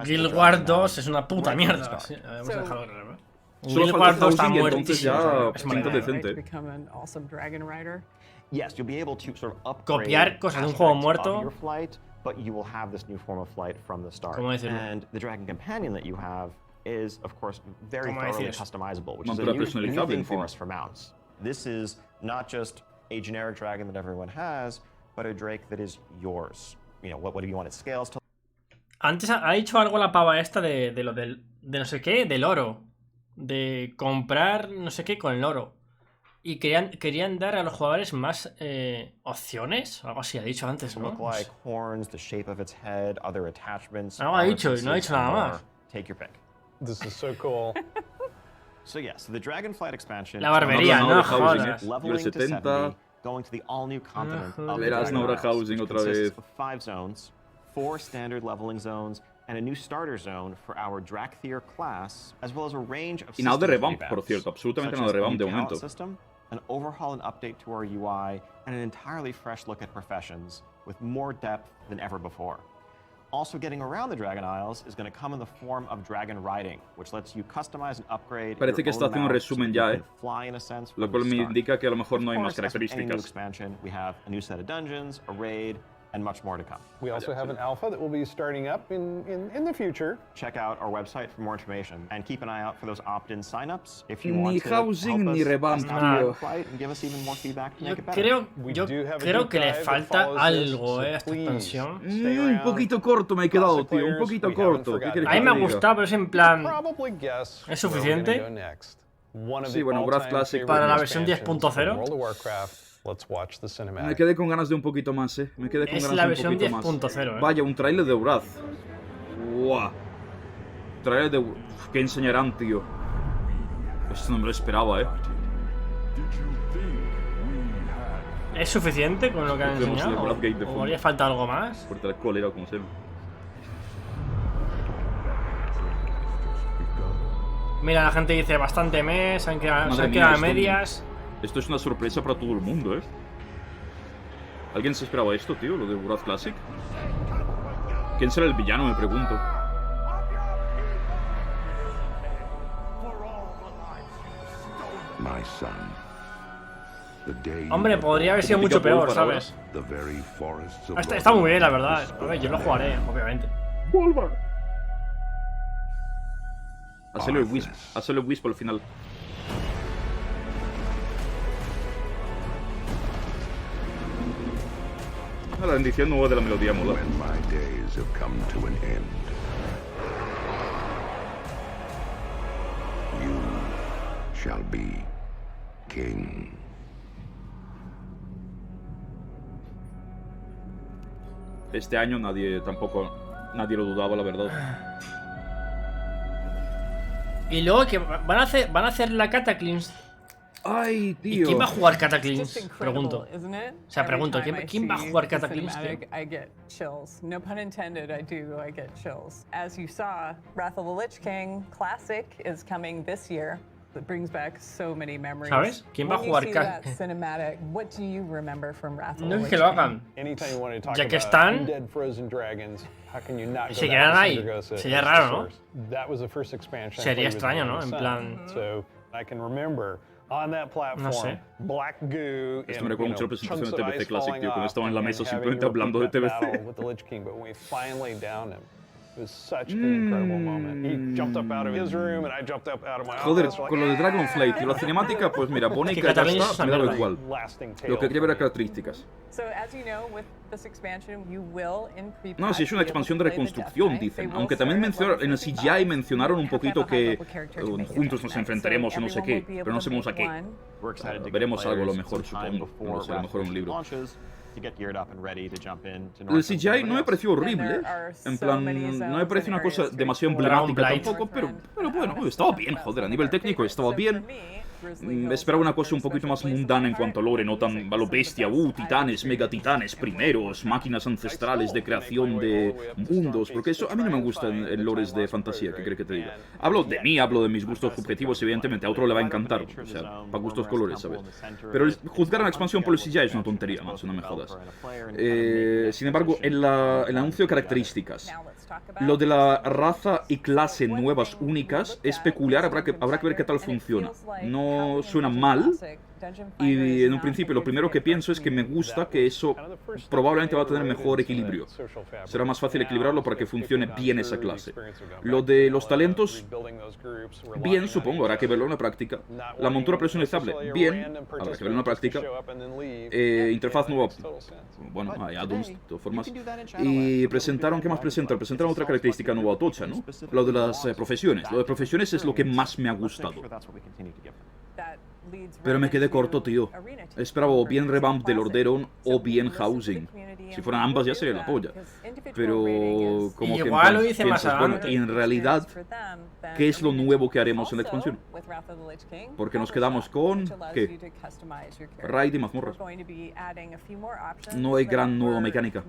Guild Wars 2 es una puta mierda. Sí, vamos a dejarlo claro, ¿no? Solo Guild Wars falta 2 está housing y entonces muertísimo. ya pinta decente. Become an awesome dragon rider. Yes, you'll be able to sort of upgrade Copiar cosas de un juego aspects of muerto. your flight, but you will have this new form of flight from the start. ¿Cómo decirlo? And the Dragon Companion that you have is, of course, very ¿Cómo thoroughly decir eso? customizable, which is a Montura new personalizable, thing for encima. us for mounts. This is not just a generic dragon that everyone has, but a drake that is yours. What do you want its scales to? Antes ha dicho algo la pava esta de lo de no sé qué, del oro. De comprar no sé qué con el oro. Y querían dar a los jugadores más opciones. Algo así ha dicho antes, ¿no? Look like horns, the shape of its head, other attachments. Algo ha dicho, armor no ha pieces, dicho nada and more. más. Take your pick. This is so cool. So yes, the Dragonflight expansion. La barbería, no jodas. Leveling to 70. 70, going to the all-new continent of the Verás, no habrá Dragon Isles, housing which otra consists vez. of 5 zones, 4 standard leveling zones, and a new starter zone for our Drakthir class, as well as a range of Y nada de systems Revamp, revamps, por cierto. Absolutamente such nada de as Revamp de new talent momento. system, an overhaul and update to our UI, and an entirely fresh look at professions with more depth than ever before. Also getting around the Dragon Isles is going to come in the form of Dragon Riding, which lets you customize and upgrade Parece your que está own haciendo un mount so resumen that you ya, can fly in a sense Lo from cual the me start. indica que a lo mejor no hay Of más course, as with any new características. expansion, we have a new set of dungeons, a raid, and much more to come. We also have an alpha that will be starting up in the future. Check out our website for more information and keep an eye out for those opt-in signups if you Ni want to housing help ni us Revamp, test out tío. the flight and give us even more feedback to Yo make it better. creo que le falta algo a esta expansión. Un poquito corto me he quedado, tío. Un poquito corto. ¿Qué quieres A mí que me ha te diga? gustado, pero es en plan. ¿Es suficiente? Sí, bueno, Wrath Classic. Para la versión World 10.0. of Warcraft. Let's watch the Me cinematic. quedé con ganas de un poquito más, Me quedé con Es ganas la de un versión poquito más. 10.0, Vaya, un tráiler de Wrath. Guau. Tráiler de... Uf, ¿qué enseñarán, tío? Esto no me lo esperaba, ¿Es suficiente con lo que han Vemos el enseñado? Wrath Gate de ¿O fondo. haría falta algo más? Fuerte la cólera, como se llama. Mira, la gente dice bastante mes, se han quedado Madre a mía, medias. Esto es una sorpresa para todo el mundo, ¿Alguien se esperaba esto, tío? Lo de Wrath Classic. ¿Quién será el villano, me pregunto? My son. The day Hombre, podría haber sido mucho peor, ¿sabes? the very forests of Está muy bien, la verdad. A ver, yo lo jugaré, obviamente. Hazlo el Wisp. Hazlo el Wisp al final. La rendición nueva de la melodía mola. When my days have come to an end, you shall be king. Este año nadie lo dudaba, la verdad. Y luego que van a hacer la Cataclysm. Ay, ¿Y tío. quién va a jugar Cataclysm? Pregunto. Isn't it? O sea, Every pregunto, time I ¿quién va a see jugar the Cataclysm? cinematic, I get chills. No pun intended, I get chills. As you saw, Wrath of the Lich King Classic is coming this year. It brings back so many memories. ¿Sabes? ¿Quién va a When you jugar see K? that cinematic, what do you remember from Wrath of the No es Lich que lo King? hagan. Anytime you want to talk Ya que about están, undead frozen dragons, how can you not y go se back quedan to ahí. Sindragosa Sería as the raro, ¿no? source? That was the first expansion. I Sería played with extraño, my ¿no? En son. plan... So I can remember on that platform, No sé. black goo Esto and, me recuerda mucho a la presentación de TBC Classic, tío, cuando estaba en la mesa simplemente hablando de TBC. with the Lich King, but when we finally downed him, it was such an incredible moment. He jumped up out of his room and I jumped up out of my Joder, office. con lo de Dragonflight y la cinemática, pues mira, bonita ya está, me daba igual. Lo que quería ver era características. So as you know, with this expansion, you will in pre-patch No, sí, es una be able expansión to de play the reconstrucción, Death Knight. dicen. They Aunque will también start at en el level CGI 55 mencionaron un and have poquito a high que level character to make the juntos Death nos Knight. enfrentaremos So o no sé everyone qué, will be able pero no to sabemos a make qué. one. We're excited to give Veremos algo a lo players mejor, some time supongo. before No lo sé, a lo mejor un Wrath libro. launches to get geared up and ready to jump into El North CGI no me pareció horrible, en plan, no me pareció una cosa demasiado emblemática tampoco, pero bueno, estaba bien, joder, a nivel técnico estaba bien. Esperaba una cosa un poquito más mundana en cuanto a lore, no tan a lo bestia, titanes, megatitanes, primeros, máquinas ancestrales de creación de mundos, porque eso a mí no me gusta en lores de fantasía, ¿qué crees que te diga? Hablo de mí, hablo de mis gustos subjetivos, evidentemente, a otro le va a encantar, o sea, para gustos colores, ¿sabes? Pero juzgar a la expansión por el CGI es una tontería, macho, no me jodas. Sin embargo, en el anuncio de características, lo de la raza y clase nuevas únicas es peculiar, habrá que ver qué tal funciona. No suena mal, y en un principio lo primero que pienso es que me gusta que eso probablemente va a tener mejor equilibrio. Será más fácil equilibrarlo para que funcione bien esa clase. Lo de los talentos, bien, supongo, habrá que verlo en la práctica. La montura personalizable, bien, habrá que verlo en la práctica. Interfaz nueva, bueno, hay add-ons de todas formas. Y presentaron, ¿qué más presentaron? Presentaron otra característica nueva tocha, ¿no? Lo de las profesiones. Lo de profesiones es lo que más me ha gustado. Pero me quedé corto, tío. Esperaba o bien Revamp del Orderon o bien Housing. Si fueran ambas ya sería la polla. Pero como que igual lo hice más piensas, bueno, adelante. y en realidad, ¿qué es lo nuevo que haremos en la expansión? Porque nos quedamos con... ¿qué? Raid y mazmorras. No hay gran nueva mecánica.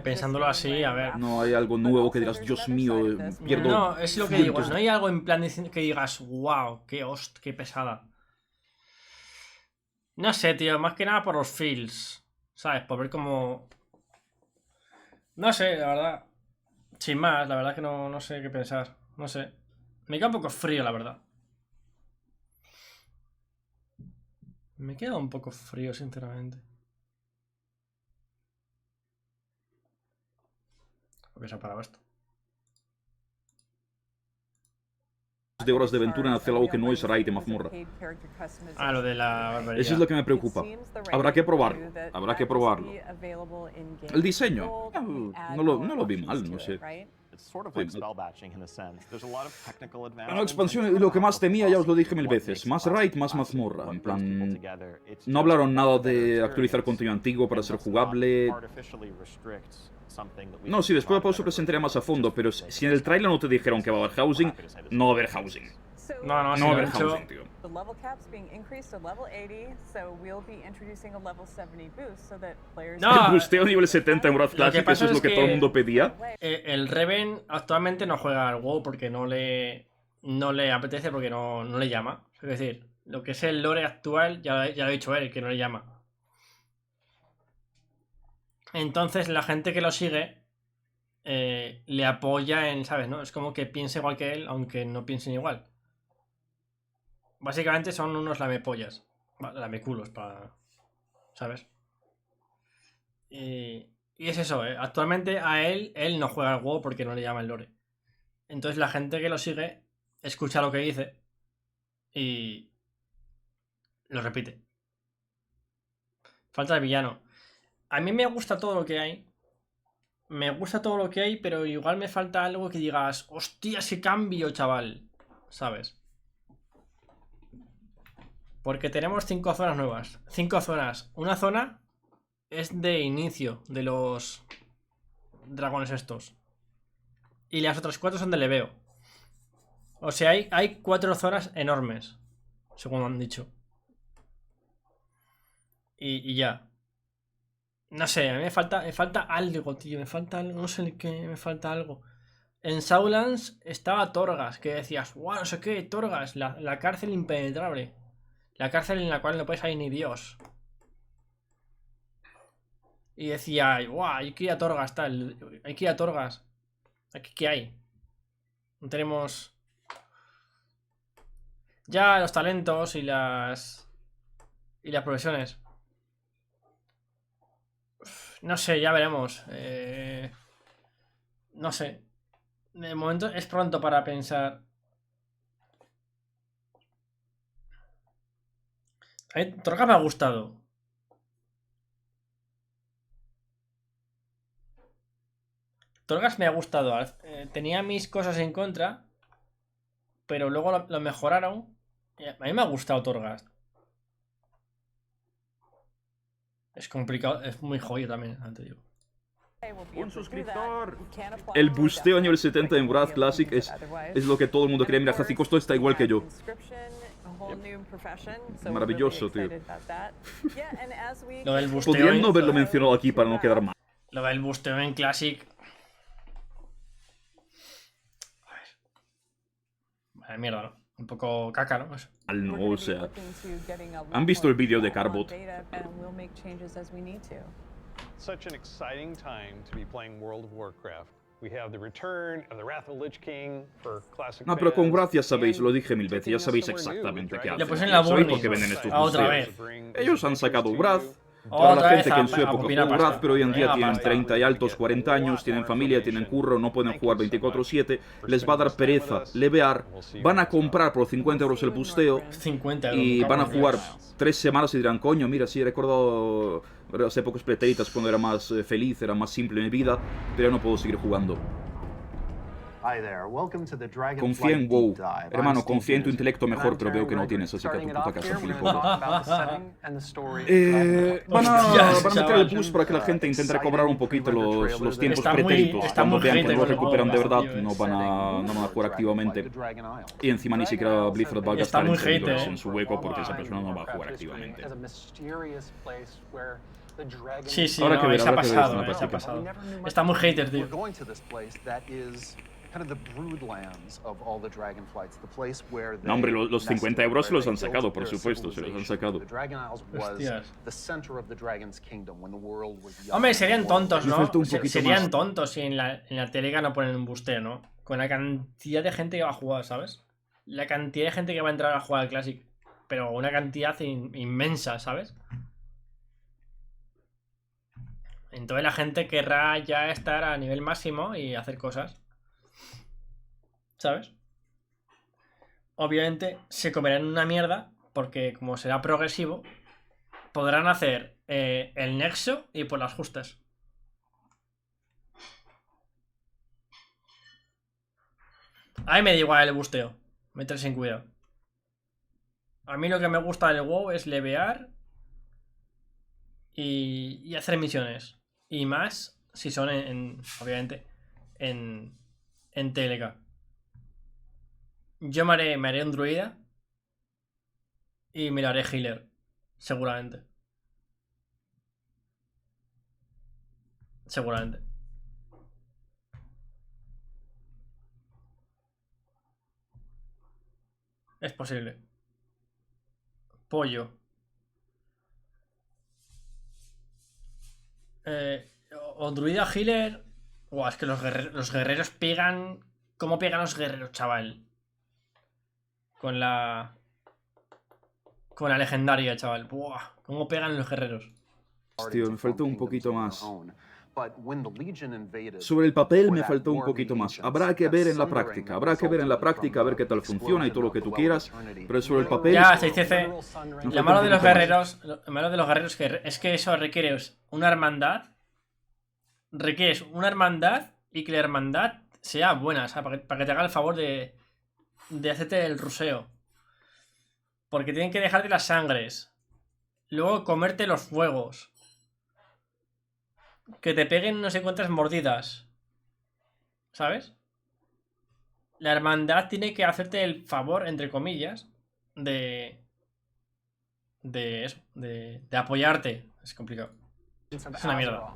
Pensándolo así, a ver. No hay algo nuevo que digas, Dios mío, pierdo... No, es lo que digo, no hay algo en plan que digas, wow, qué pesada. No sé, tío, más que nada por los feels, ¿sabes? Por ver cómo... No sé, la verdad. Sin más, la verdad que no sé qué pensar. No sé. Me queda un poco frío, la verdad. Me queda un poco frío, sinceramente. ¿Por qué se ha parado esto? De horas de aventura en hacer algo que no es raid de mazmorra. Ah, lo de la barbaridad. Eso es lo que me preocupa. Habrá que probarlo. Habrá que probarlo. El diseño, no lo vi mal, no sé. La expansión, lo que más temía, ya os lo dije mil veces, más raid, más mazmorra. En plan, no hablaron nada de actualizar contenido antiguo para ser jugable. No, sí, después de pausa presentaría más a fondo, pero si en el trailer no te dijeron que va a haber housing, no va a haber housing. No va a haber housing, tío. No, el busteo nivel 70 en World of Warcraft, eso es lo que todo el mundo pedía. El Revamp actualmente no juega al WoW porque no le apetece, porque no le llama. Es decir, lo que es el lore actual, ya lo ha dicho él, que no le llama. Entonces la gente que lo sigue le apoya en, ¿sabes? ¿No? Es como que piense igual que él, aunque no piensen igual. Básicamente son unos lamepollas. Lameculos para... ¿sabes? Y es eso, actualmente a él no juega al WoW porque no le llama el lore. Entonces la gente que lo sigue escucha lo que dice y lo repite. Falta el villano. A mí me gusta todo lo que hay. Me gusta todo lo que hay, pero igual me falta algo que digas, hostia, ese cambio, chaval. ¿Sabes? Porque tenemos 5 zonas nuevas. 5 zonas. Una zona es de inicio de los dragones estos. Y las otras 4 son de leveo. O sea, hay 4 zonas enormes, según han dicho. Y ya. No sé, a mí me falta algo, tío. Me falta algo, no sé qué, me falta algo. En Saulands estaba Torghast, que decías, guau, no sé qué, Torghast, la cárcel impenetrable. La cárcel en la cual no puedes ir ni Dios. Y decía, guau, hay que ir a Torghast, tal, hay que ir a Torghast. ¿Aquí qué hay? No tenemos... Ya los talentos y las... Y las profesiones. No sé, ya veremos. No sé. De momento es pronto para pensar. A mí Torghast me ha gustado. Torghast me ha gustado. Tenía mis cosas en contra, pero luego lo mejoraron. A mí me ha gustado Torghast. Es complicado, es muy jodido también, te digo. ¡Un suscriptor! El busteo a nivel 70 en Wrath Classic es lo que todo el mundo quería. Mira, Jacicosto está igual que yo. Maravilloso, tío. Lo del busteo Podrían no haberlo mencionado aquí para no quedar mal. Lo del busteo en Classic. Vale, mierda, ¿no? Un poco caca, ¿no? Eso. No, o sea... ¿Han visto el vídeo de Carbot? Such an exciting time to be playing World of Warcraft. We have the return of the Wrath of Lich King for classic No, pero con fans. Wrath ya sabéis, lo dije mil veces, ya sabéis exactamente qué hacen. Le pusieron la ¿Sabéis Bunny. por qué venden estos Otra busteos? vez. Ellos han sacado Wrath. Para Otra la gente vez que en su a época opinar jugó pasta. Wrath, pero hoy en día Venga, tienen pasta. 30 y altos, 40 años, tienen familia, tienen curro, no pueden jugar 24/7, les va a dar pereza levear, van a comprar por 50 euros el busteo 50 y euros, van a cabrón, jugar Dios. 3 semanas y dirán, coño, mira, sí, he recordado las épocas pretéritas cuando era más feliz, era más simple mi vida, pero ya no puedo seguir jugando. Confía en WoW. Hermano, confía en tu intelecto mejor, pero veo que no tienes, así que a tu puta casa, gilipollas. Van a meter el boost para que la gente intente cobrar un poquito los tiempos Está muy- pretéritos. está Cuando muy vean que hater no lo con el recuperan de juego, verdad, tío, no van a jugar activamente. Y encima ni siquiera Blizzard va a Está gastar muy en servidores hater, en su hueco porque esa persona no va a jugar activamente. Sí, sí, Habrá no, que ver, se ha habrá que ver pasado, en la se ha práctica. pasado. Está muy hater, tío. No, hombre, los 50 euros se los han sacado, por supuesto, se los han sacado. Hostias. Hombre, serían tontos, Me ¿no? falta un poquito Serían más. tontos si en la Telega no ponen un busteo, ¿no? Con la cantidad de gente que va a jugar, ¿sabes? La cantidad de gente que va a entrar a jugar al Classic. Pero una cantidad inmensa, ¿sabes? Entonces la gente querrá ya estar a nivel máximo y hacer cosas. ¿Sabes? Obviamente se comerán una mierda porque como será progresivo, podrán hacer el nexo y por las justas. A mí me da igual el busteo. Meterse en cuidado. A mí lo que me gusta del WoW es levear y hacer misiones. Y más si son obviamente, en TLK. Yo me haré un druida y me lo haré healer, seguramente. Seguramente. Es posible. Pollo. O druida healer. Buah, es que los guerreros pegan. ¿Cómo pegan los guerreros, chaval? Con la legendaria, chaval. Buah, ¿cómo pegan los guerreros? Tío, me faltó un poquito más. Sobre el papel me faltó un poquito más. Habrá que ver en la práctica. Habrá que ver en la práctica a ver qué tal funciona y todo lo que tú quieras. Pero sobre el papel... Ya, 6CC. me Lo falta malo un de los poquito más. guerreros. Lo malo de los guerreros es que eso requiere una hermandad. Requieres una hermandad y que la hermandad sea buena, o sea, para que te haga el favor de hacerte el ruseo. Porque tienen que dejarte las sangres. Luego comerte los fuegos. Que te peguen no sé cuántas mordidas. ¿Sabes? La hermandad tiene que hacerte el favor, entre comillas, de eso, de apoyarte. Es complicado. Es una mierda.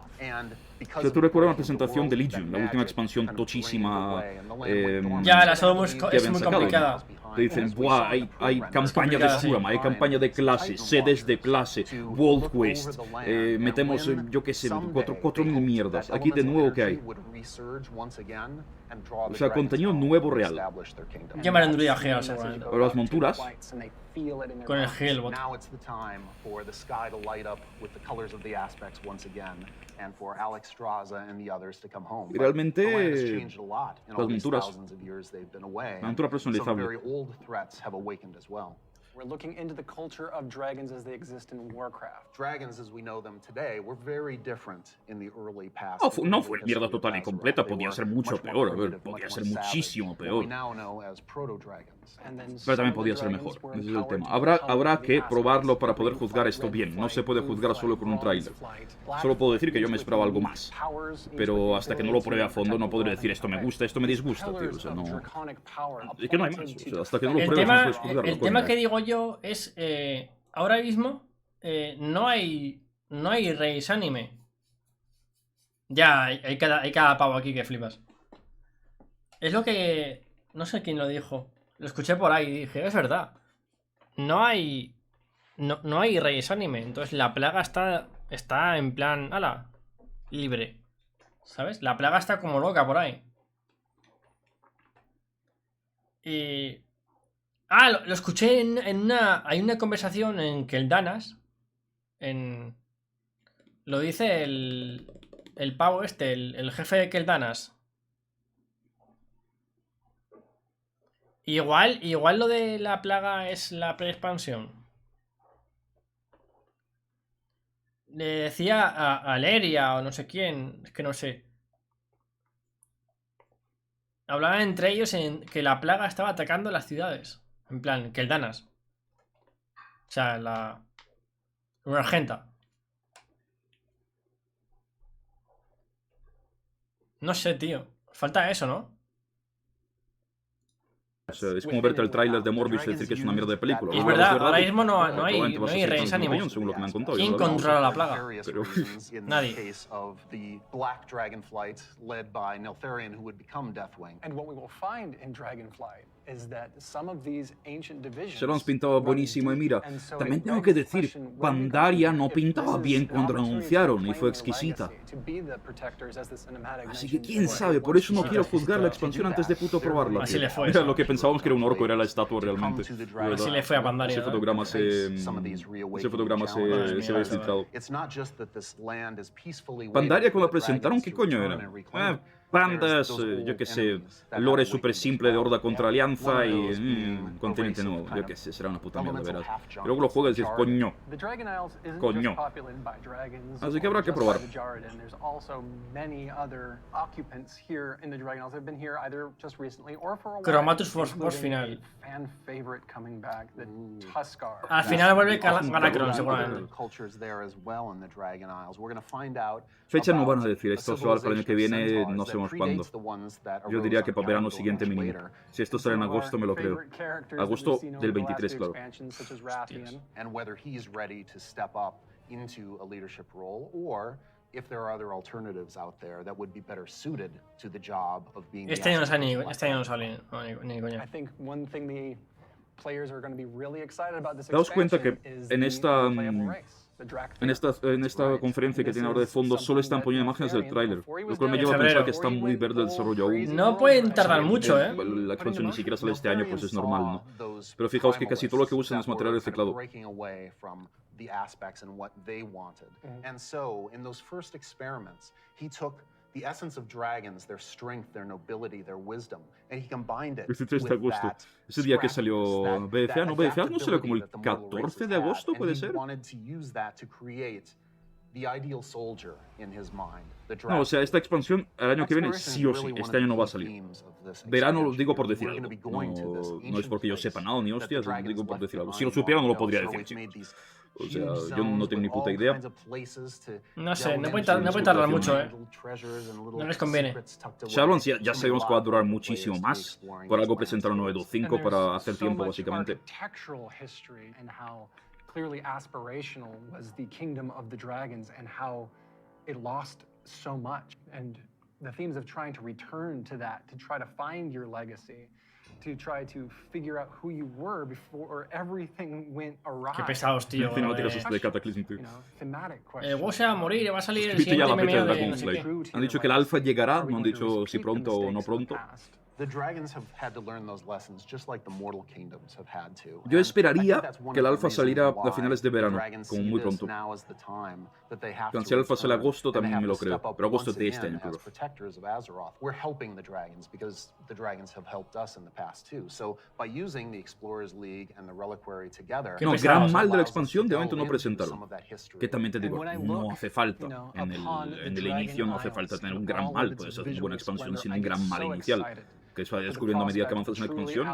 O sea, tú recuerdas la presentación de Legion, la última expansión tochísima Ya, la solo que es habían muy sacado, complicada. ¿no? Te dicen, buah, hay campaña de Surama, hay campaña de clase, sedes de clase, World Quest, metemos, yo qué sé, 4.000 mierdas. Aquí de nuevo, ¿qué hay? O sea, contenido nuevo real. Ya me rendría Gea, seguramente. Pero las monturas... Con el Hellbot. Realmente, las monturas, la montura personalizable. We're looking into the culture of dragons as they exist in Warcraft. Dragons as we know them today were very different in the early past. No fue mierda total y completa, podía ser mucho peor, a ver, podía ser muchísimo peor. Pero también podía ser mejor, ese es el tema. Habrá que probarlo para poder juzgar esto bien, no se puede juzgar solo con un tráiler. Solo puedo decir que yo me esperaba algo más. Pero hasta que no lo pruebe a fondo no podré decir esto me gusta, esto me disgusta, tío, o sea, no... Es que no hay más, o sea, hasta que no lo pruebes no puedes juzgarlo. El tema que digo yo es, ahora mismo no hay race anime. Ya, hay cada pavo aquí que flipas. Es lo que... No sé quién lo dijo. Lo escuché por ahí y dije, es verdad. No hay race anime. Entonces la plaga está en plan... ¡Hala! Libre. ¿Sabes? La plaga está como loca por ahí. Y... lo escuché en una... Hay una conversación en que el Danas... Lo dice el pavo este, el jefe de Keldanas. Igual lo de la plaga es la pre-expansión. Le decía a Leria o no sé quién, es que no sé. Hablaban entre ellos en que la plaga estaba atacando las ciudades. En plan, Keldanas. O sea, una argenta. No sé, tío. Falta eso, ¿no? O sea, es como verte el tráiler de Morbius y decir que es una mierda de película. Y es verdad, ahora mismo no hay reyes ánimos. Según lo que me han contado. ¿Quién controla la plaga? Pero... Nadie. And what we will find in Dragonflight is that some of these ancient divisions... Se lo han pintado buenísimo y mira, también tengo que decir, Pandaria no pintaba bien cuando lo anunciaron y fue exquisita. Así que quién sabe, por eso no quiero juzgar la expansión antes de puto probarla. Así le fue. Mira, lo que pensábamos que era un orco era la estatua realmente. Así le fue a Pandaria. Ese fotograma se había filtrado. Pandaria cuando la presentaron, ¿qué coño era? Pandas, yo qué sé, lore súper simple de horda contra alianza y continente nuevo, yo qué sé, será una puta mierda, verás. Y luego lo juegas y dices, coño, coño. Así que habrá que probar. Chromatus Force final. Al final vuelve Galacron, seguramente. Fecha no van a decir, esto solo para el año que viene, no sabemos cuándo. Yo diría que para verano siguiente mínimo. Si esto sale en agosto, me lo creo. Agosto del 23, claro. Este año no sale, ni coña. Daos cuenta que en esta conferencia que tiene ahora de fondo solo están poniendo imágenes del tráiler, lo cual me lleva a pensar que está muy verde el desarrollo aún. No pueden tardar mucho, La expansión ni siquiera sale este año, pues es normal, ¿no? Pero fijaos que casi todo lo que usan es material reciclado. The essence of dragons, their strength, their nobility, their wisdom, and he combined it Este 3 de agosto, ese día que salió BFA, ¿no? BFA no salió como el 14 de agosto, ¿puede ser? No, o sea, esta expansión el año que viene sí o sí, este año no va a salir. Verano lo digo por decir algo, no es porque yo sepa nada ni hostias, lo digo por decir algo. Si lo supiera no lo podría decir, chicos. O sea, yo no tengo ni puta idea. No sé, no puede tardar mucho, No les conviene. Shadowlands ya sabemos que va a durar muchísimo más. Por algo presentaron 9.5 para hacer tiempo, básicamente. Clearly aspirational was the kingdom of the dragons and how it lost so much. And the themes of trying to return to that, to try to find your legacy, to try to figure out who you were before everything went awry. Qué pesados, tío. Cinemáticas de Cataclysm, tío. El WoW se va a morir, va a salir el Viste ya siguiente la fecha de MMO de no sé Dragonflight. qué. Han dicho que el alfa llegará, no han dicho si pronto o no pronto. The dragons have had to learn those lessons just like the mortal kingdoms have had to. Yo esperaría And I think that's one que el of the alfa reasons saliera why a finales de verano, the dragons como see muy this pronto. now as the time that they have Plan, to si el alfa sale return, agosto and they también have me to lo creo, step up pero agosto once de este again año, as creo. protectors of Azeroth. We're helping the dragons because the dragons have helped us in the past too. So by using the Explorers League and the Reliquary together, No, gran mal de la expansión de momento no presentaron. Que también te digo, no hace falta. En el inicio no hace falta tener un gran mal. Puedes hacer una buena expansión sin un gran mal inicial. Que se vaya descubriendo a medida que avanzas en la expansión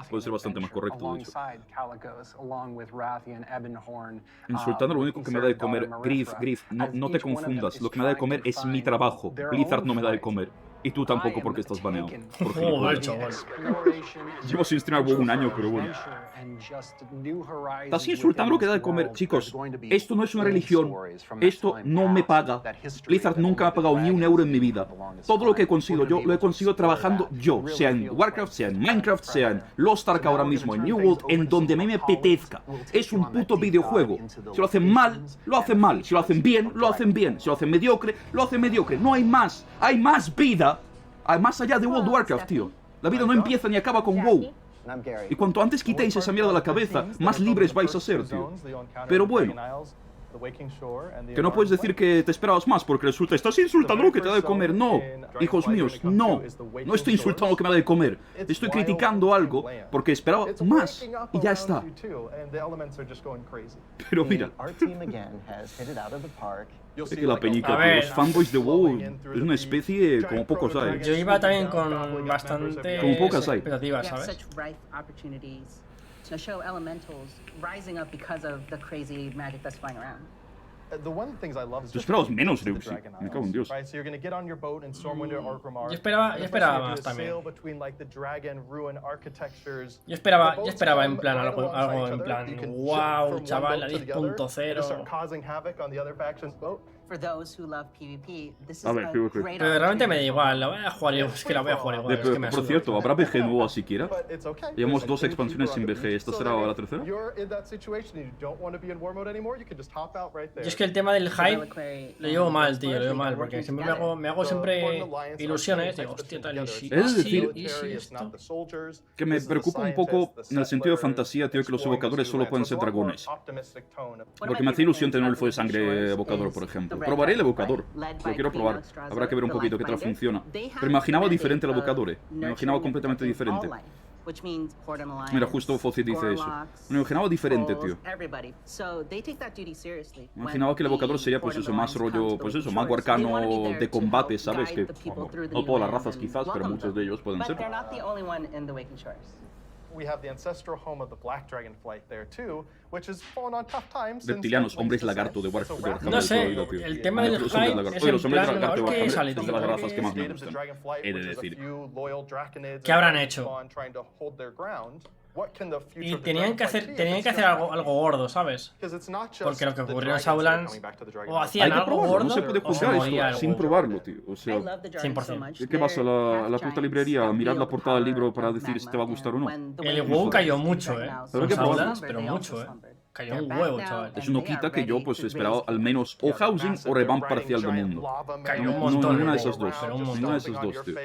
puede ser bastante más correcto, de hecho. Insultando lo único que me da de comer, Griff, no te confundas. Lo que me da de comer es mi trabajo. Blizzard no me da de comer. Y tú tampoco porque estás baneado. Joder, chaval. Llevo sin streamar un año, pero bueno. Estás insultando lo que da de comer. Chicos, esto no es una religión. Esto no me paga. Blizzard nunca me ha pagado ni un euro en mi vida. Todo lo que he conseguido yo, lo he conseguido trabajando yo. Sea en Warcraft, sea en Minecraft, sea en Lost Ark ahora mismo, en New World, en donde a mí me apetezca. Es un puto videojuego. Si lo hacen mal, lo hacen mal. Si lo hacen bien, lo hacen bien. Si lo hacen mediocre, lo hacen mediocre. No hay más. Hay más vida. Más allá de World of Warcraft, tío. La vida no empieza ni acaba con WoW. Y cuanto antes quitéis esa mierda de la cabeza, más libres vais a ser, tío. Pero bueno, que no puedes decir que te esperabas más porque resulta, estás insultando lo que te da de comer. No, hijos míos, no. No estoy insultando lo que me da de comer. Estoy criticando algo porque esperaba más y ya está. Pero mira. Es que la peñica, tío, los fanboys de WoW es una especie como pocos hay. Yo iba también con bastante Como pocas hay. expectativas, ¿sabes? To show elementals rising up because of the crazy magic that's flying around. Tú esperabas menos, Reusi. Me cago en Dios. Yo esperaba más también. Yo esperaba en plan algo en plan, wow, chaval, la 10.0. For those who love PvP, this is A ver, a creo great Pero realmente me da igual, la voy a jugar igual, es que la voy a jugar igual, es que me Por asusta. cierto, ¿habrá BG nuevo siquiera? Llevamos 2 expansiones sin BG. ¿Esta será la tercera? Yo es que el tema del hype lo llevo mal, tío, lo llevo mal, porque siempre me hago siempre ilusiones, digo, hostia, tal, y si, Es decir, esto. que me preocupa un poco en el sentido de fantasía, tío, que los evocadores solo pueden ser dragones. Porque me hace ilusión tener un elfo de sangre evocador, por ejemplo. Probaré el evocador, lo quiero probar. Habrá que ver un poquito qué tal funciona. Pero imaginaba diferente el evocador, me imaginaba completamente diferente. Mira, justo Fawcett dice eso. Me imaginaba diferente, tío. Me imaginaba que el evocador sería, pues eso, más rollo, pues eso, mago arcano de combate, ¿sabes? Que, ojo, no todas las razas quizás, pero muchos de ellos pueden ser. We have the ancestral home of the Black Dragonflight there too, which has fallen on tough times. Reptilianos, hombres lagarto de Warcraft. No sé, el tema del hype es en plan, no, es que sale, de las razas que más me gustan. He de decir. ¿Qué habrán hecho? Y tenían que hacer algo gordo, ¿sabes? Porque lo que ocurrió en Shadowlands, o hacían algo gordo, no se puede o se juzgar moría esto sin probarlo, tío. O sea, 100%. ¿qué vas a la puta librería a mirar la portada del libro para decir si te va a gustar o no? El WoW cayó mucho, con Shadowlands, pero mucho, Cayó un huevo, chaval. Eso no quita que yo pues esperaba al menos o housing o revamp parcial del mundo. Cayó un montón. Ninguna de esas dos, Pero un montón. ninguna de esas dos, tío.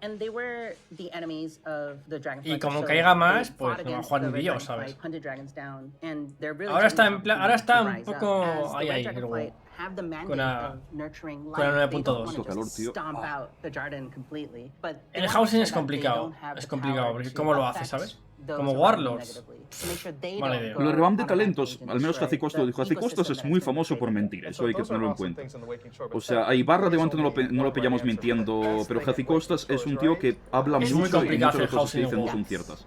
And they were the enemies of the Dragonflight. Y como So caiga más, they pues fought no va a against jugar the un Red vídeo, Dragonflight, ¿sabes? hunted dragons down, and they're really Ahora está taking ahora está to un rise poco up as the ahí, Red el Dragonflight have the mandate con la of nurturing con la life. They don't 9.2. want to calor, just tío. stomp out the Jarden completely. But they El want to housing show es that they complicado, don't have es the complicado, power porque to ¿cómo lo hace, affect sabes? those Como around them Warlords. negatively. To make sure they Mala don't idea. go Lo del revamp de on a rampage talentos, and al menos destroy Hacicosto the lo dijo. Hacicostas ecosystem es that muy has been famoso por created. mentir, eso hay que tenerlo en cuenta. O sea, a Ibarra de momento no lo pillamos mintiendo, pero Hacicostas es un tío que habla Es mucho muy complicado y muchas de las hacer cosas que housing dice no en son WoW. ciertas.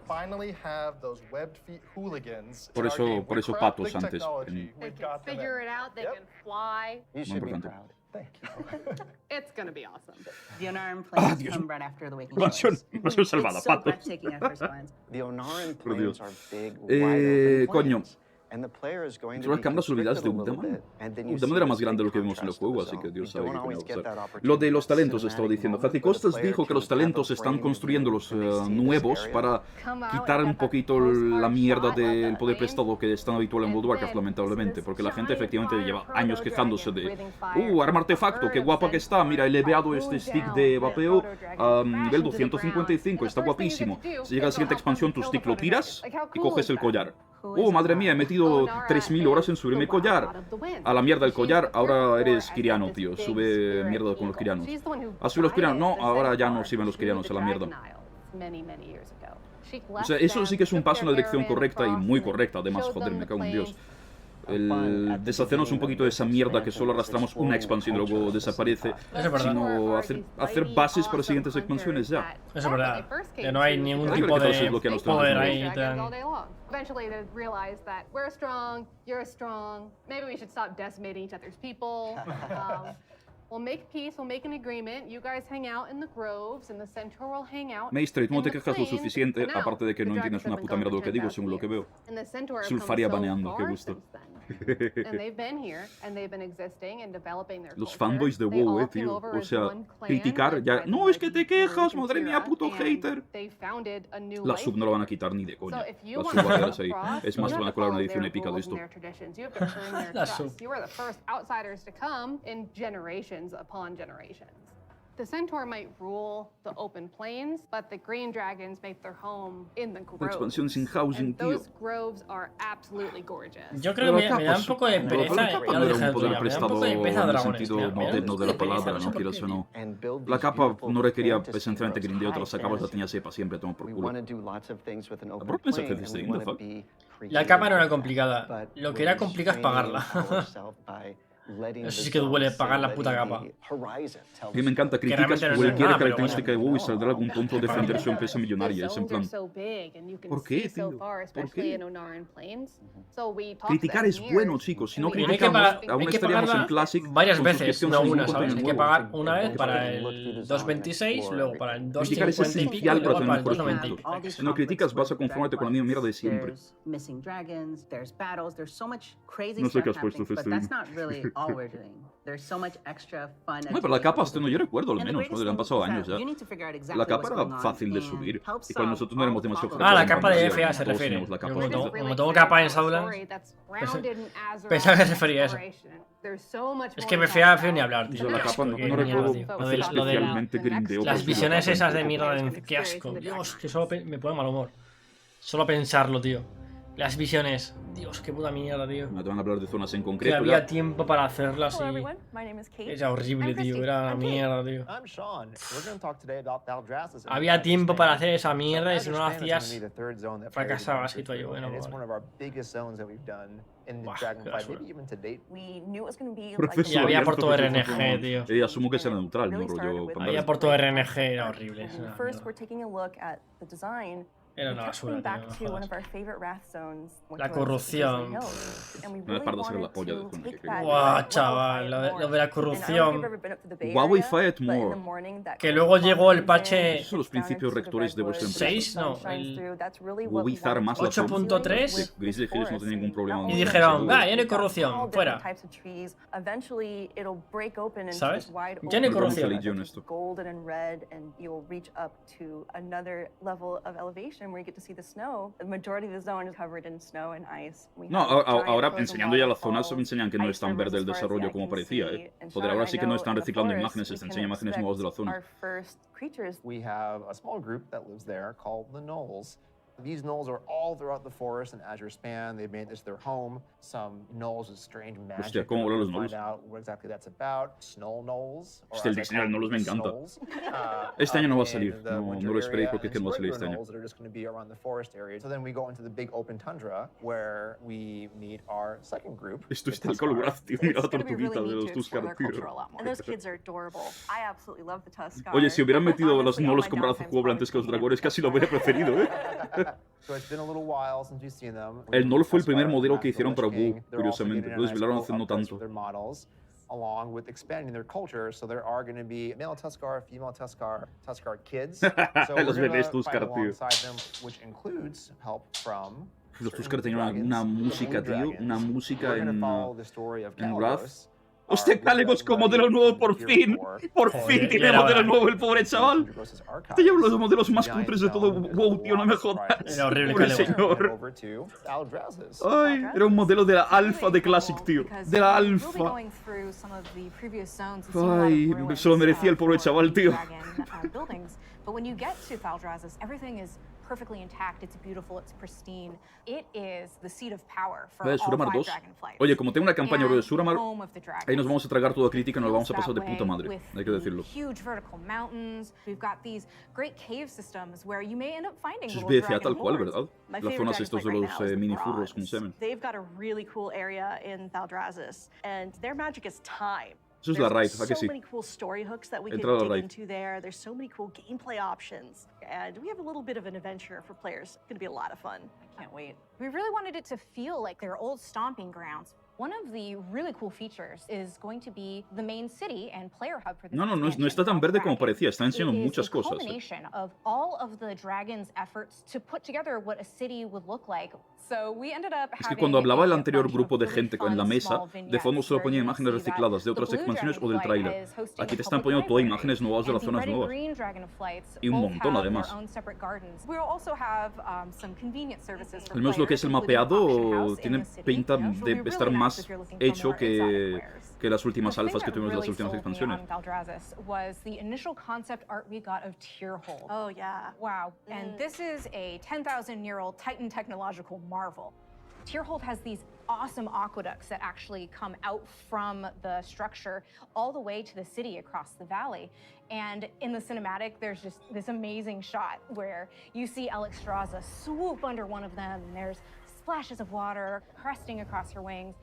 Finally have those webbed feet hooligans. Por eso patos antes. They can figure it out, they can fly. Muy importante. It's gonna be awesome. The Onaran plains come right after the Waking Shores. Invasión salvada, It's so patos. breathtaking at first glance. The Onaran Por Dios. plains are big, wide open Coño, plains. Son las cámaras olvidadas de Uldaman. Uldaman era más grande de lo que vimos en el juego, así que Dios sabe qué me va a pasar. Lo de los talentos estaba diciendo. Hattie Costas dijo que los talentos están construyendo los nuevos para quitar un poquito la mierda del poder prestado que es tan habitual en World of Warcraft, lamentablemente. Porque la gente efectivamente lleva años quejándose de arma artefacto, qué guapa que está, mira, he leveado este stick de vapeo a nivel 255, está guapísimo. Si llega la siguiente expansión, tu stick lo tiras y coges el collar. Madre mía, he metido 3000 horas en subirme collar. A la mierda el collar, ahora eres Kiriano, tío. Sube mierda con los Kirianos. ¿Has subido los Kirianos? No, ahora ya no sirven los Kirianos, a la mierda. O sea, eso sí que es un paso en la dirección correcta y muy correcta, además, joder, me cago en Dios. El deshacernos un poquito de esa mierda que solo arrastramos una expansión y luego desaparece, sino hacer bases para siguientes expansiones ya. Eso es verdad, que no hay ningún tipo de poder ahí. Eventually they realize that we're strong, you're strong, maybe we should stop decimating each other's people. We'll make peace, we'll make an agreement. You guys hang out in the groves, and the centaur will hang out. Maestre, tú no te quejas lo suficiente, aparte de que no entiendes una puta mierda de lo que digo, según lo que veo. Sulfaria baneando, qué gusto. Los fanboys de WoW, tío. O sea, criticar ya. No, es que te quejas, madre mía, puto hater. La sub no lo van a quitar ni de coña. La sub va a quedarse ahí. Es más, van a colar una edición épica de esto. La sub. Upon generations. The centaur might rule the open plains, but the green dragons make their home in the groves. La expansión sin housing, tío. Those groves are absolutely gorgeous. Yo creo que me da un poco de pereza, ya lo dije el otro día, me da un poco de pereza en el sentido moderno de la palabra, no quieras o no. La capa no requería esencialmente grindeo, te la sacabas, la tenías sepa siempre, toma por culo. ¿Por qué pensé que hiciste the fuck? La capa no era complicada, lo que era complicado es pagarla. Eso sí que duele, pagar la puta capa. A mí me encanta, criticas cualquier característica de WoW y saldrá algún tonto a defender su empresa millonaria. Es en plan, ¿por qué, tío? ¿Por qué? Criticar es bueno, chicos. Si no criticamos, aún estaríamos en Classic varias veces, no una, ¿sabes? Hay que pagar una vez para el 2.26, luego para el 2.50 criticar es esencial para tener mejores productos. Si no criticas, vas a conformarte con la misma mierda de siempre. No sé qué has puesto, Festín. No, pero la capa hasta no yo recuerdo al menos, ¿no? Le han pasado años ya. La capa era fácil de subir. Y cuando nosotros no éramos demasiado la capa de FA se refiere. Como tengo capa en Shadowlands, pensaba que se refería a eso. Es que FA ni hablar, tío. Yo la capa no recuerdo especialmente grindeo. Las visiones esas de mierda, qué asco. Dios, que solo me pone mal humor. Solo pensarlo, tío. Las visiones. Dios, qué puta mierda, tío. No te van a hablar de zonas en concreto. Que había tiempo para hacerlas y... Era horrible, tío. Era una mierda, tío. Había tiempo para hacer esa mierda y si no lo hacías, fracasabas y tú ahí, bueno, y había por todo RNG, tío. Y asumo que será neutral, no rollo. Había por todo RNG, era horrible. Era una basura, tío, no la corrupción. No es para hacer la polla de zona. Guau, chaval, lo de la corrupción. Huawei Fight More. Que luego llegó el parche... Esos son los principios rectores de vuestra empresa. 6, no, el... Huawei más la 8.3. Grizzly Hills no tiene ningún problema. Y dijeron, ya no hay corrupción, fuera. ¿Sabes? Ya no hay corrupción. No, ahora enseñando ya las zonas enseñan que no es tan verde el desarrollo como parecía, Joder, ahora sí que no están reciclando imágenes, se enseñan imágenes nuevas de la zona. We have a small group that lives there called the Gnolls. These gnolls are all throughout the forest and Azure Span. They've made this their home. Some gnolls with strange magic. Hostia, ¿cómo los gnolls? Find out what exactly that's about. Snow gnolls. Hostia, el diseño de gnolls me encanta. Este año no va a salir. No lo esperéis porque es que no va a salir este año. That are just going to be around the forest area. So then we go into the big open tundra where we meet our second group. Esto está el Colograph, tío. Mira la tortuguita de los Tuskar, tío. Oye, si hubieran metido los gnolls con brazo jugable antes que los dragones, casi lo hubiera preferido, El Gnoll fue el primer modelo que hicieron para WoW, curiosamente. Lo desvelaron hace no tanto. along with expanding their culture. So there are going to be male Tuskar, female Tuskar, Tuskar kids. So Los we're bebés going to fight Tuskar, tío. alongside them, which includes help from Los Tuskar tenían una música, tío, una música We're going to en follow the story of Wrath. Kalecgos. Hostia, Kalecgos con modelo nuevo, por fin. Por fin tiene modelo nuevo el pobre chaval. Este ya uno de los modelos más cutres de todo WoW, tío, no me jodas. Era horrible, Pobre Kalecgos. señor. Ay, era un modelo de la alfa de Classic, tío. De la alfa. Ay, se lo merecía el pobre chaval, tío. But when you get to Thaldraszus, everything is perfectly intact, it's beautiful, it's pristine. It is the seat of power for all Suramar 2. 5 Dragonflights. Oye, como tengo una campaña de Suramar, home of the dragons. ahí nos vamos a tragar toda crítica y nos lo vamos a pasar de That puta way madre, with hay que decirlo. Huge vertical mountains. We've got these great cave systems where you may end up finding Eso es little BFA tal dragon cual, lords. ¿verdad? My Las favorite zonas estos de dragonflight los right now is the minifurros con bronze. semen. They've got a really cool area in Thaldraszus, and their magic is time. Eso es la raid, There's ¿a que so sí? many cool story hooks that we Entra can a la dig raid. into there. There's so many cool gameplay options, and we have a little bit of an adventure for players. It's going to be a lot of fun. I can't wait. We really wanted it to feel like their old stomping grounds. One of the really cool features is going to be the main city and player hub for this No, no está tan verde como parecía, está enseñando muchas cosas. Culmination of all of the dragons' efforts to put together what a city would look like. So we ended up Es que cuando hablaba el anterior grupo de gente en la mesa, de fondo solo ponía imágenes recicladas de otras expansiones o del tráiler. Aquí te están poniendo todas imágenes nuevas de las zonas nuevas. Y un montón, además. Al menos lo que es el mapeado tiene pinta de estar más hecho que las últimas alfas que tuvimos en las últimas expansiones. Was the initial concept art we got of Tierhold. Oh, yeah. Wow. And this is a 10,000-year-old Titan technological marvel. Tierhold has these awesome aqueducts that actually come out from the structure all the way to the city across the valley. And in the cinematic, there's just this amazing shot where you see Alexstrasza swoop under one of them, and there's splashes of water cresting across her wings.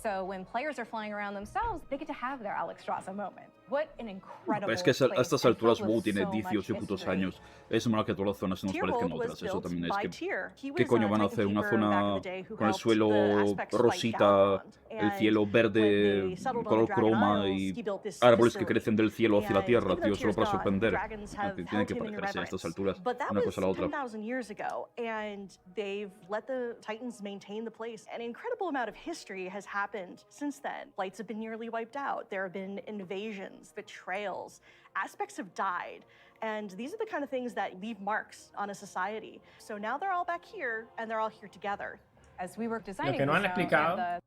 So when players are flying around themselves, they get to have their Alexstrasza moment. What an incredible Es que a place, estas and alturas filled with WoW tiene so much 18 putos history. años. Es malo que todas las zonas se nos parezcan a Tierhold was otras. Eso built también es by que... Tyr. He ¿Qué was coño a van a Titan hacer? Una keeper back zona in the day who con el helped suelo the Aspects fight rosita, Galifond. el And cielo when verde, they settled on color the Dragon croma Isles, y he built this árboles que facility. crecen del cielo hacia la And tierra, even tío, though solo para Tyr's gone, sorprender. dragons have Tienen held que him in parecerse a estas reverence. alturas, But that una was cosa a la otra. 10,000 years ago, and they've let the Titans maintain the place. An incredible amount of history has happened since then. Flights have been nearly wiped out. There have been invasions, betrayals. Aspects have died. And these are the kind of things that leave marks on a society. So now they're all back here, and they're all here together. As we were designing Lo que no han the zone explicado. and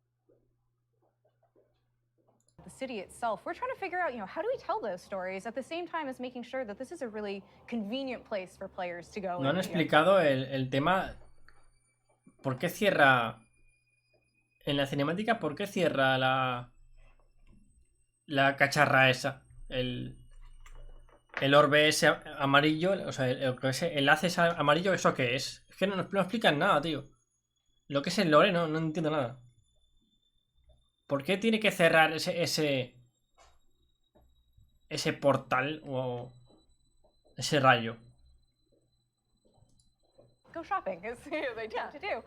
the city itself, we're trying to figure out, how do we tell those stories at the same time as making sure that this is a really convenient place for players to go. No han and, explicado el tema. ¿Por qué cierra en la cinemática? ¿Por qué cierra la cacharra esa? El orbe ese amarillo, o sea, ese enlace ese amarillo, ¿eso qué es? Es que no explican nada, tío. Lo que es el lore no entiendo nada. ¿Por qué tiene que cerrar ese portal o ese rayo? go shopping, as they tend to do.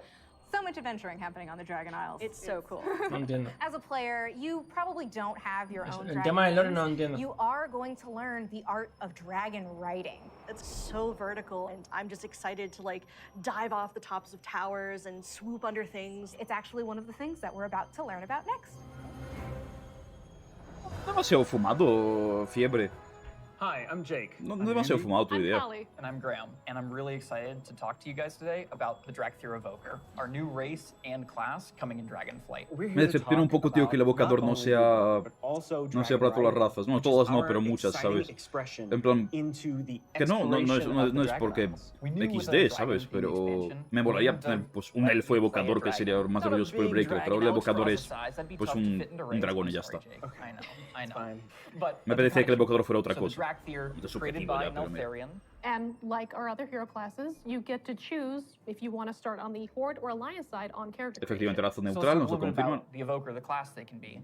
So much adventuring happening on the Dragon Isles. It's so cool. No entiendo. As a player, you probably don't have your own El dragon tema del lore no names. entiendo. You are going to learn the art of dragon riding. It's so vertical, and I'm just excited to dive off the tops of towers and swoop under things. It's actually one of the things that we're about to learn about next. Demasiado fumado, Fiebre. Hi, I'm Jake. No demasiado fumado tu idea. And I'm Graham, and I'm really excited to talk to you guys today about the Dracthyr Evoker, our new race and class coming in Dragonflight. Me decepciona un poco, tío, que el evocador no sea para todas las razas. No, todas no, pero muchas, ¿sabes? En plan, que no es porque XD, ¿sabes? Pero me molaría tener pues un elfo evocador que sería más de rollo Spellbreaker, pero el evocador es pues un dragón y ya está. I know. Me apetecía que el evocador fuera otra cosa. Dracthyr, De created subjetivo by ya, pero me... Neltharion. And like our other hero classes, you get to choose if you want to start on the Horde or Alliance side on character Efectivamente, raza So let's neutral, talk nos a lo little bit confirman. about the Evoker, the class they can be.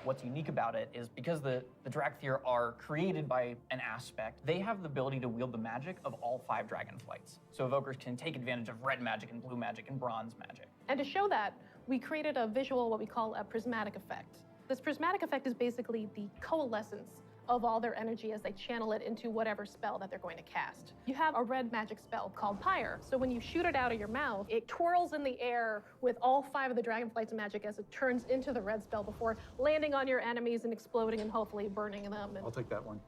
What's unique about it is because the Dracthyr are created by an aspect, they have the ability to wield the magic of all 5 dragonflights. So Evokers can take advantage of red magic and blue magic and bronze magic. And to show that, we created a visual, what we call a prismatic effect. This prismatic effect is basically the coalescence of all their energy as they channel it into whatever spell that they're going to cast. You have a red magic spell called Peor. So when you shoot it out of your mouth, it twirls in the air with all 5 of the Dragonflight's magic as it turns into the red spell before landing on your enemies and exploding and hopefully burning them. I'll take that one.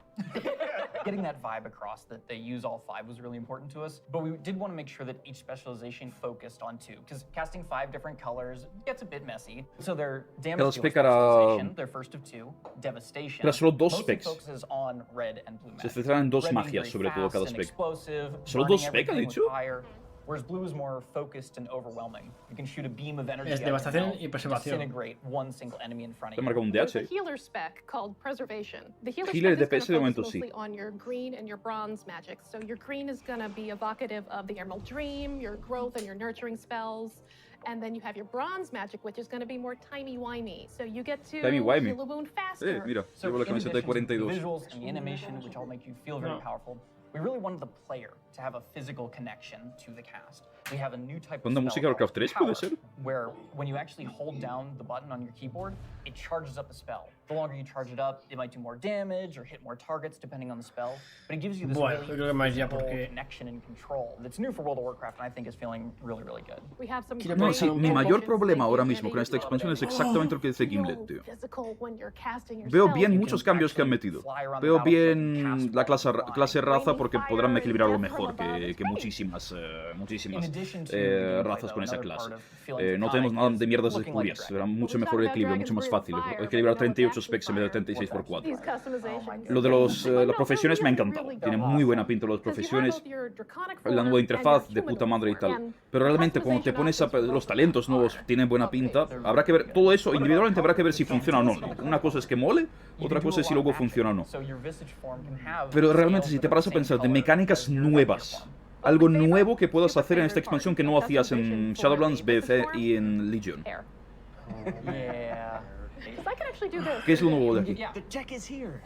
Getting that vibe across that they use all 5 was really important to us, but we did want to make sure that each specialization focused on 2, because casting 5 different colors gets a bit messy. So their damage deal specialization, their first of 2, devastation. Pero solo 2 specs. Focuses on red and blue Se magic. centran en 2 Red being magias, very sobre todo, fast cada and spec. explosive, ¿Solo burning 2 spec, ha everything dicho? with fire, whereas blue is more focused and overwhelming. You can shoot a beam of energy Es out of your devastación mouth y and preservación. disintegrate one single enemy in front Te of marca you. un There's a DH. healer spec called Preservation. The healer Healer spec DPS is de going to momento focus sí. mostly on your green and your bronze magic. So your green is going to be evocative of the Emerald Dream, your growth and your nurturing spells. And then you have your bronze magic, which is going to be more timey-wimey. So you get to Timey-wimey. heal a wound faster. Mira, So llevo la in camiseta de addition to the 42. visuals and the animation, which all make you feel very No. powerful, we really wanted the player to have a physical connection to the cast. We have a new type of Onda spell música Warcraft 3 called puede Power, ser. where when you actually hold down the button on your keyboard, it charges up the spell. The longer you charge it up, it might do more damage or hit more targets depending on the spell, but it gives you this Bueno, yo creo que más ya physical porque connection and control that's new for World of Warcraft, and I think is feeling really, really good. We have some Quiero No, great sí, mi potions mayor potions problema that ahora give mismo con you esta expansión es exactamente lo que dice Gimlet, tío. physical when you're casting your Veo spells. bien You muchos can cambios que han actually metido. fly around the Veo battlefield and bien cast la flying. clase raza porque podrán equilibrarlo Fire mejor and death from above que is muchísimas, In muchísimas addition to the gameplay, razas though, con esa another clase. part of feeling No iconic tenemos nada is de mierdas looking like a espurias. dragon. Será mucho We'll mejor el talk equilibrio, about mucho más Dragon's fácil. Breath of Fire, Equilibrar but you know 38 what's specs en vez de 36 por 4. These customizations. Lo de los, But no, las profesiones me ha they're encantado. really Tiene good. muy buena pinta las Because you have profesiones. both your draconic La nueva form interfaz and de your puta madre y humanoid tal. form. Pero realmente cuando te pones a los talentos nuevos tienen buena pinta, habrá que ver todo eso individualmente, habrá que ver si funciona o no. Una cosa es que mole, otra cosa es si luego funciona o no. So your visage form can have Pero realmente scales si that te are paras the a same pensar de color mecánicas as your regular nuevas, form. algo nuevo que puedas hacer en esta expansión que no hacías en Shadowlands, BF y en Legion. Yeah. Because I can actually do this. ¿Qué es lo nuevo de aquí? The deck is here.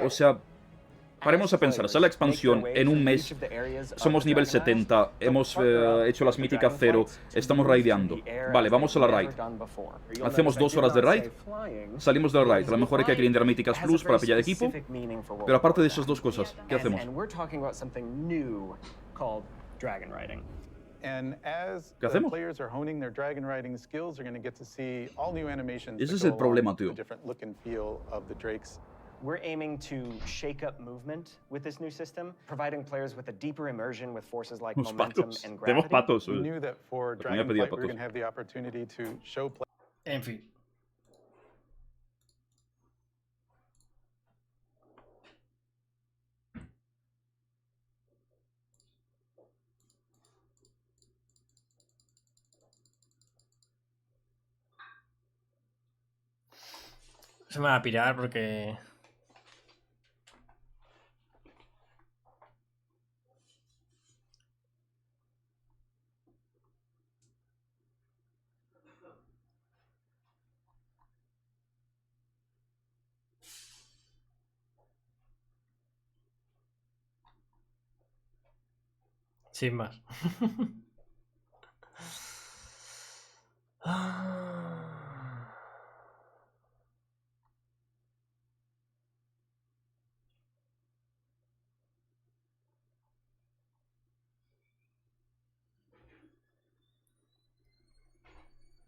O sea, paremos a pensar, sale la expansión en un mes, somos nivel 70, hemos hecho las míticas 0, estamos raideando. Vale, vamos a la raid. Hacemos 2 horas de raid, salimos del raid. A lo mejor hay que grindar míticas plus para pillar equipo. Pero aparte de esas dos cosas, ¿qué hacemos? And we're talking about something new called dragon riding. And as ¿Qué the hacemos? players are honing their dragon riding skills, they're going to get to see all new animations. Ese that es go el problema, along tío. with the different look and feel of the drakes. We're aiming to shake up movement with this new system, providing players with a deeper immersion with forces like Los momentum patos. and Tenemos gravity. patos. We knew that for La comunidad pedía Dragonflight, we were going patos. to have the opportunity to show players. En fin. Se me va a pirar porque... Sin más.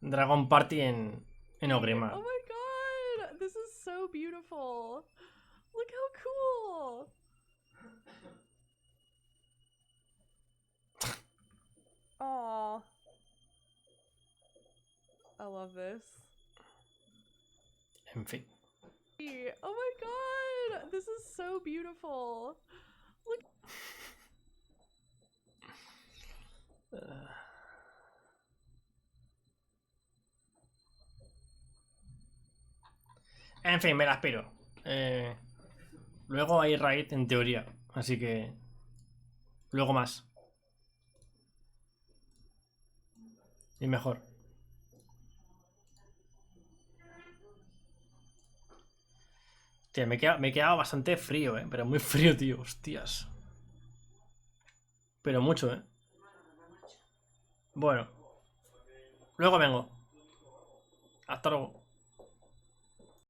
Dragon Party en Ogrimmar. Oh my god, this is so beautiful. Look how cool. Aw. I love this. En fin. Oh my god, this is so beautiful. Look. En fin, me la espero. Luego hay raid en teoría, así que... Luego más. Y mejor. Hostia, me he quedado bastante frío, pero muy frío, tío, hostias. Pero mucho, Bueno. Luego vengo. Hasta luego.